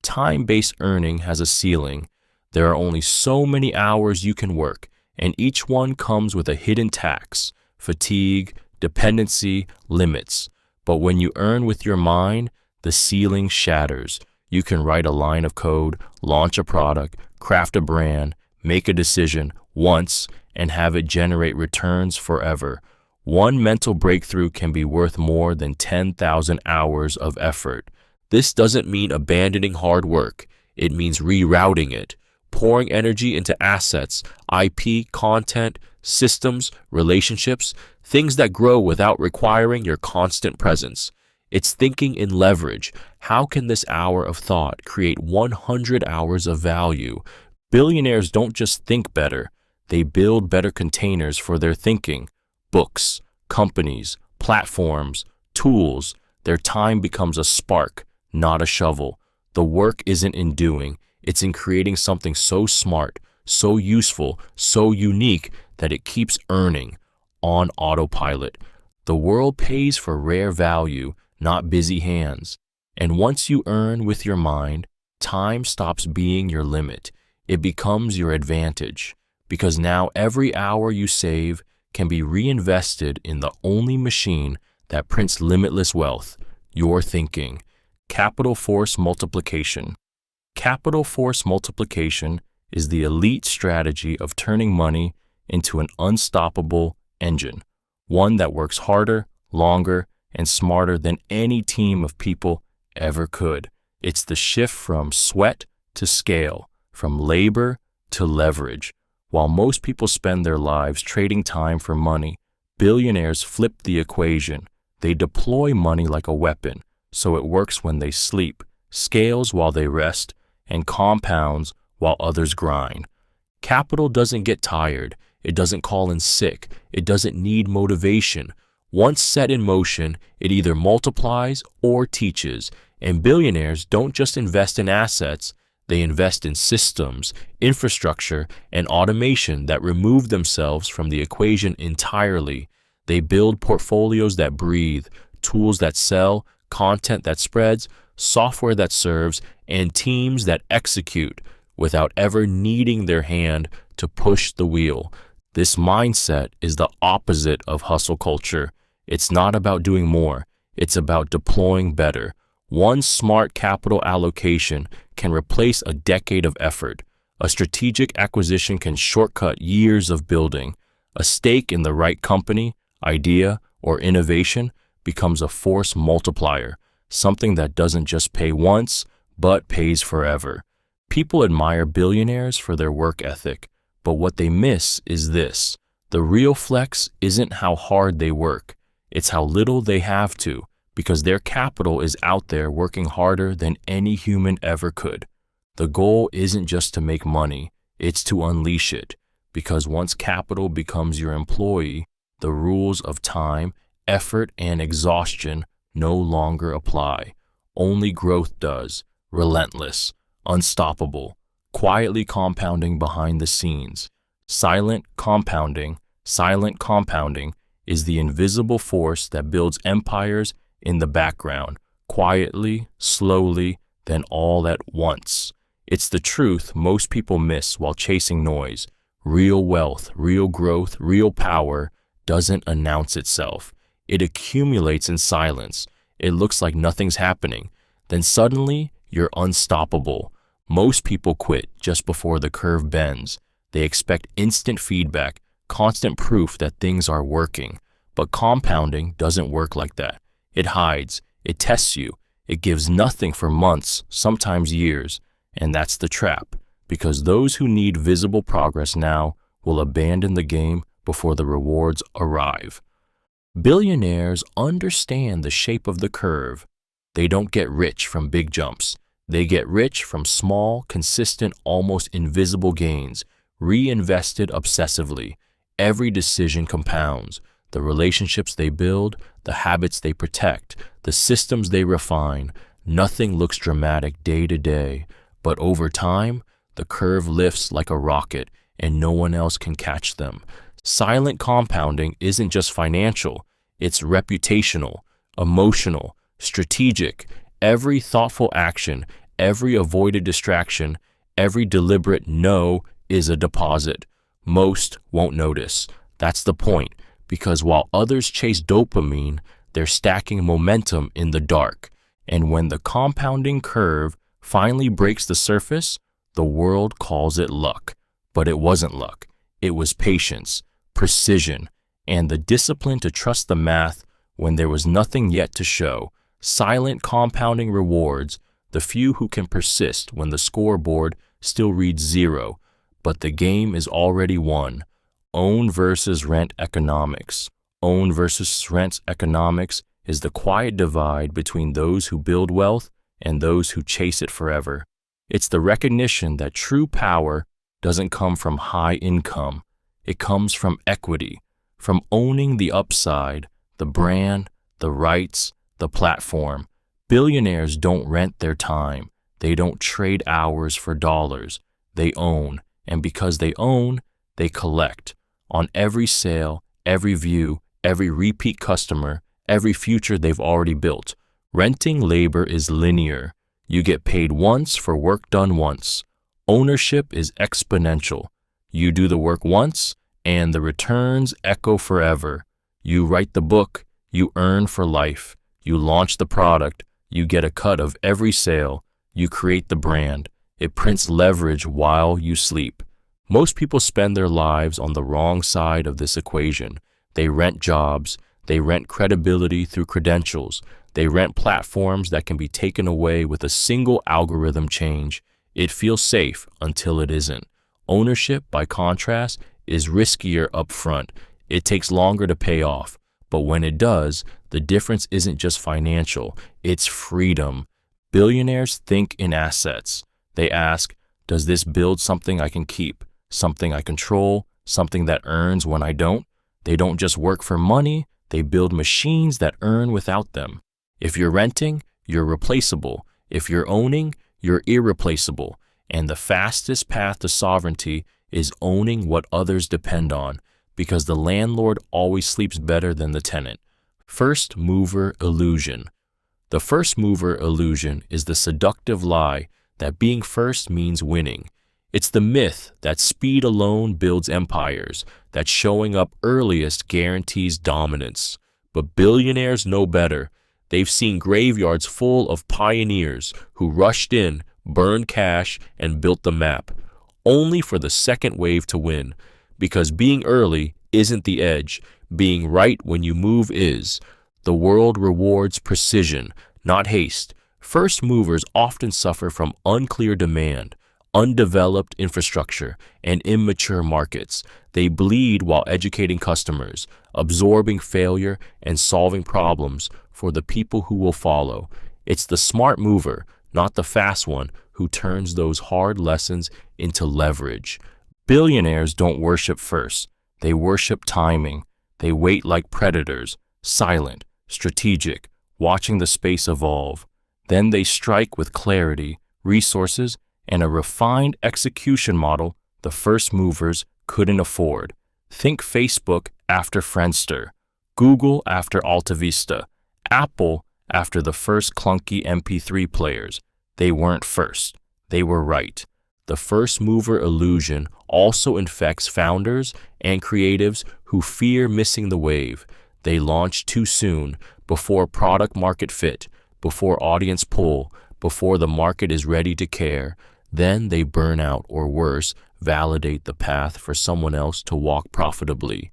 Time-based earning has a ceiling. There are only so many hours you can work, and each one comes with a hidden tax, fatigue, dependency, limits. But when you earn with your mind, the ceiling shatters. You can write a line of code, launch a product, craft a brand, make a decision once, and have it generate returns forever. One mental breakthrough can be worth more than 10,000 hours of effort. This doesn't mean abandoning hard work. It means rerouting it, pouring energy into assets, IP, content, systems, relationships, things that grow without requiring your constant presence. It's thinking in leverage. How can this hour of thought create 100 hours of value? Billionaires don't just think better. They build better containers for their thinking. Books, companies, platforms, tools. Their time becomes a spark, not a shovel. The work isn't in doing. It's in creating something so smart, so useful, so unique that it keeps earning on autopilot. The world pays for rare value, not busy hands. And once you earn with your mind, time stops being your limit. It becomes your advantage, because now every hour you save can be reinvested in the only machine that prints limitless wealth, your thinking. Capital force multiplication. Capital force multiplication is the elite strategy of turning money into an unstoppable engine, one that works harder, longer, and smarter than any team of people ever could. It's the shift from sweat to scale, from labor to leverage. While most people spend their lives trading time for money, billionaires flip the equation. They deploy money like a weapon, so it works when they sleep, scales while they rest, and compounds while others grind. Capital doesn't get tired. It doesn't call in sick. It doesn't need motivation. Once set in motion, it either multiplies or teaches. And billionaires don't just invest in assets. They invest in systems, infrastructure, and automation that remove themselves from the equation entirely. They build portfolios that breathe, tools that sell, content that spreads, software that serves, and teams that execute without ever needing their hand to push the wheel. This mindset is the opposite of hustle culture. It's not about doing more. It's about deploying better. One smart capital allocation can replace a decade of effort. A strategic acquisition can shortcut years of building. A stake in the right company, idea, or innovation becomes a force multiplier, something that doesn't just pay once, but pays forever. People admire billionaires for their work ethic, but what they miss is this. The real flex isn't how hard they work. It's how little they have to, because their capital is out there working harder than any human ever could. The goal isn't just to make money, it's to unleash it, because once capital becomes your employee, the rules of time, effort, and exhaustion no longer apply. Only growth does, relentless, unstoppable, quietly compounding behind the scenes. Silent compounding is the invisible force that builds empires in the background, quietly, slowly, then all at once. It's the truth most people miss while chasing noise. Real wealth, real growth, real power doesn't announce itself. It accumulates in silence. It looks like nothing's happening. Then suddenly, you're unstoppable. Most people quit just before the curve bends. They expect instant feedback, constant proof that things are working. But compounding doesn't work like that. It hides, it tests you, it gives nothing for months, sometimes years. And that's the trap, because those who need visible progress now will abandon the game before the rewards arrive. Billionaires understand the shape of the curve. They don't get rich from big jumps. They get rich from small, consistent, almost invisible gains, reinvested obsessively. Every decision compounds. The relationships they build, the habits they protect, the systems they refine. Nothing looks dramatic day to day, but over time, the curve lifts like a rocket and no one else can catch them. Silent compounding isn't just financial, it's reputational, emotional, strategic. Every thoughtful action, every avoided distraction, every deliberate no is a deposit. Most won't notice. That's the point, because while others chase dopamine, they're stacking momentum in the dark. And when the compounding curve finally breaks the surface, the world calls it luck. But it wasn't luck. It was patience, precision, and the discipline to trust the math when there was nothing yet to show. Silent compounding rewards the few who can persist when the scoreboard still reads 0, but the game is already won. Own versus rent economics. Own versus rent economics is the quiet divide between those who build wealth and those who chase it forever. It's the recognition that true power doesn't come from high income. It comes from equity, from owning the upside, the brand, the rights, the platform. Billionaires don't rent their time. They don't trade hours for dollars. They own, and because they own, they collect. On every sale, every view, every repeat customer, every future they've already built. Renting labor is linear. You get paid once for work done once. Ownership is exponential. You do the work once, and the returns echo forever. You write the book, you earn for life. You launch the product, you get a cut of every sale. You create the brand. It prints leverage while you sleep. Most people spend their lives on the wrong side of this equation. They rent jobs, they rent credibility through credentials, they rent platforms that can be taken away with a single algorithm change. It feels safe until it isn't. Ownership, by contrast, is riskier up front. It takes longer to pay off. But when it does, the difference isn't just financial, it's freedom. Billionaires think in assets. They ask, does this build something I can keep, something I control, something that earns when I don't? They don't just work for money, they build machines that earn without them. If you're renting, you're replaceable. If you're owning, you're irreplaceable. And the fastest path to sovereignty is owning what others depend on, because the landlord always sleeps better than the tenant. First mover illusion. The first mover illusion is the seductive lie that being first means winning. It's the myth that speed alone builds empires, that showing up earliest guarantees dominance. But billionaires know better. They've seen graveyards full of pioneers who rushed in, burned cash, and built the map, only for the second wave to win. Because being early isn't the edge, being right when you move is. The world rewards precision, not haste. First movers often suffer from unclear demand, undeveloped infrastructure, and immature markets. They bleed while educating customers, absorbing failure, and solving problems for the people who will follow. It's the smart mover, not the fast one, who turns those hard lessons into leverage. Billionaires don't worship first. They worship timing. They wait like predators, silent, strategic, watching the space evolve. Then they strike with clarity, resources, and a refined execution model the first movers couldn't afford. Think Facebook after Friendster, Google after AltaVista, Apple after the first clunky MP3 players. They weren't first. They were right. The first mover illusion also infects founders and creatives who fear missing the wave. They launch too soon, before product market fit, before audience pull, before the market is ready to care. Then they burn out, or worse, validate the path for someone else to walk profitably.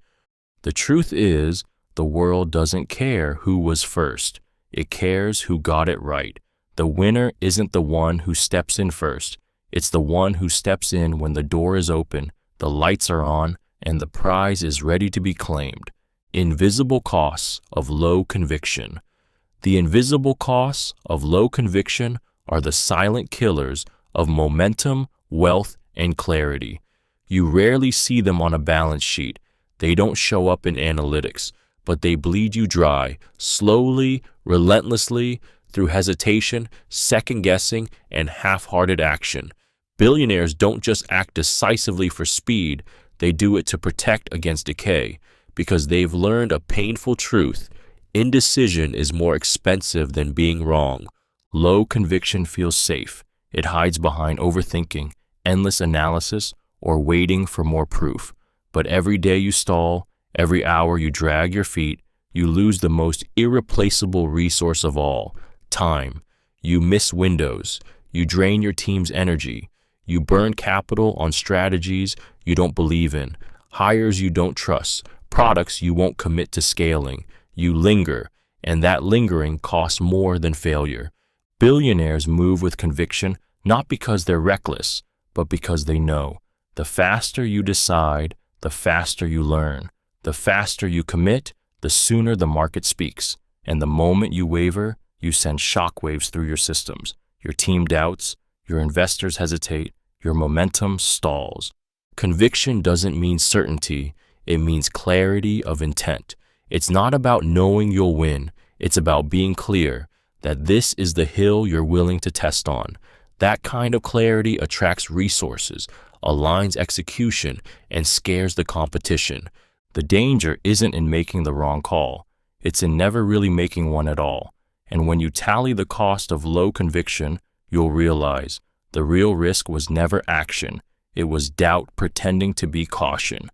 The truth is, the world doesn't care who was first. It cares who got it right. The winner isn't the one who steps in first. It's the one who steps in when the door is open, the lights are on, and the prize is ready to be claimed. Invisible costs of low conviction. The invisible costs of low conviction are the silent killers of momentum, wealth, and clarity. You rarely see them on a balance sheet. They don't show up in analytics, but they bleed you dry, slowly, relentlessly, through hesitation, second-guessing, and half-hearted action. Billionaires don't just act decisively for speed, they do it to protect against decay, because they've learned a painful truth. Indecision is more expensive than being wrong. Low conviction feels safe. It hides behind overthinking, endless analysis, or waiting for more proof. But every day you stall, every hour you drag your feet, you lose the most irreplaceable resource of all, time. You miss windows. You drain your team's energy. You burn capital on strategies you don't believe in, hires you don't trust, products you won't commit to scaling. You linger, and that lingering costs more than failure. Billionaires move with conviction not because they're reckless, but because they know. The faster you decide, the faster you learn. The faster you commit, the sooner the market speaks. And the moment you waver, you send shockwaves through your systems. Your team doubts, your investors hesitate, your momentum stalls. Conviction doesn't mean certainty, it means clarity of intent. It's not about knowing you'll win, it's about being clear that this is the hill you're willing to test on. That kind of clarity attracts resources, aligns execution, and scares the competition. The danger isn't in making the wrong call, it's in never really making one at all. And when you tally the cost of low conviction, you'll realize the real risk was never action, it was doubt pretending to be caution.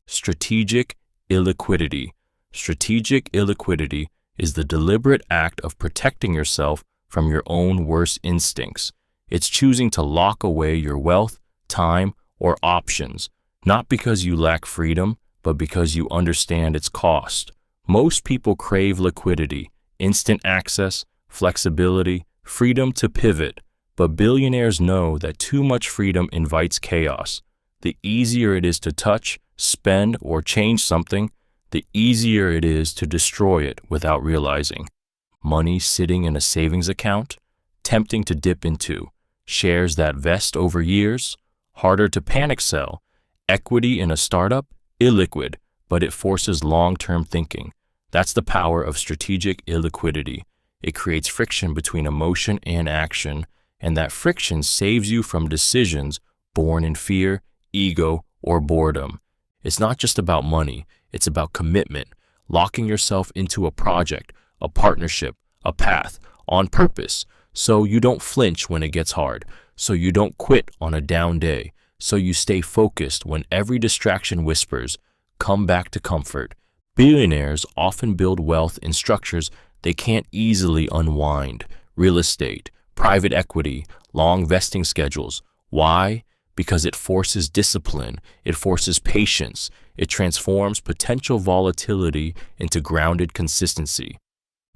Strategic illiquidity. Strategic illiquidity is the deliberate act of protecting yourself from your own worst instincts. It's choosing to lock away your wealth, time, or options, not because you lack freedom, but because you understand its cost. Most people crave liquidity, instant access, flexibility, freedom to pivot, but billionaires know that too much freedom invites chaos. The easier it is to touch, spend, or change something, the easier it is to destroy it without realizing. Money sitting in a savings account, tempting to dip into, shares that vest over years, harder to panic sell, equity in a startup, illiquid, but it forces long-term thinking. That's the power of strategic illiquidity. It creates friction between emotion and action, and that friction saves you from decisions born in fear, ego, or boredom. It's not just about money, it's about commitment, locking yourself into a project, a partnership, a path, on purpose, so you don't flinch when it gets hard, so you don't quit on a down day, so you stay focused when every distraction whispers, come back to comfort. Billionaires often build wealth in structures they can't easily unwind. Real estate, private equity, long vesting schedules. Why? Because it forces discipline, it forces patience, it transforms potential volatility into grounded consistency.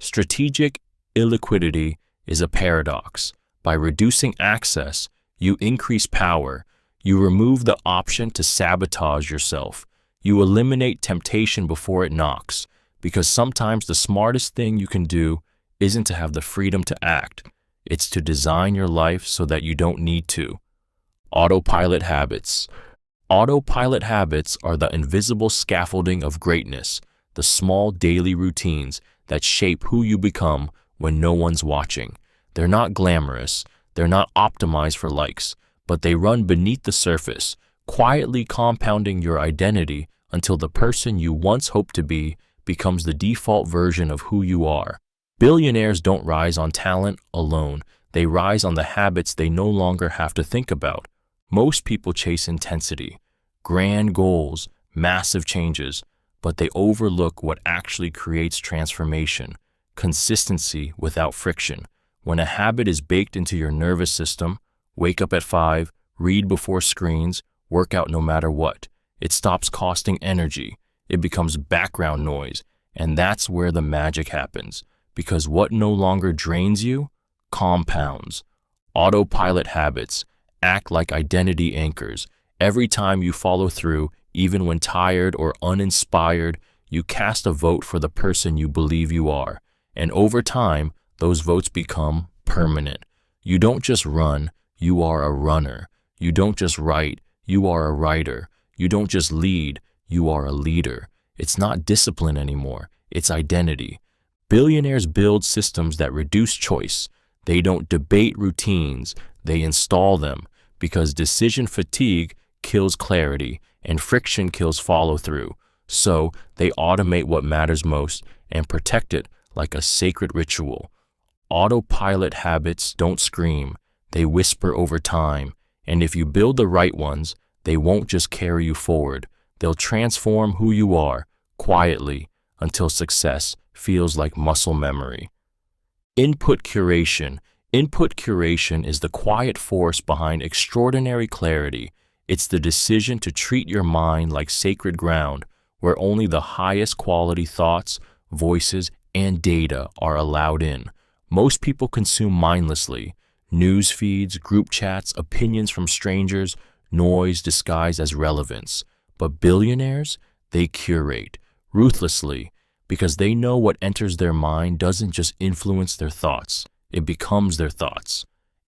Strategic illiquidity is a paradox. By reducing access, you increase power. You remove the option to sabotage yourself. You eliminate temptation before it knocks, because sometimes the smartest thing you can do isn't to have the freedom to act. It's to design your life so that you don't need to. Autopilot habits. Autopilot habits are the invisible scaffolding of greatness, the small daily routines that shape who you become when no one's watching. They're not glamorous, they're not optimized for likes, but they run beneath the surface, quietly compounding your identity until the person you once hoped to be becomes the default version of who you are. Billionaires don't rise on talent alone, they rise on the habits they no longer have to think about. Most people chase intensity, grand goals, massive changes, but they overlook what actually creates transformation, consistency without friction. When a habit is baked into your nervous system, wake up at 5, read before screens, work out no matter what, it stops costing energy. It becomes background noise, and that's where the magic happens, because what no longer drains you compounds. Autopilot habits act like identity anchors. Every time you follow through, even when tired or uninspired, you cast a vote for the person you believe you are. And over time, those votes become permanent. You don't just run, you are a runner. You don't just write, you are a writer. You don't just lead, you are a leader. It's not discipline anymore, it's identity. Billionaires build systems that reduce choice. They don't debate routines, they install them, because decision fatigue kills clarity and friction kills follow-through. So they automate what matters most and protect it like a sacred ritual. Autopilot habits don't scream, they whisper over time, and if you build the right ones, they won't just carry you forward, they'll transform who you are, quietly, until success feels like muscle memory. Input curation. Input curation is the quiet force behind extraordinary clarity. It's the decision to treat your mind like sacred ground, where only the highest quality thoughts, voices, and data are allowed in. Most people consume mindlessly. News feeds, group chats, opinions from strangers, noise disguised as relevance. But billionaires, they curate, ruthlessly, because they know what enters their mind doesn't just influence their thoughts, it becomes their thoughts.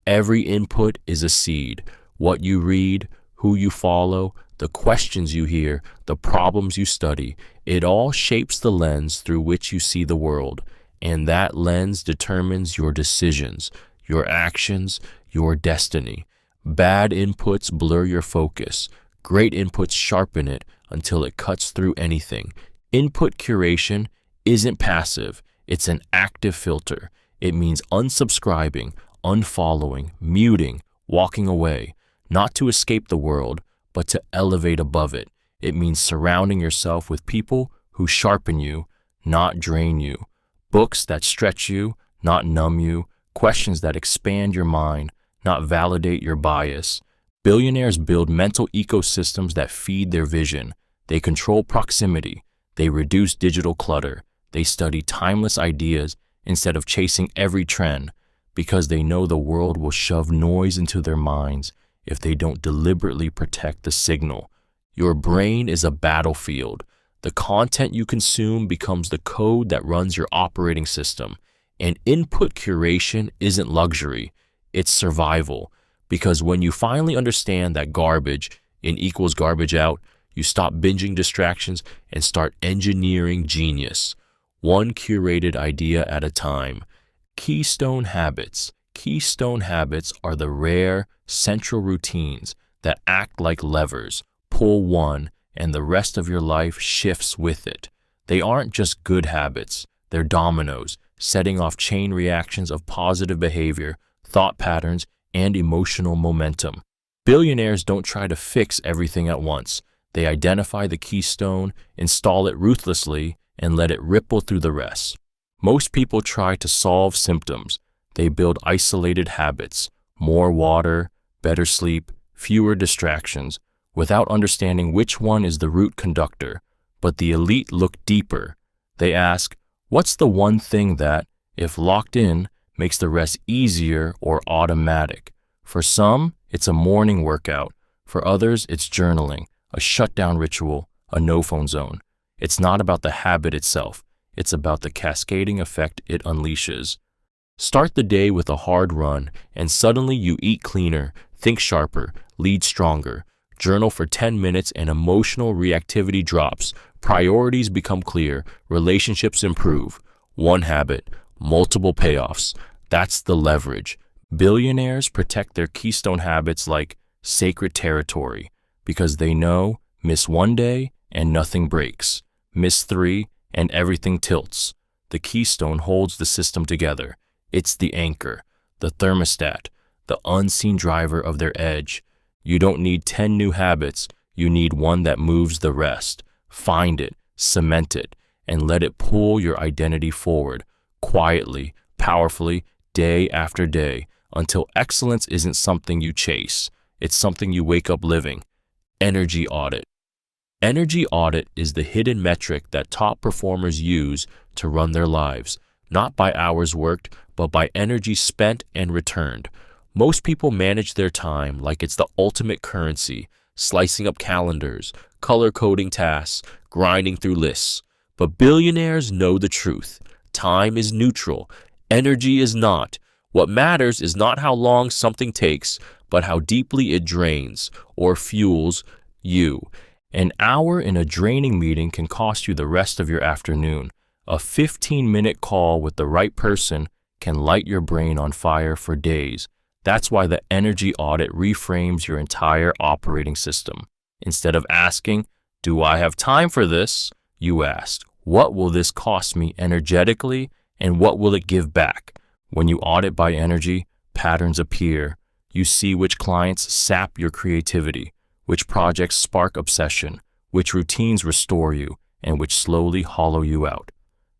Every input is a seed. What you read, who you follow, the questions you hear, the problems you study, it all shapes the lens through which you see the world. And that lens determines your decisions, your actions, your destiny. Bad inputs blur your focus. Great inputs sharpen it until it cuts through anything. Input curation isn't passive, it's an active filter. It means unsubscribing, unfollowing, muting, walking away, not to escape the world, but to elevate above it. It means surrounding yourself with people who sharpen you, not drain you. Books that stretch you, not numb you. Questions that expand your mind, not validate your bias. Billionaires build mental ecosystems that feed their vision. They control proximity. They reduce digital clutter. They study timeless ideas instead of chasing every trend because they know the world will shove noise into their minds if they don't deliberately protect the signal. Your brain is a battlefield. The content you consume becomes the code that runs your operating system. And input curation isn't luxury, it's survival. Because when you finally understand that garbage in equals garbage out, you stop binging distractions and start engineering genius, one curated idea at a time. Keystone habits. Keystone habits are the rare, central routines that act like levers. Pull one, and the rest of your life shifts with it. They aren't just good habits, they're dominoes, setting off chain reactions of positive behavior, thought patterns, and emotional momentum. Billionaires don't try to fix everything at once. They identify the keystone, install it ruthlessly, and let it ripple through the rest. Most people try to solve symptoms. They build isolated habits, more water, better sleep, fewer distractions, without understanding which one is the root conductor. But the elite look deeper. They ask, what's the one thing that, if locked in, makes the rest easier or automatic? For some, it's a morning workout. For others, it's journaling, a shutdown ritual, a no-phone zone. It's not about the habit itself. It's about the cascading effect it unleashes. Start the day with a hard run, and suddenly you eat cleaner, think sharper, lead stronger. Journal for 10 minutes and emotional reactivity drops. Priorities become clear. Relationships improve. One habit, multiple payoffs. That's the leverage. Billionaires protect their keystone habits like sacred territory because they know miss one day and nothing breaks. Miss three and everything tilts. The keystone holds the system together. It's the anchor, the thermostat, the unseen driver of their edge. You don't need 10 new habits. You need one that moves the rest. Find it, cement it, and let it pull your identity forward, quietly, powerfully, day after day, until excellence isn't something you chase. It's something you wake up living. Energy audit. Energy audit is the hidden metric that top performers use to run their lives, not by hours worked, but by energy spent and returned. Most people manage their time like it's the ultimate currency, slicing up calendars, color-coding tasks, grinding through lists. But billionaires know the truth. Time is neutral. Energy is not. What matters is not how long something takes, but how deeply it drains or fuels you. An hour in a draining meeting can cost you the rest of your afternoon. A 15-minute call with the right person can light your brain on fire for days. That's why the energy audit reframes your entire operating system. Instead of asking, do I have time for this? You ask, what will this cost me energetically and what will it give back? When you audit by energy, patterns appear. You see which clients sap your creativity, which projects spark obsession, which routines restore you, and which slowly hollow you out.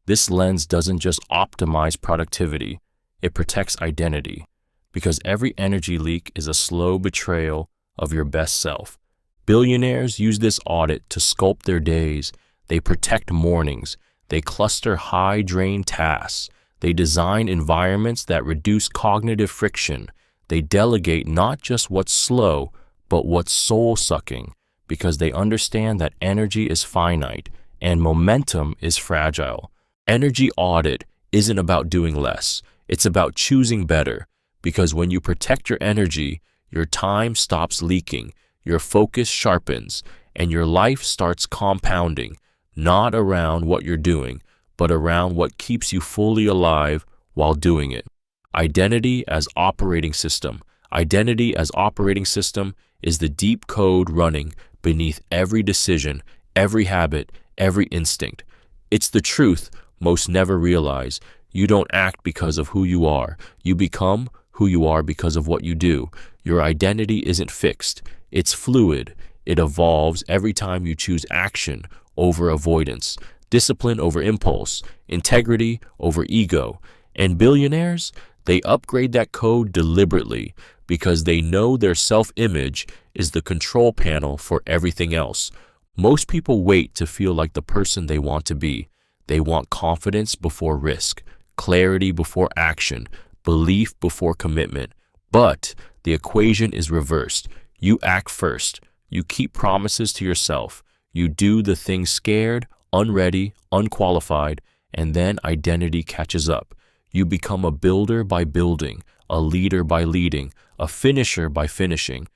This lens doesn't just optimize productivity, it protects identity. Because every energy leak is a slow betrayal of your best self. Billionaires use this audit to sculpt their days. They protect mornings. They cluster high-drain tasks. They design environments that reduce cognitive friction. They delegate not just what's slow, but what's soul-sucking, because they understand that energy is finite and momentum is fragile. Energy audit isn't about doing less. It's about choosing better. Because when you protect your energy, your time stops leaking, your focus sharpens, and your life starts compounding, not around what you're doing, but around what keeps you fully alive while doing it. Identity as operating system. Identity as operating system is the deep code running beneath every decision, every habit, every instinct. It's the truth most never realize. You don't act because of who you are. You become who you are because of what you do. Your identity isn't fixed. It's fluid. It evolves every time you choose action over avoidance, discipline over impulse, integrity over ego. And billionaires, they upgrade that code deliberately. because they know their self-image is the control panel for everything else. Most people wait to feel like the person they want to be. They want confidence before risk, clarity before action, belief before commitment. But the equation is reversed. You act first. You keep promises to yourself. You do the thing scared, unready, unqualified, and then identity catches up. You become a builder by building, a leader by leading, a finisher by finishing.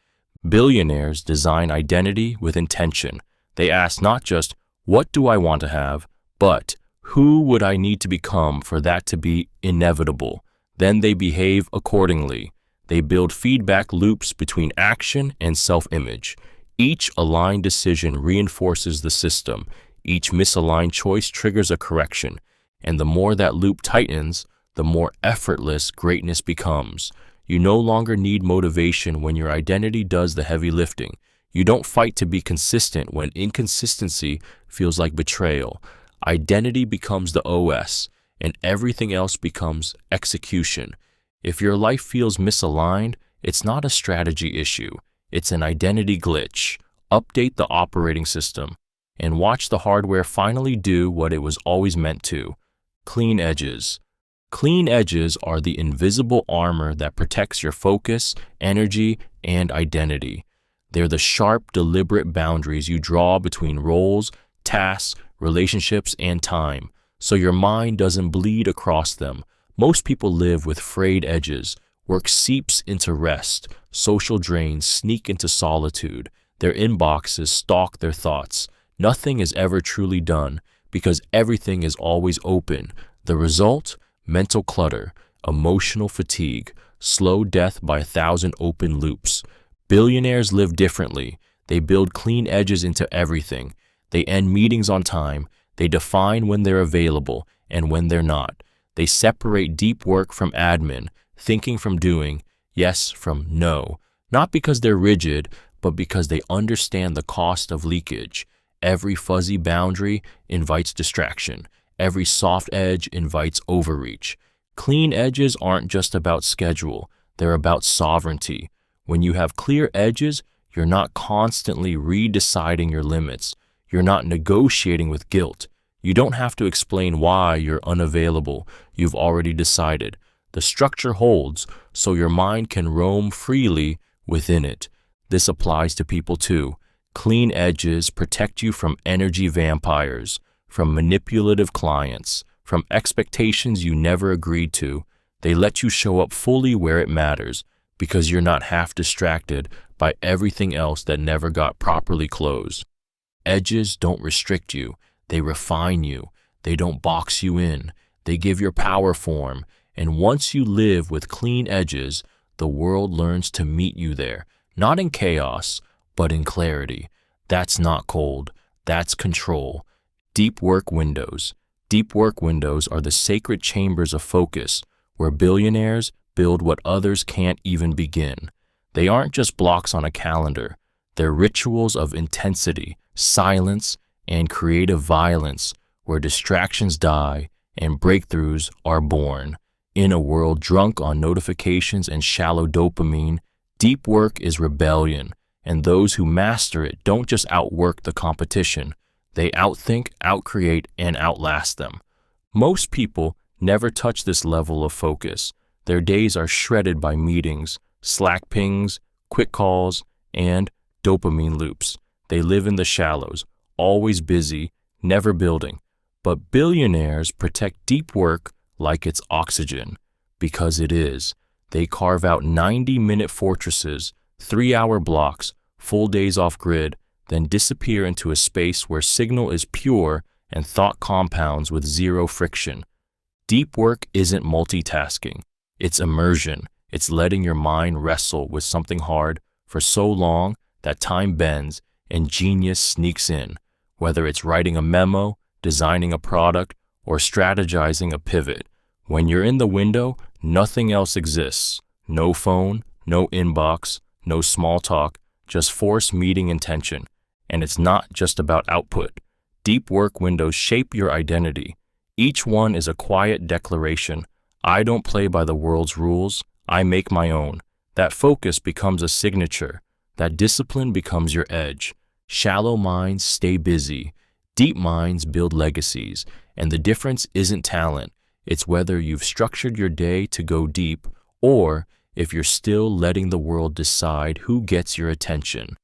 Billionaires design identity with intention. They ask not just, what do I want to have, but who would I need to become for that to be inevitable? Then they behave accordingly. They build feedback loops between action and self-image. Each aligned decision reinforces the system. Each misaligned choice triggers a correction. And the more that loop tightens, the more effortless greatness becomes. You no longer need motivation when your identity does the heavy lifting. You don't fight to be consistent when inconsistency feels like betrayal. Identity becomes the OS, and everything else becomes execution. If your life feels misaligned, it's not a strategy issue. It's an identity glitch. Update the operating system and watch the hardware finally do what it was always meant to. Clean edges. Clean edges are the invisible armor that protects your focus, energy, and identity. They're the sharp, deliberate boundaries you draw between roles, tasks, relationships, and time, so your mind doesn't bleed across them. Most people live with frayed edges. Work seeps into rest. Social drains sneak into solitude. Their inboxes stalk their thoughts. Nothing is ever truly done because everything is always open. The result? Mental clutter, emotional fatigue, slow death by 1,000 open loops. Billionaires live differently. They build clean edges into everything. They end meetings on time. They define when they're available and when they're not. They separate deep work from admin, thinking from doing, yes from no. Not because they're rigid, but because they understand the cost of leakage. Every fuzzy boundary invites distraction. Every soft edge invites overreach. Clean edges aren't just about schedule. They're about sovereignty. When you have clear edges, you're not constantly redeciding your limits. You're not negotiating with guilt. You don't have to explain why you're unavailable. You've already decided. The structure holds, so your mind can roam freely within it. This applies to people too. Clean edges protect you from energy vampires, from manipulative clients, from expectations you never agreed to. They let you show up fully where it matters because you're not half distracted by everything else that never got properly closed. Edges don't restrict you. They refine you. They don't box you in. They give your power form. And once you live with clean edges, the world learns to meet you there, not in chaos, but in clarity. That's not cold. That's control. Deep work windows. Deep work windows are the sacred chambers of focus, where billionaires build what others can't even begin. They aren't just blocks on a calendar. They're rituals of intensity, silence, and creative violence, where distractions die and breakthroughs are born. In a world drunk on notifications and shallow dopamine, deep work is rebellion, and those who master it don't just outwork the competition. They outthink, outcreate, and outlast them. Most people never touch this level of focus. Their days are shredded by meetings, Slack pings, quick calls, and dopamine loops. They live in the shallows, always busy, never building. But billionaires protect deep work like it's oxygen, because it is. They carve out 90-minute fortresses, 3-hour blocks, full days off grid, then disappear into a space where signal is pure and thought compounds with zero friction. Deep work isn't multitasking. It's immersion. It's letting your mind wrestle with something hard for so long that time bends and genius sneaks in, whether it's writing a memo, designing a product, or strategizing a pivot. When you're in the window, nothing else exists. No phone, no inbox, no small talk, just force meeting intention. And it's not just about output. Deep work windows shape your identity. Each one is a quiet declaration. I don't play by the world's rules. I make my own. That focus becomes a signature. That discipline becomes your edge. Shallow minds stay busy. Deep minds build legacies. And the difference isn't talent. It's whether you've structured your day to go deep or if you're still letting the world decide who gets your attention.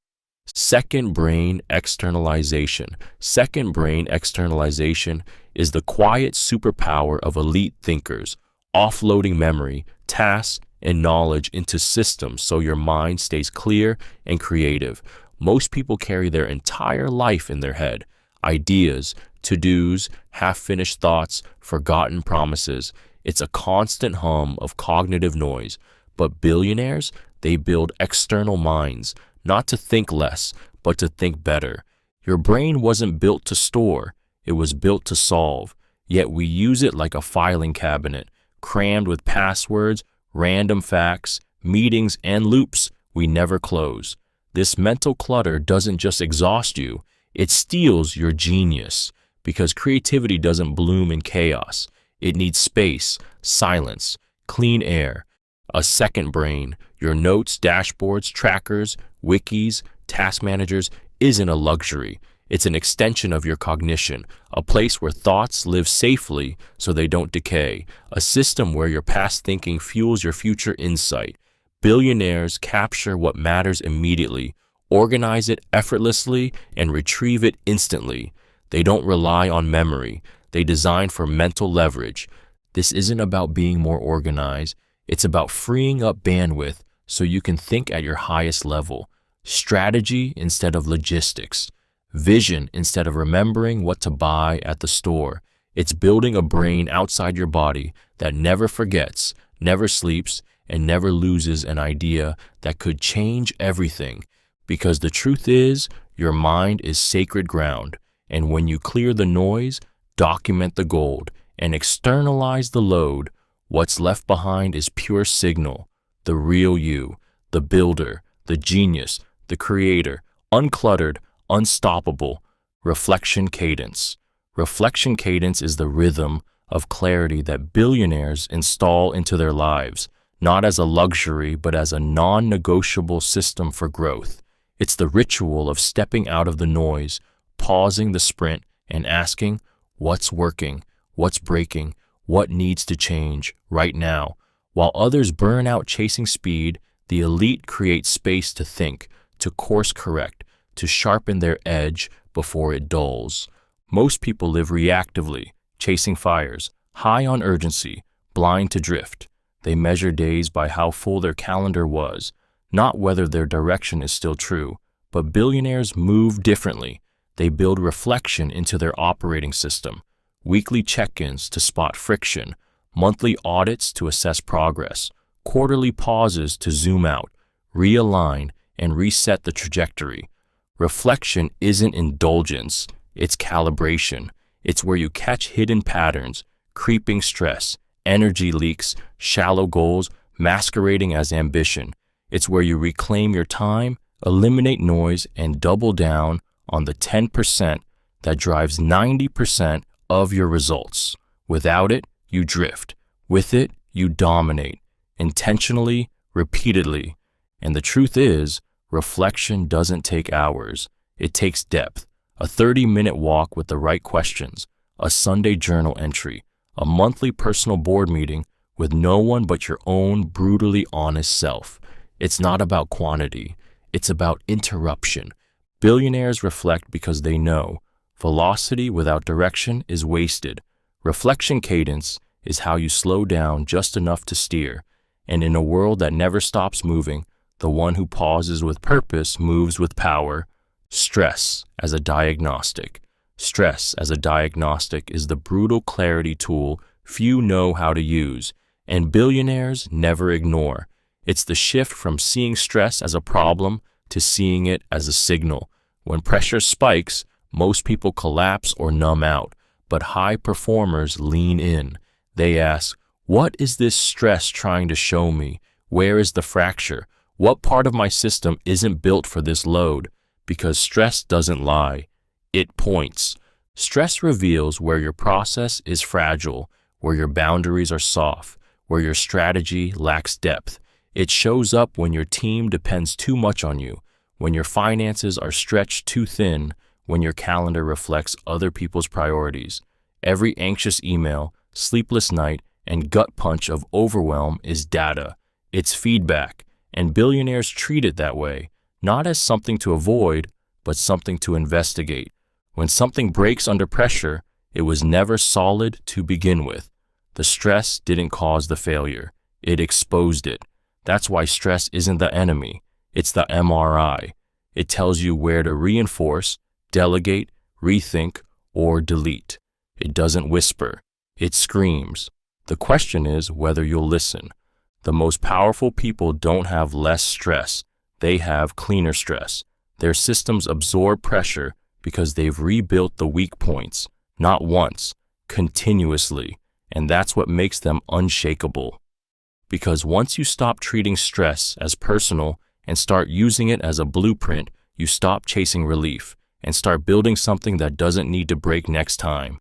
Second brain externalization. Second brain externalization is the quiet superpower of elite thinkers, offloading memory, tasks, and knowledge into systems so your mind stays clear and creative. Most people carry their entire life in their head. Ideas, to-dos, half-finished thoughts, forgotten promises. It's a constant hum of cognitive noise. But billionaires, they build external minds, not to think less, but to think better. Your brain wasn't built to store, it was built to solve. Yet we use it like a filing cabinet, crammed with passwords, random facts, meetings, and loops we never close. This mental clutter doesn't just exhaust you, it steals your genius. Because creativity doesn't bloom in chaos. It needs space, silence, clean air. A second brain, your notes, dashboards, trackers, wikis, task managers, isn't a luxury. It's an extension of your cognition, a place where thoughts live safely so they don't decay, a system where your past thinking fuels your future insight. Billionaires capture what matters immediately, organize it effortlessly, and retrieve it instantly. They don't rely on memory. They design for mental leverage. This isn't about being more organized. It's about freeing up bandwidth so you can think at your highest level. Strategy instead of logistics. Vision instead of remembering what to buy at the store. It's building a brain outside your body that never forgets, never sleeps, and never loses an idea that could change everything. Because the truth is, your mind is sacred ground. And when you clear the noise, document the gold, and externalize the load, what's left behind is pure signal, the real you, the builder, the genius, the creator, uncluttered, unstoppable. Reflection cadence. Reflection cadence is the rhythm of clarity that billionaires install into their lives, not as a luxury but as a non-negotiable system for growth. It's the ritual of stepping out of the noise, pausing the sprint, and asking, what's working, what's breaking, what needs to change right now. While others burn out chasing speed, the elite create space to think, to course correct, to sharpen their edge before it dulls. Most people live reactively, chasing fires, high on urgency, blind to drift. They measure days by how full their calendar was, not whether their direction is still true. But billionaires move differently. They build reflection into their operating system, weekly check-ins to spot friction, monthly audits to assess progress, quarterly pauses to zoom out, realign, and reset the trajectory. Reflection isn't indulgence, it's calibration. It's where you catch hidden patterns, creeping stress, energy leaks, shallow goals masquerading as ambition. It's where you reclaim your time, eliminate noise, and double down on the 10% that drives 90% of your results. Without it, you drift. With it, you dominate. Intentionally, repeatedly. And the truth is, reflection doesn't take hours. It takes depth. A 30-minute walk with the right questions, a Sunday journal entry, a monthly personal board meeting with no one but your own brutally honest self. It's not about quantity. It's about interruption. Billionaires reflect because they know velocity without direction is wasted. Reflection cadence is how you slow down just enough to steer. And in a world that never stops moving, the one who pauses with purpose moves with power. Stress as a diagnostic. Stress as a diagnostic is the brutal clarity tool few know how to use, and billionaires never ignore. It's the shift from seeing stress as a problem to seeing it as a signal. When pressure spikes, most people collapse or numb out, but high performers lean in. They ask, what is this stress trying to show me? Where is the fracture? What part of my system isn't built for this load? Because stress doesn't lie. It points. Stress reveals where your process is fragile, where your boundaries are soft, where your strategy lacks depth. It shows up when your team depends too much on you, when your finances are stretched too thin, when your calendar reflects other people's priorities. Every anxious email, sleepless night, and gut punch of overwhelm is data. It's feedback, and billionaires treat it that way, not as something to avoid, but something to investigate. When something breaks under pressure, it was never solid to begin with. The stress didn't cause the failure. It exposed it. That's why stress isn't the enemy. It's the MRI. It tells you where to reinforce, delegate, rethink, or delete. It doesn't whisper. It screams. The question is whether you'll listen. The most powerful people don't have less stress. They have cleaner stress. Their systems absorb pressure because they've rebuilt the weak points, not once, continuously. And that's what makes them unshakable. Because once you stop treating stress as personal and start using it as a blueprint, you stop chasing relief and start building something that doesn't need to break next time.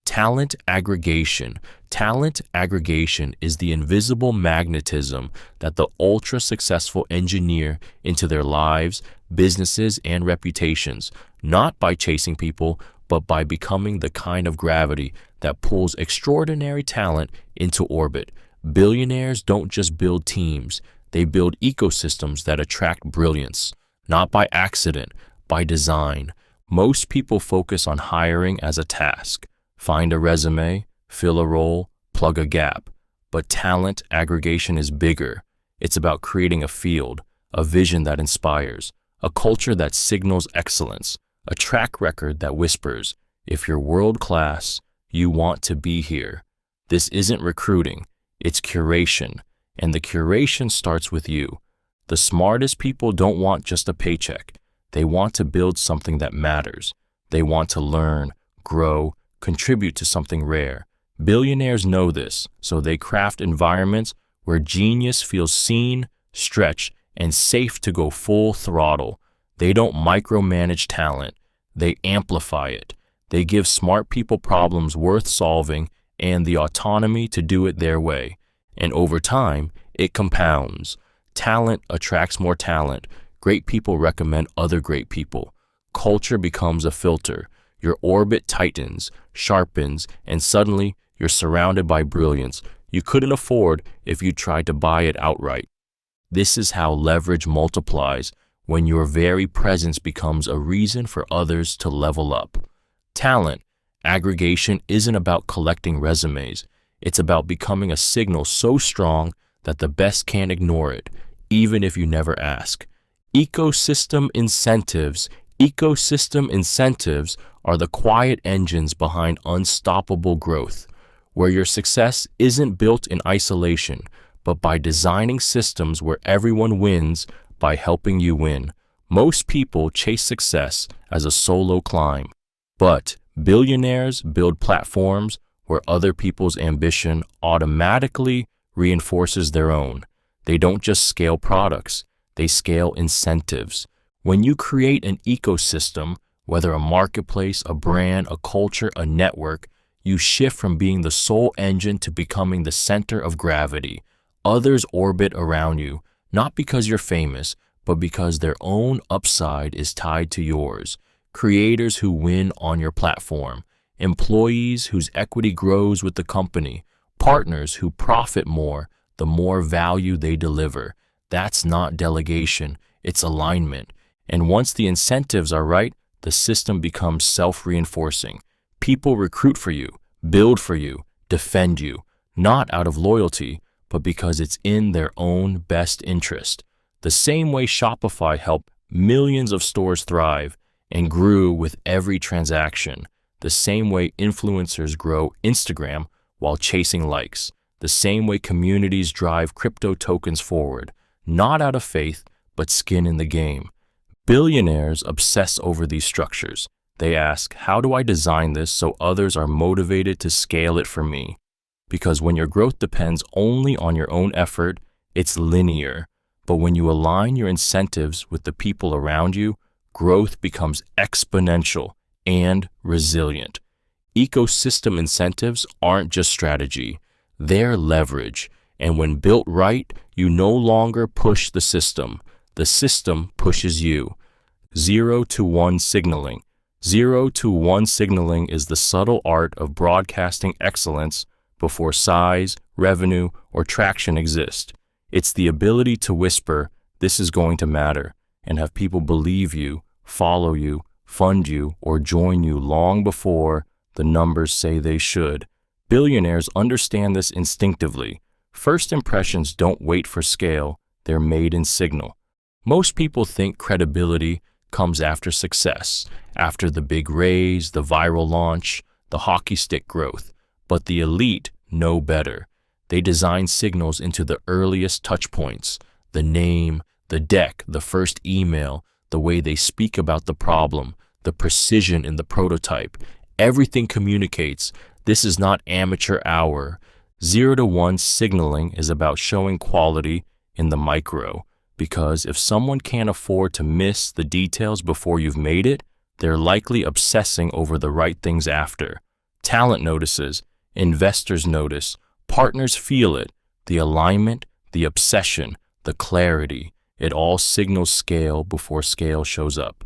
Talent aggregation. Talent aggregation is the invisible magnetism that the ultra-successful engineer into their lives, businesses, and reputations, not by chasing people, but by becoming the kind of gravity that pulls extraordinary talent into orbit. Billionaires don't just build teams, they build ecosystems that attract brilliance, not by accident, by design. Most people focus on hiring as a task. Find a resume, fill a role, plug a gap. But talent aggregation is bigger. It's about creating a field, a vision that inspires, a culture that signals excellence, a track record that whispers, if you're world class, you want to be here. This isn't recruiting, it's curation, and the curation starts with you. The smartest people don't want just a paycheck. They want to build something that matters. They want to learn, grow, contribute to something rare. Billionaires know this, so they craft environments where genius feels seen, stretched, and safe to go full throttle. They don't micromanage talent. They amplify it. They give smart people problems worth solving and the autonomy to do it their way. And over time, it compounds. Talent attracts more talent. Great people recommend other great people. Culture becomes a filter. Your orbit tightens, sharpens, and suddenly you're surrounded by brilliance you couldn't afford if you tried to buy it outright. This is how leverage multiplies when your very presence becomes a reason for others to level up. Talent aggregation isn't about collecting resumes. It's about becoming a signal so strong that the best can't ignore it, even if you never ask. Ecosystem incentives are the quiet engines behind unstoppable growth, where your success isn't built in isolation, but by designing systems where everyone wins by helping you win. Most people chase success as a solo climb, but billionaires build platforms where other people's ambition automatically reinforces their own. They don't just scale products, they scale incentives. When you create an ecosystem, whether a marketplace, a brand, a culture, a network, you shift from being the sole engine to becoming the center of gravity. Others orbit around you, not because you're famous, but because their own upside is tied to yours. Creators who win on your platform, employees whose equity grows with the company, partners who profit more the more value they deliver. That's not delegation, it's alignment. And once the incentives are right, the system becomes self-reinforcing. People recruit for you, build for you, defend you, not out of loyalty, but because it's in their own best interest. The same way Shopify helped millions of stores thrive and grew with every transaction, the same way influencers grow Instagram while chasing likes, the same way communities drive crypto tokens forward, not out of faith, but skin in the game. Billionaires obsess over these structures. They ask, how do I design this so others are motivated to scale it for me? Because when your growth depends only on your own effort, it's linear. But when you align your incentives with the people around you, growth becomes exponential and resilient. Ecosystem incentives aren't just strategy, they're leverage. And when built right, you no longer push the system pushes you. 0 to 1 signaling. 0 to 1 signaling is the subtle art of broadcasting excellence before size, revenue, or traction exist. It's the ability to whisper, "This is going to matter," and have people believe you, follow you, fund you, or join you long before the numbers say they should. Billionaires understand this instinctively. First impressions don't wait for scale, they're made in signal. Most people think credibility comes after success, after the big raise, the viral launch, the hockey stick growth. But the elite know better. They design signals into the earliest touch points, the name, the deck, the first email, the way they speak about the problem, the precision in the prototype. Everything communicates. This is not amateur hour. 0 to 1 signaling is about showing quality in the micro, because if someone can't afford to miss the details before you've made it, they're likely obsessing over the right things after. Talent notices, investors notice, partners feel it, the alignment, the obsession, the clarity. It all signals scale before scale shows up.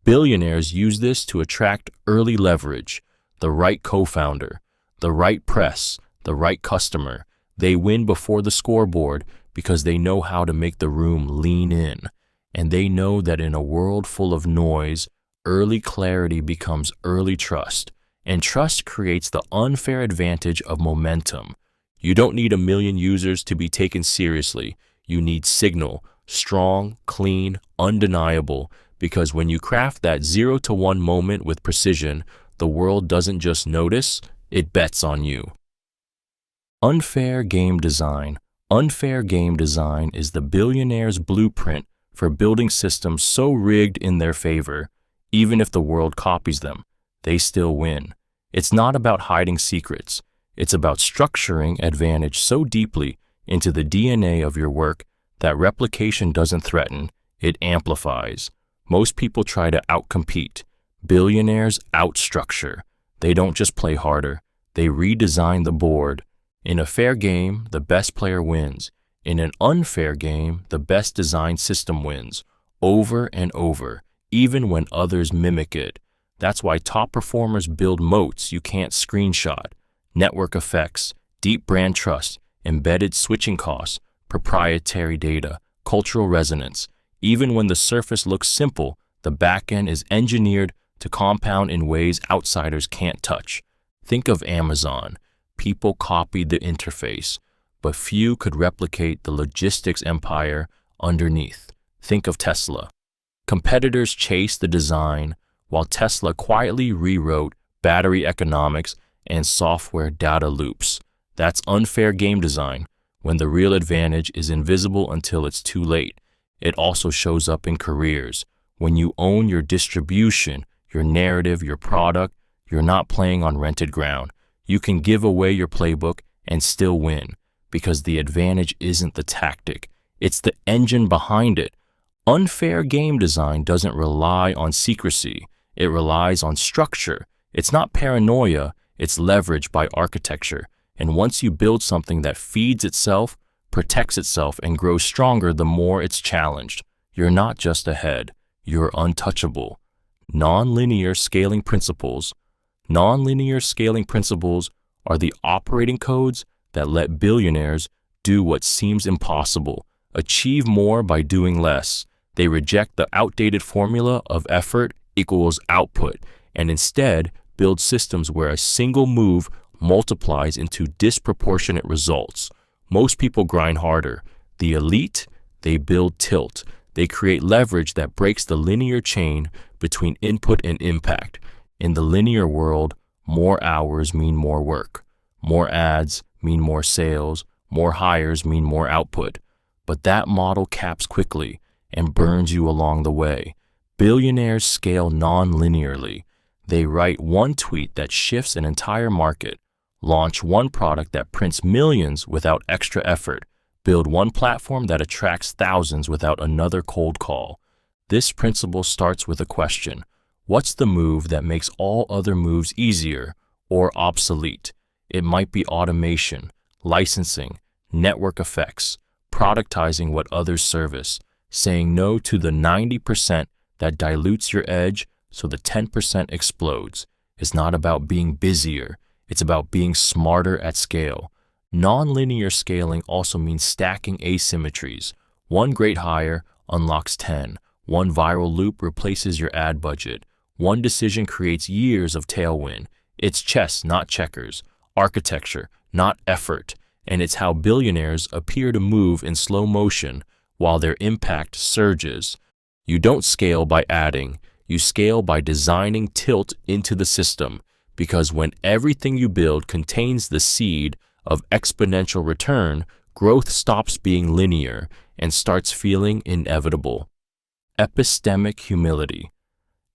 Billionaires use this to attract early leverage, the right co-founder, the right press, the right customer. They win before the scoreboard because they know how to make the room lean in. And they know that in a world full of noise, early clarity becomes early trust. And trust creates the unfair advantage of momentum. You don't need 1 million users to be taken seriously. You need signal, strong, clean, undeniable, because when you craft that 0 to 1 moment with precision, the world doesn't just notice, it bets on you. Unfair game design. Unfair game design is the billionaire's blueprint for building systems so rigged in their favor, even if the world copies them, they still win. It's not about hiding secrets. It's about structuring advantage so deeply into the DNA of your work that replication doesn't threaten, it amplifies. Most people try to outcompete. Billionaires outstructure. They don't just play harder, they redesign the board. In a fair game, the best player wins. In an unfair game, the best designed system wins, over and over, even when others mimic it. That's why top performers build moats you can't screenshot. Network effects, deep brand trust, embedded switching costs, proprietary data, cultural resonance. Even when the surface looks simple, the backend is engineered to compound in ways outsiders can't touch. Think of Amazon. People copied the interface, but few could replicate the logistics empire underneath. Think of Tesla. Competitors chased the design, while Tesla quietly rewrote battery economics and software data loops. That's unfair game design, when the real advantage is invisible until it's too late. It also shows up in careers. When you own your distribution, your narrative, your product, you're not playing on rented ground. You can give away your playbook and still win, because the advantage isn't the tactic, it's the engine behind it. Unfair game design doesn't rely on secrecy, it relies on structure. It's not paranoia, it's leverage by architecture. And once you build something that feeds itself, protects itself, and grows stronger the more it's challenged, you're not just ahead, you're untouchable. Nonlinear scaling principles. Nonlinear scaling principles are the operating codes that let billionaires do what seems impossible, achieve more by doing less. They reject the outdated formula of effort equals output and instead build systems where a single move multiplies into disproportionate results. Most people grind harder. The elite, they build tilt. They create leverage that breaks the linear chain between input and impact. In the linear world, more hours mean more work. More ads mean more sales. More hires mean more output. But that model caps quickly and burns you along the way. Billionaires scale non-linearly. They write one tweet that shifts an entire market, launch one product that prints millions without extra effort, build one platform that attracts thousands without another cold call. This principle starts with a question. What's the move that makes all other moves easier or obsolete? It might be automation, licensing, network effects, productizing what others service, saying no to the 90% that dilutes your edge so the 10% explodes. It's not about being busier, it's about being smarter at scale. Nonlinear scaling also means stacking asymmetries. One great hire unlocks 10. One viral loop replaces your ad budget. One decision creates years of tailwind. It's chess, not checkers. Architecture, not effort. And it's how billionaires appear to move in slow motion while their impact surges. You don't scale by adding. You scale by designing tilt into the system. Because when everything you build contains the seed of exponential return, growth stops being linear and starts feeling inevitable. Epistemic humility.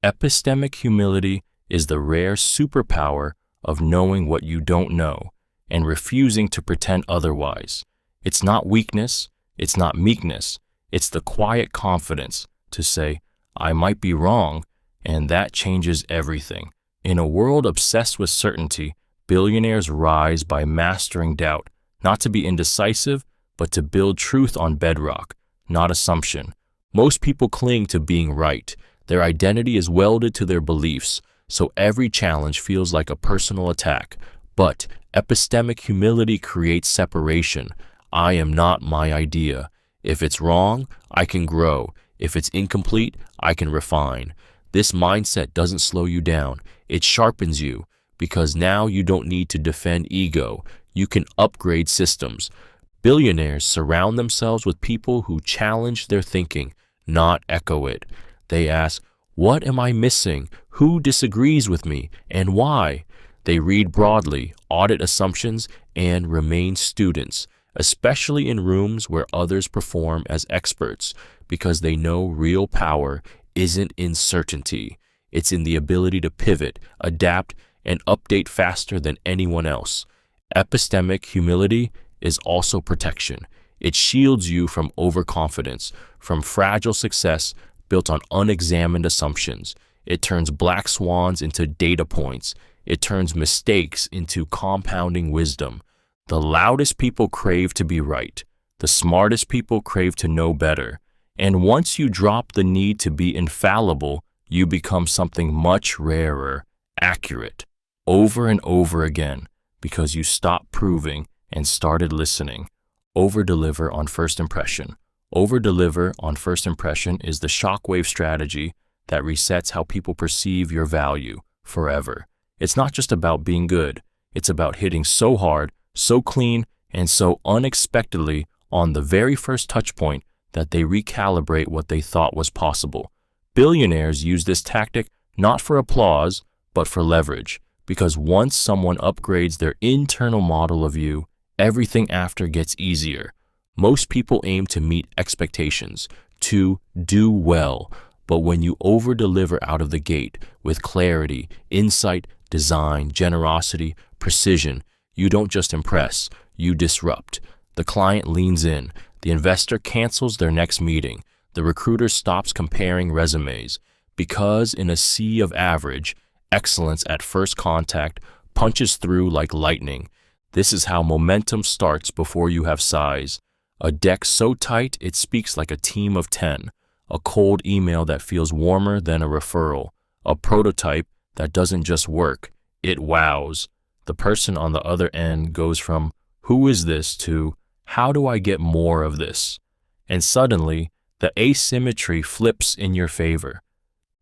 Epistemic humility is the rare superpower of knowing what you don't know and refusing to pretend otherwise. It's not weakness, it's not meekness, it's the quiet confidence to say, I might be wrong, and that changes everything. In a world obsessed with certainty, billionaires rise by mastering doubt, not to be indecisive, but to build truth on bedrock, not assumption. Most people cling to being right. Their identity is welded to their beliefs, so every challenge feels like a personal attack. But epistemic humility creates separation. I am not my idea. If it's wrong, I can grow. If it's incomplete, I can refine. This mindset doesn't slow you down. It sharpens you, because now you don't need to defend ego. You can upgrade systems. Billionaires surround themselves with people who challenge their thinking, not echo it. They ask, what am I missing? Who disagrees with me? And why? They read broadly, audit assumptions, and remain students, especially in rooms where others perform as experts, because they know real power isn't in certainty. It's in the ability to pivot, adapt, and update faster than anyone else. Epistemic humility is also protection. It shields you from overconfidence, from fragile success built on unexamined assumptions. It turns black swans into data points. It turns mistakes into compounding wisdom. The loudest people crave to be right. The smartest people crave to know better. And once you drop the need to be infallible, you become something much rarer, accurate, over and over again, because you stopped proving and started listening. Over-deliver on first impression. Over-deliver on first impression is the shockwave strategy that resets how people perceive your value forever. It's not just about being good. It's about hitting so hard, so clean, and so unexpectedly on the very first touch point that they recalibrate what they thought was possible. Billionaires use this tactic not for applause, but for leverage, because once someone upgrades their internal model of you, everything after gets easier. Most people aim to meet expectations, to do well, but when you over-deliver out of the gate with clarity, insight, design, generosity, precision, you don't just impress, you disrupt. The client leans in, the investor cancels their next meeting, the recruiter stops comparing resumes, because in a sea of average, excellence at first contact punches through like lightning. This is how momentum starts before you have size. A deck so tight it speaks like a team of 10. A cold email that feels warmer than a referral. A prototype that doesn't just work, it wows. The person on the other end goes from, who is this, to, how do I get more of this? And suddenly, the asymmetry flips in your favor.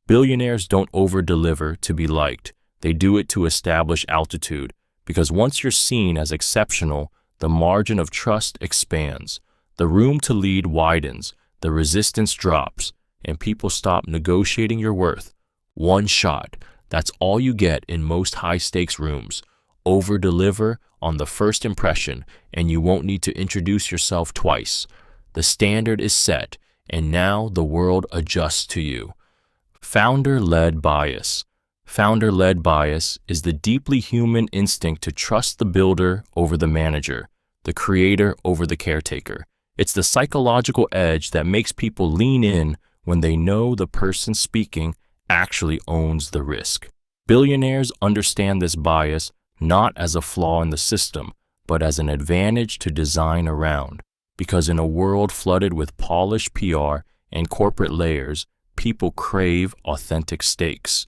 Billionaires don't over-deliver to be liked. They do it to establish altitude, because once you're seen as exceptional, the margin of trust expands. The room to lead widens, the resistance drops, and people stop negotiating your worth. One shot, that's all you get in most high-stakes rooms. Over-deliver on the first impression, and you won't need to introduce yourself twice. The standard is set, and now the world adjusts to you. Founder-led bias. Founder-led bias is the deeply human instinct to trust the builder over the manager, the creator over the caretaker. It's the psychological edge that makes people lean in when they know the person speaking actually owns the risk. Billionaires understand this bias not as a flaw in the system, but as an advantage to design around. Because in a world flooded with polished PR and corporate layers, people crave authentic stakes.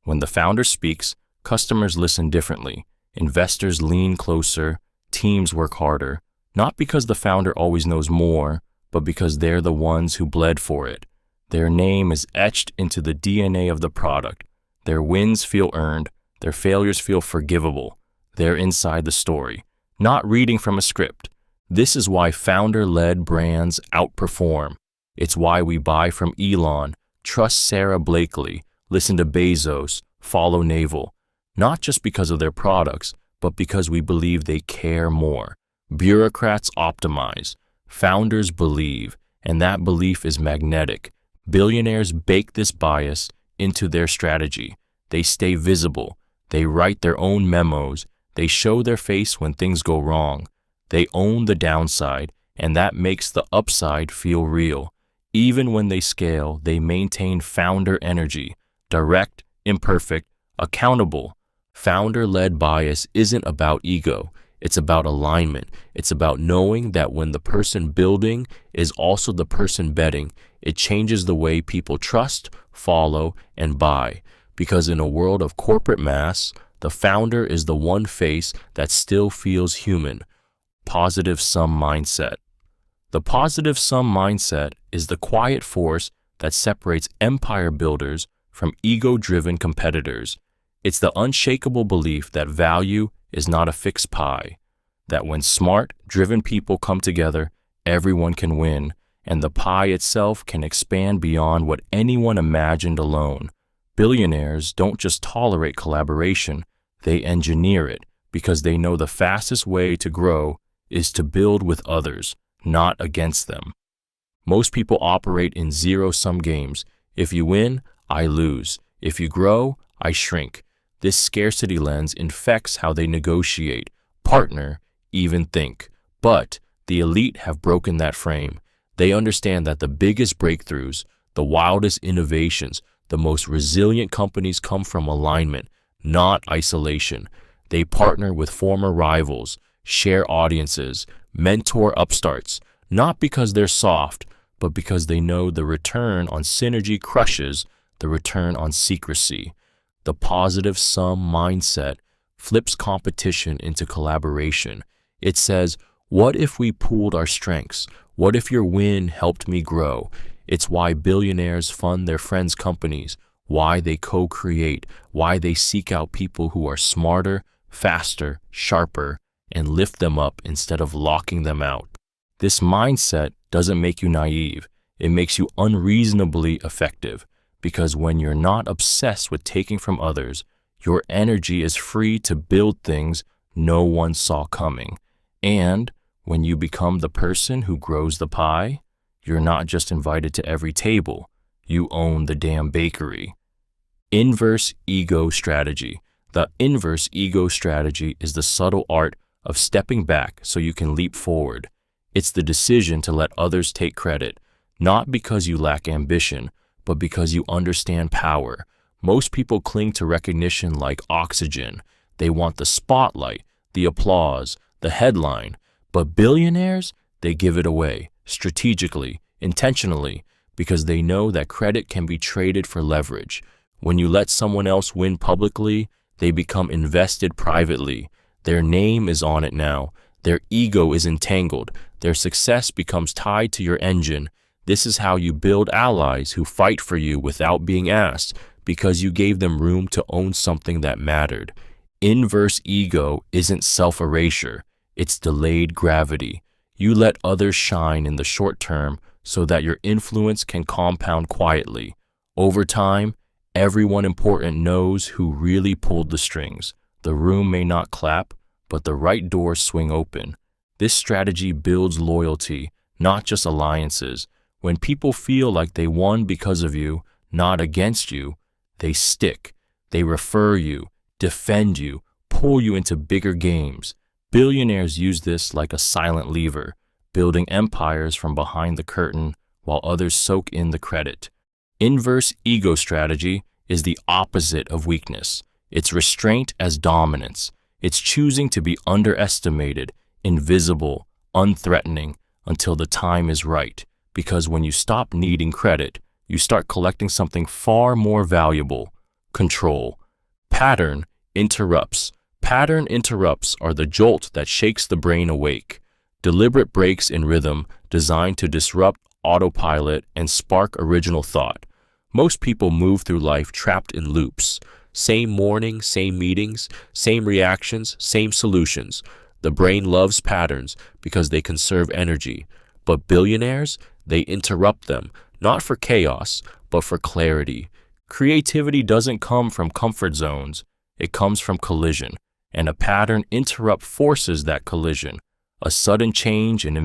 When the founder speaks, customers listen differently, investors lean closer, teams work harder, not because the founder always knows more, but because they're the ones who bled for it. Their name is etched into the DNA of the product. Their wins feel earned, their failures feel forgivable. They're inside the story, not reading from a script. This is why founder-led brands outperform. It's why we buy from Elon, trust Sarah Blakely, listen to Bezos, follow Naval, not just because of their products, but because we believe they care more. Bureaucrats optimize, founders believe, and that belief is magnetic. Billionaires bake this bias into their strategy. They stay visible. They write their own memos. They show their face when things go wrong. They own the downside, and that makes the upside feel real. Even when they scale, they maintain founder energy, direct, imperfect, accountable. Founder-led bias isn't about ego. It's about alignment. It's about knowing that when the person building is also the person betting, it changes the way people trust, follow, and buy. Because in a world of corporate mass, the founder is the one face that still feels human. Positive sum mindset. The positive sum mindset is the quiet force that separates empire builders from ego-driven competitors. It's the unshakable belief that value is not a fixed pie, that when smart, driven people come together, everyone can win, and the pie itself can expand beyond what anyone imagined alone. Billionaires don't just tolerate collaboration, they engineer it because they know the fastest way to grow is to build with others, not against them. Most people operate in zero-sum games. If you win, I lose. If you grow, I shrink. This scarcity lens infects how they negotiate, partner, even think. But the elite have broken that frame. They understand that the biggest breakthroughs, the wildest innovations, the most resilient companies come from alignment, not isolation. They partner with former rivals, share audiences, mentor upstarts, not because they're soft, but because they know the return on synergy crushes the return on secrecy. The positive sum mindset flips competition into collaboration. It says, what if we pooled our strengths? What if your win helped me grow? It's why billionaires fund their friends' companies, why they co-create, why they seek out people who are smarter, faster, sharper, and lift them up instead of locking them out. This mindset doesn't make you naive. It makes you unreasonably effective, because when you're not obsessed with taking from others, your energy is free to build things no one saw coming. And when you become the person who grows the pie, you're not just invited to every table, you own the damn bakery. Inverse ego strategy. The inverse ego strategy is the subtle art of stepping back so you can leap forward. It's the decision to let others take credit, not because you lack ambition, but because you understand power. Most people cling to recognition like oxygen. They want the spotlight, the applause, the headline. But billionaires, they give it away, strategically, intentionally, because they know that credit can be traded for leverage. When you let someone else win publicly, they become invested privately. Their name is on it now. Their ego is entangled. Their success becomes tied to your engine. This is how you build allies who fight for you without being asked, because you gave them room to own something that mattered. Inverse ego isn't self-erasure. It's delayed gravity. You let others shine in the short term so that your influence can compound quietly. Over time, everyone important knows who really pulled the strings. The room may not clap, but the right doors swing open. This strategy builds loyalty, not just alliances. When people feel like they won because of you, not against you, they stick. They refer you, defend you, pull you into bigger games. Billionaires use this like a silent lever, building empires from behind the curtain while others soak in the credit. Inverse ego strategy is the opposite of weakness. It's restraint as dominance. It's choosing to be underestimated, invisible, unthreatening until the time is right. Because when you stop needing credit, you start collecting something far more valuable: control. Pattern interrupts. Pattern interrupts are the jolt that shakes the brain awake. Deliberate breaks in rhythm designed to disrupt autopilot and spark original thought. Most people move through life trapped in loops. Same morning, same meetings, same reactions, same solutions. The brain loves patterns because they conserve energy. But billionaires, they interrupt them, not for chaos, but for clarity. Creativity doesn't come from comfort zones. It comes from collision. And a pattern interrupt forces that collision. A sudden change in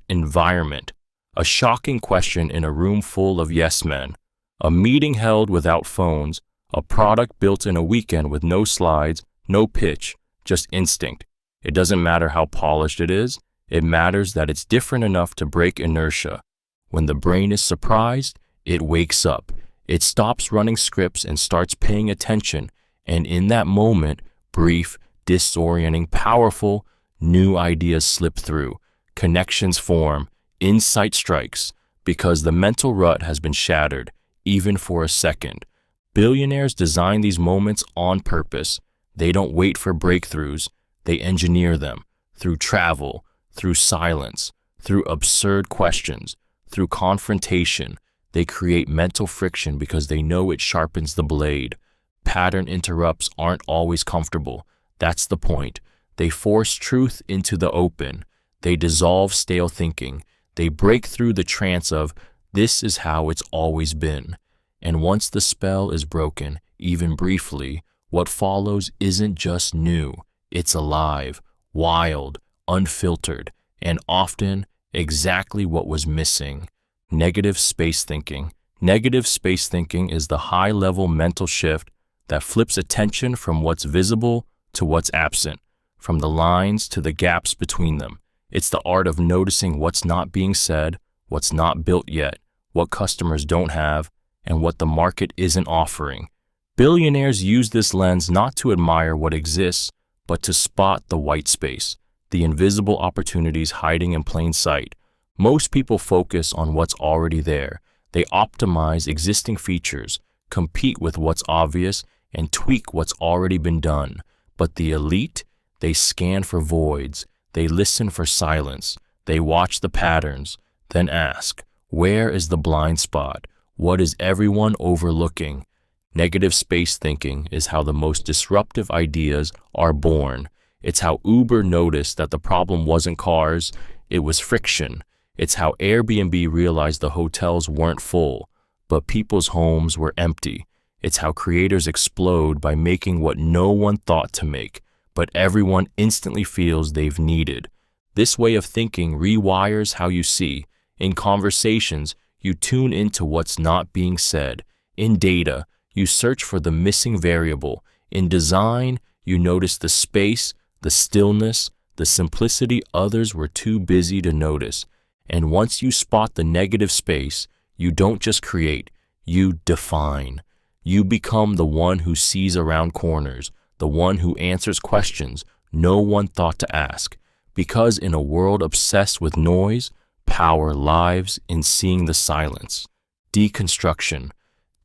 environment. A shocking question in a room full of yes men. A meeting held without phones. A product built in a weekend with no slides, no pitch, just instinct. It doesn't matter how polished it is. It matters that it's different enough to break inertia. When the brain is surprised, it wakes up. It stops running scripts and starts paying attention. And in that moment, brief, disorienting, powerful, new ideas slip through. Connections form. Insight strikes. Because the mental rut has been shattered, even for a second. Billionaires design these moments on purpose. They don't wait for breakthroughs. They engineer them. Through travel, through silence, through absurd questions, through confrontation. They create mental friction because they know it sharpens the blade. Pattern interrupts aren't always comfortable. That's the point. They force truth into the open. They dissolve stale thinking. They break through the trance of, this is how it's always been. And once the spell is broken, even briefly, what follows isn't just new. It's alive, wild, unfiltered, and often exactly what was missing. Negative space thinking. Negative space thinking is the high-level mental shift that flips attention from what's visible to what's absent, from the lines to the gaps between them. It's the art of noticing what's not being said, what's not built yet, what customers don't have, and what the market isn't offering. Billionaires use this lens not to admire what exists, but to spot the white space, the invisible opportunities hiding in plain sight. Most people focus on what's already there. They optimize existing features, compete with what's obvious, and tweak what's already been done. But the elite, they scan for voids. They listen for silence. They watch the patterns, then ask, where is the blind spot? What is everyone overlooking? Negative space thinking is how the most disruptive ideas are born. It's how Uber noticed that the problem wasn't cars, it was friction. It's how Airbnb realized the hotels weren't full, but people's homes were empty. It's how creators explode by making what no one thought to make, but everyone instantly feels they've needed. This way of thinking rewires how you see. In conversations, you tune into what's not being said. In data, you search for the missing variable. In design, you notice the space, the stillness, the simplicity others were too busy to notice. And once you spot the negative space, you don't just create, you define. You become the one who sees around corners, the one who answers questions no one thought to ask. Because in a world obsessed with noise, power lies in seeing the silence. Deconstruction.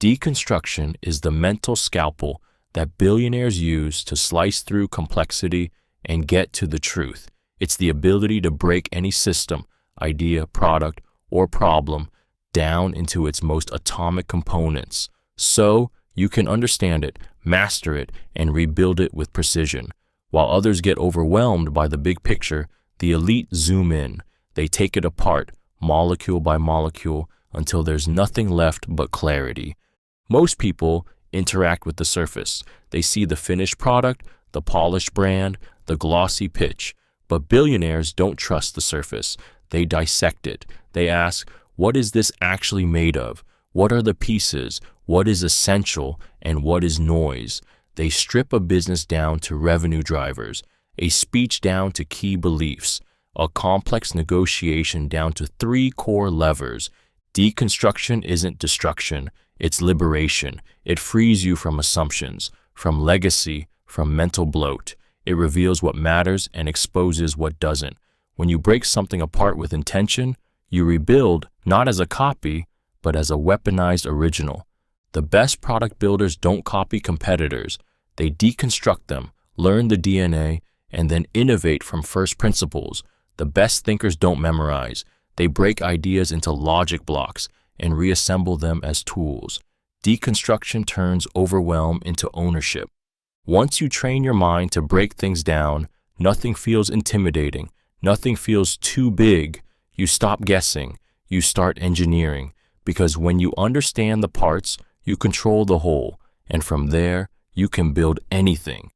Deconstruction is the mental scalpel that billionaires use to slice through complexity and get to the truth. It's the ability to break any system, idea, product, or problem down into its most atomic components, so you can understand it, master it, and rebuild it with precision. While others get overwhelmed by the big picture, the elite zoom in. They take it apart, molecule by molecule, until there's nothing left but clarity. Most people interact with the surface. They see the finished product, the polished brand, the glossy pitch. But billionaires don't trust the surface. They dissect it. They ask, what is this actually made of? What are the pieces? What is essential? And what is noise? They strip a business down to revenue drivers, a speech down to key beliefs, a complex negotiation down to 3 core levers. Deconstruction isn't destruction, it's liberation. It frees you from assumptions, from legacy, from mental bloat. It reveals what matters and exposes what doesn't. When you break something apart with intention, you rebuild not as a copy, but as a weaponized original. The best product builders don't copy competitors. They deconstruct them, learn the DNA, and then innovate from first principles. The best thinkers don't memorize. They break ideas into logic blocks and reassemble them as tools. Deconstruction turns overwhelm into ownership. Once you train your mind to break things down, nothing feels intimidating. Nothing feels too big. You stop guessing. You start engineering. Because when you understand the parts, you control the whole. And from there, you can build anything.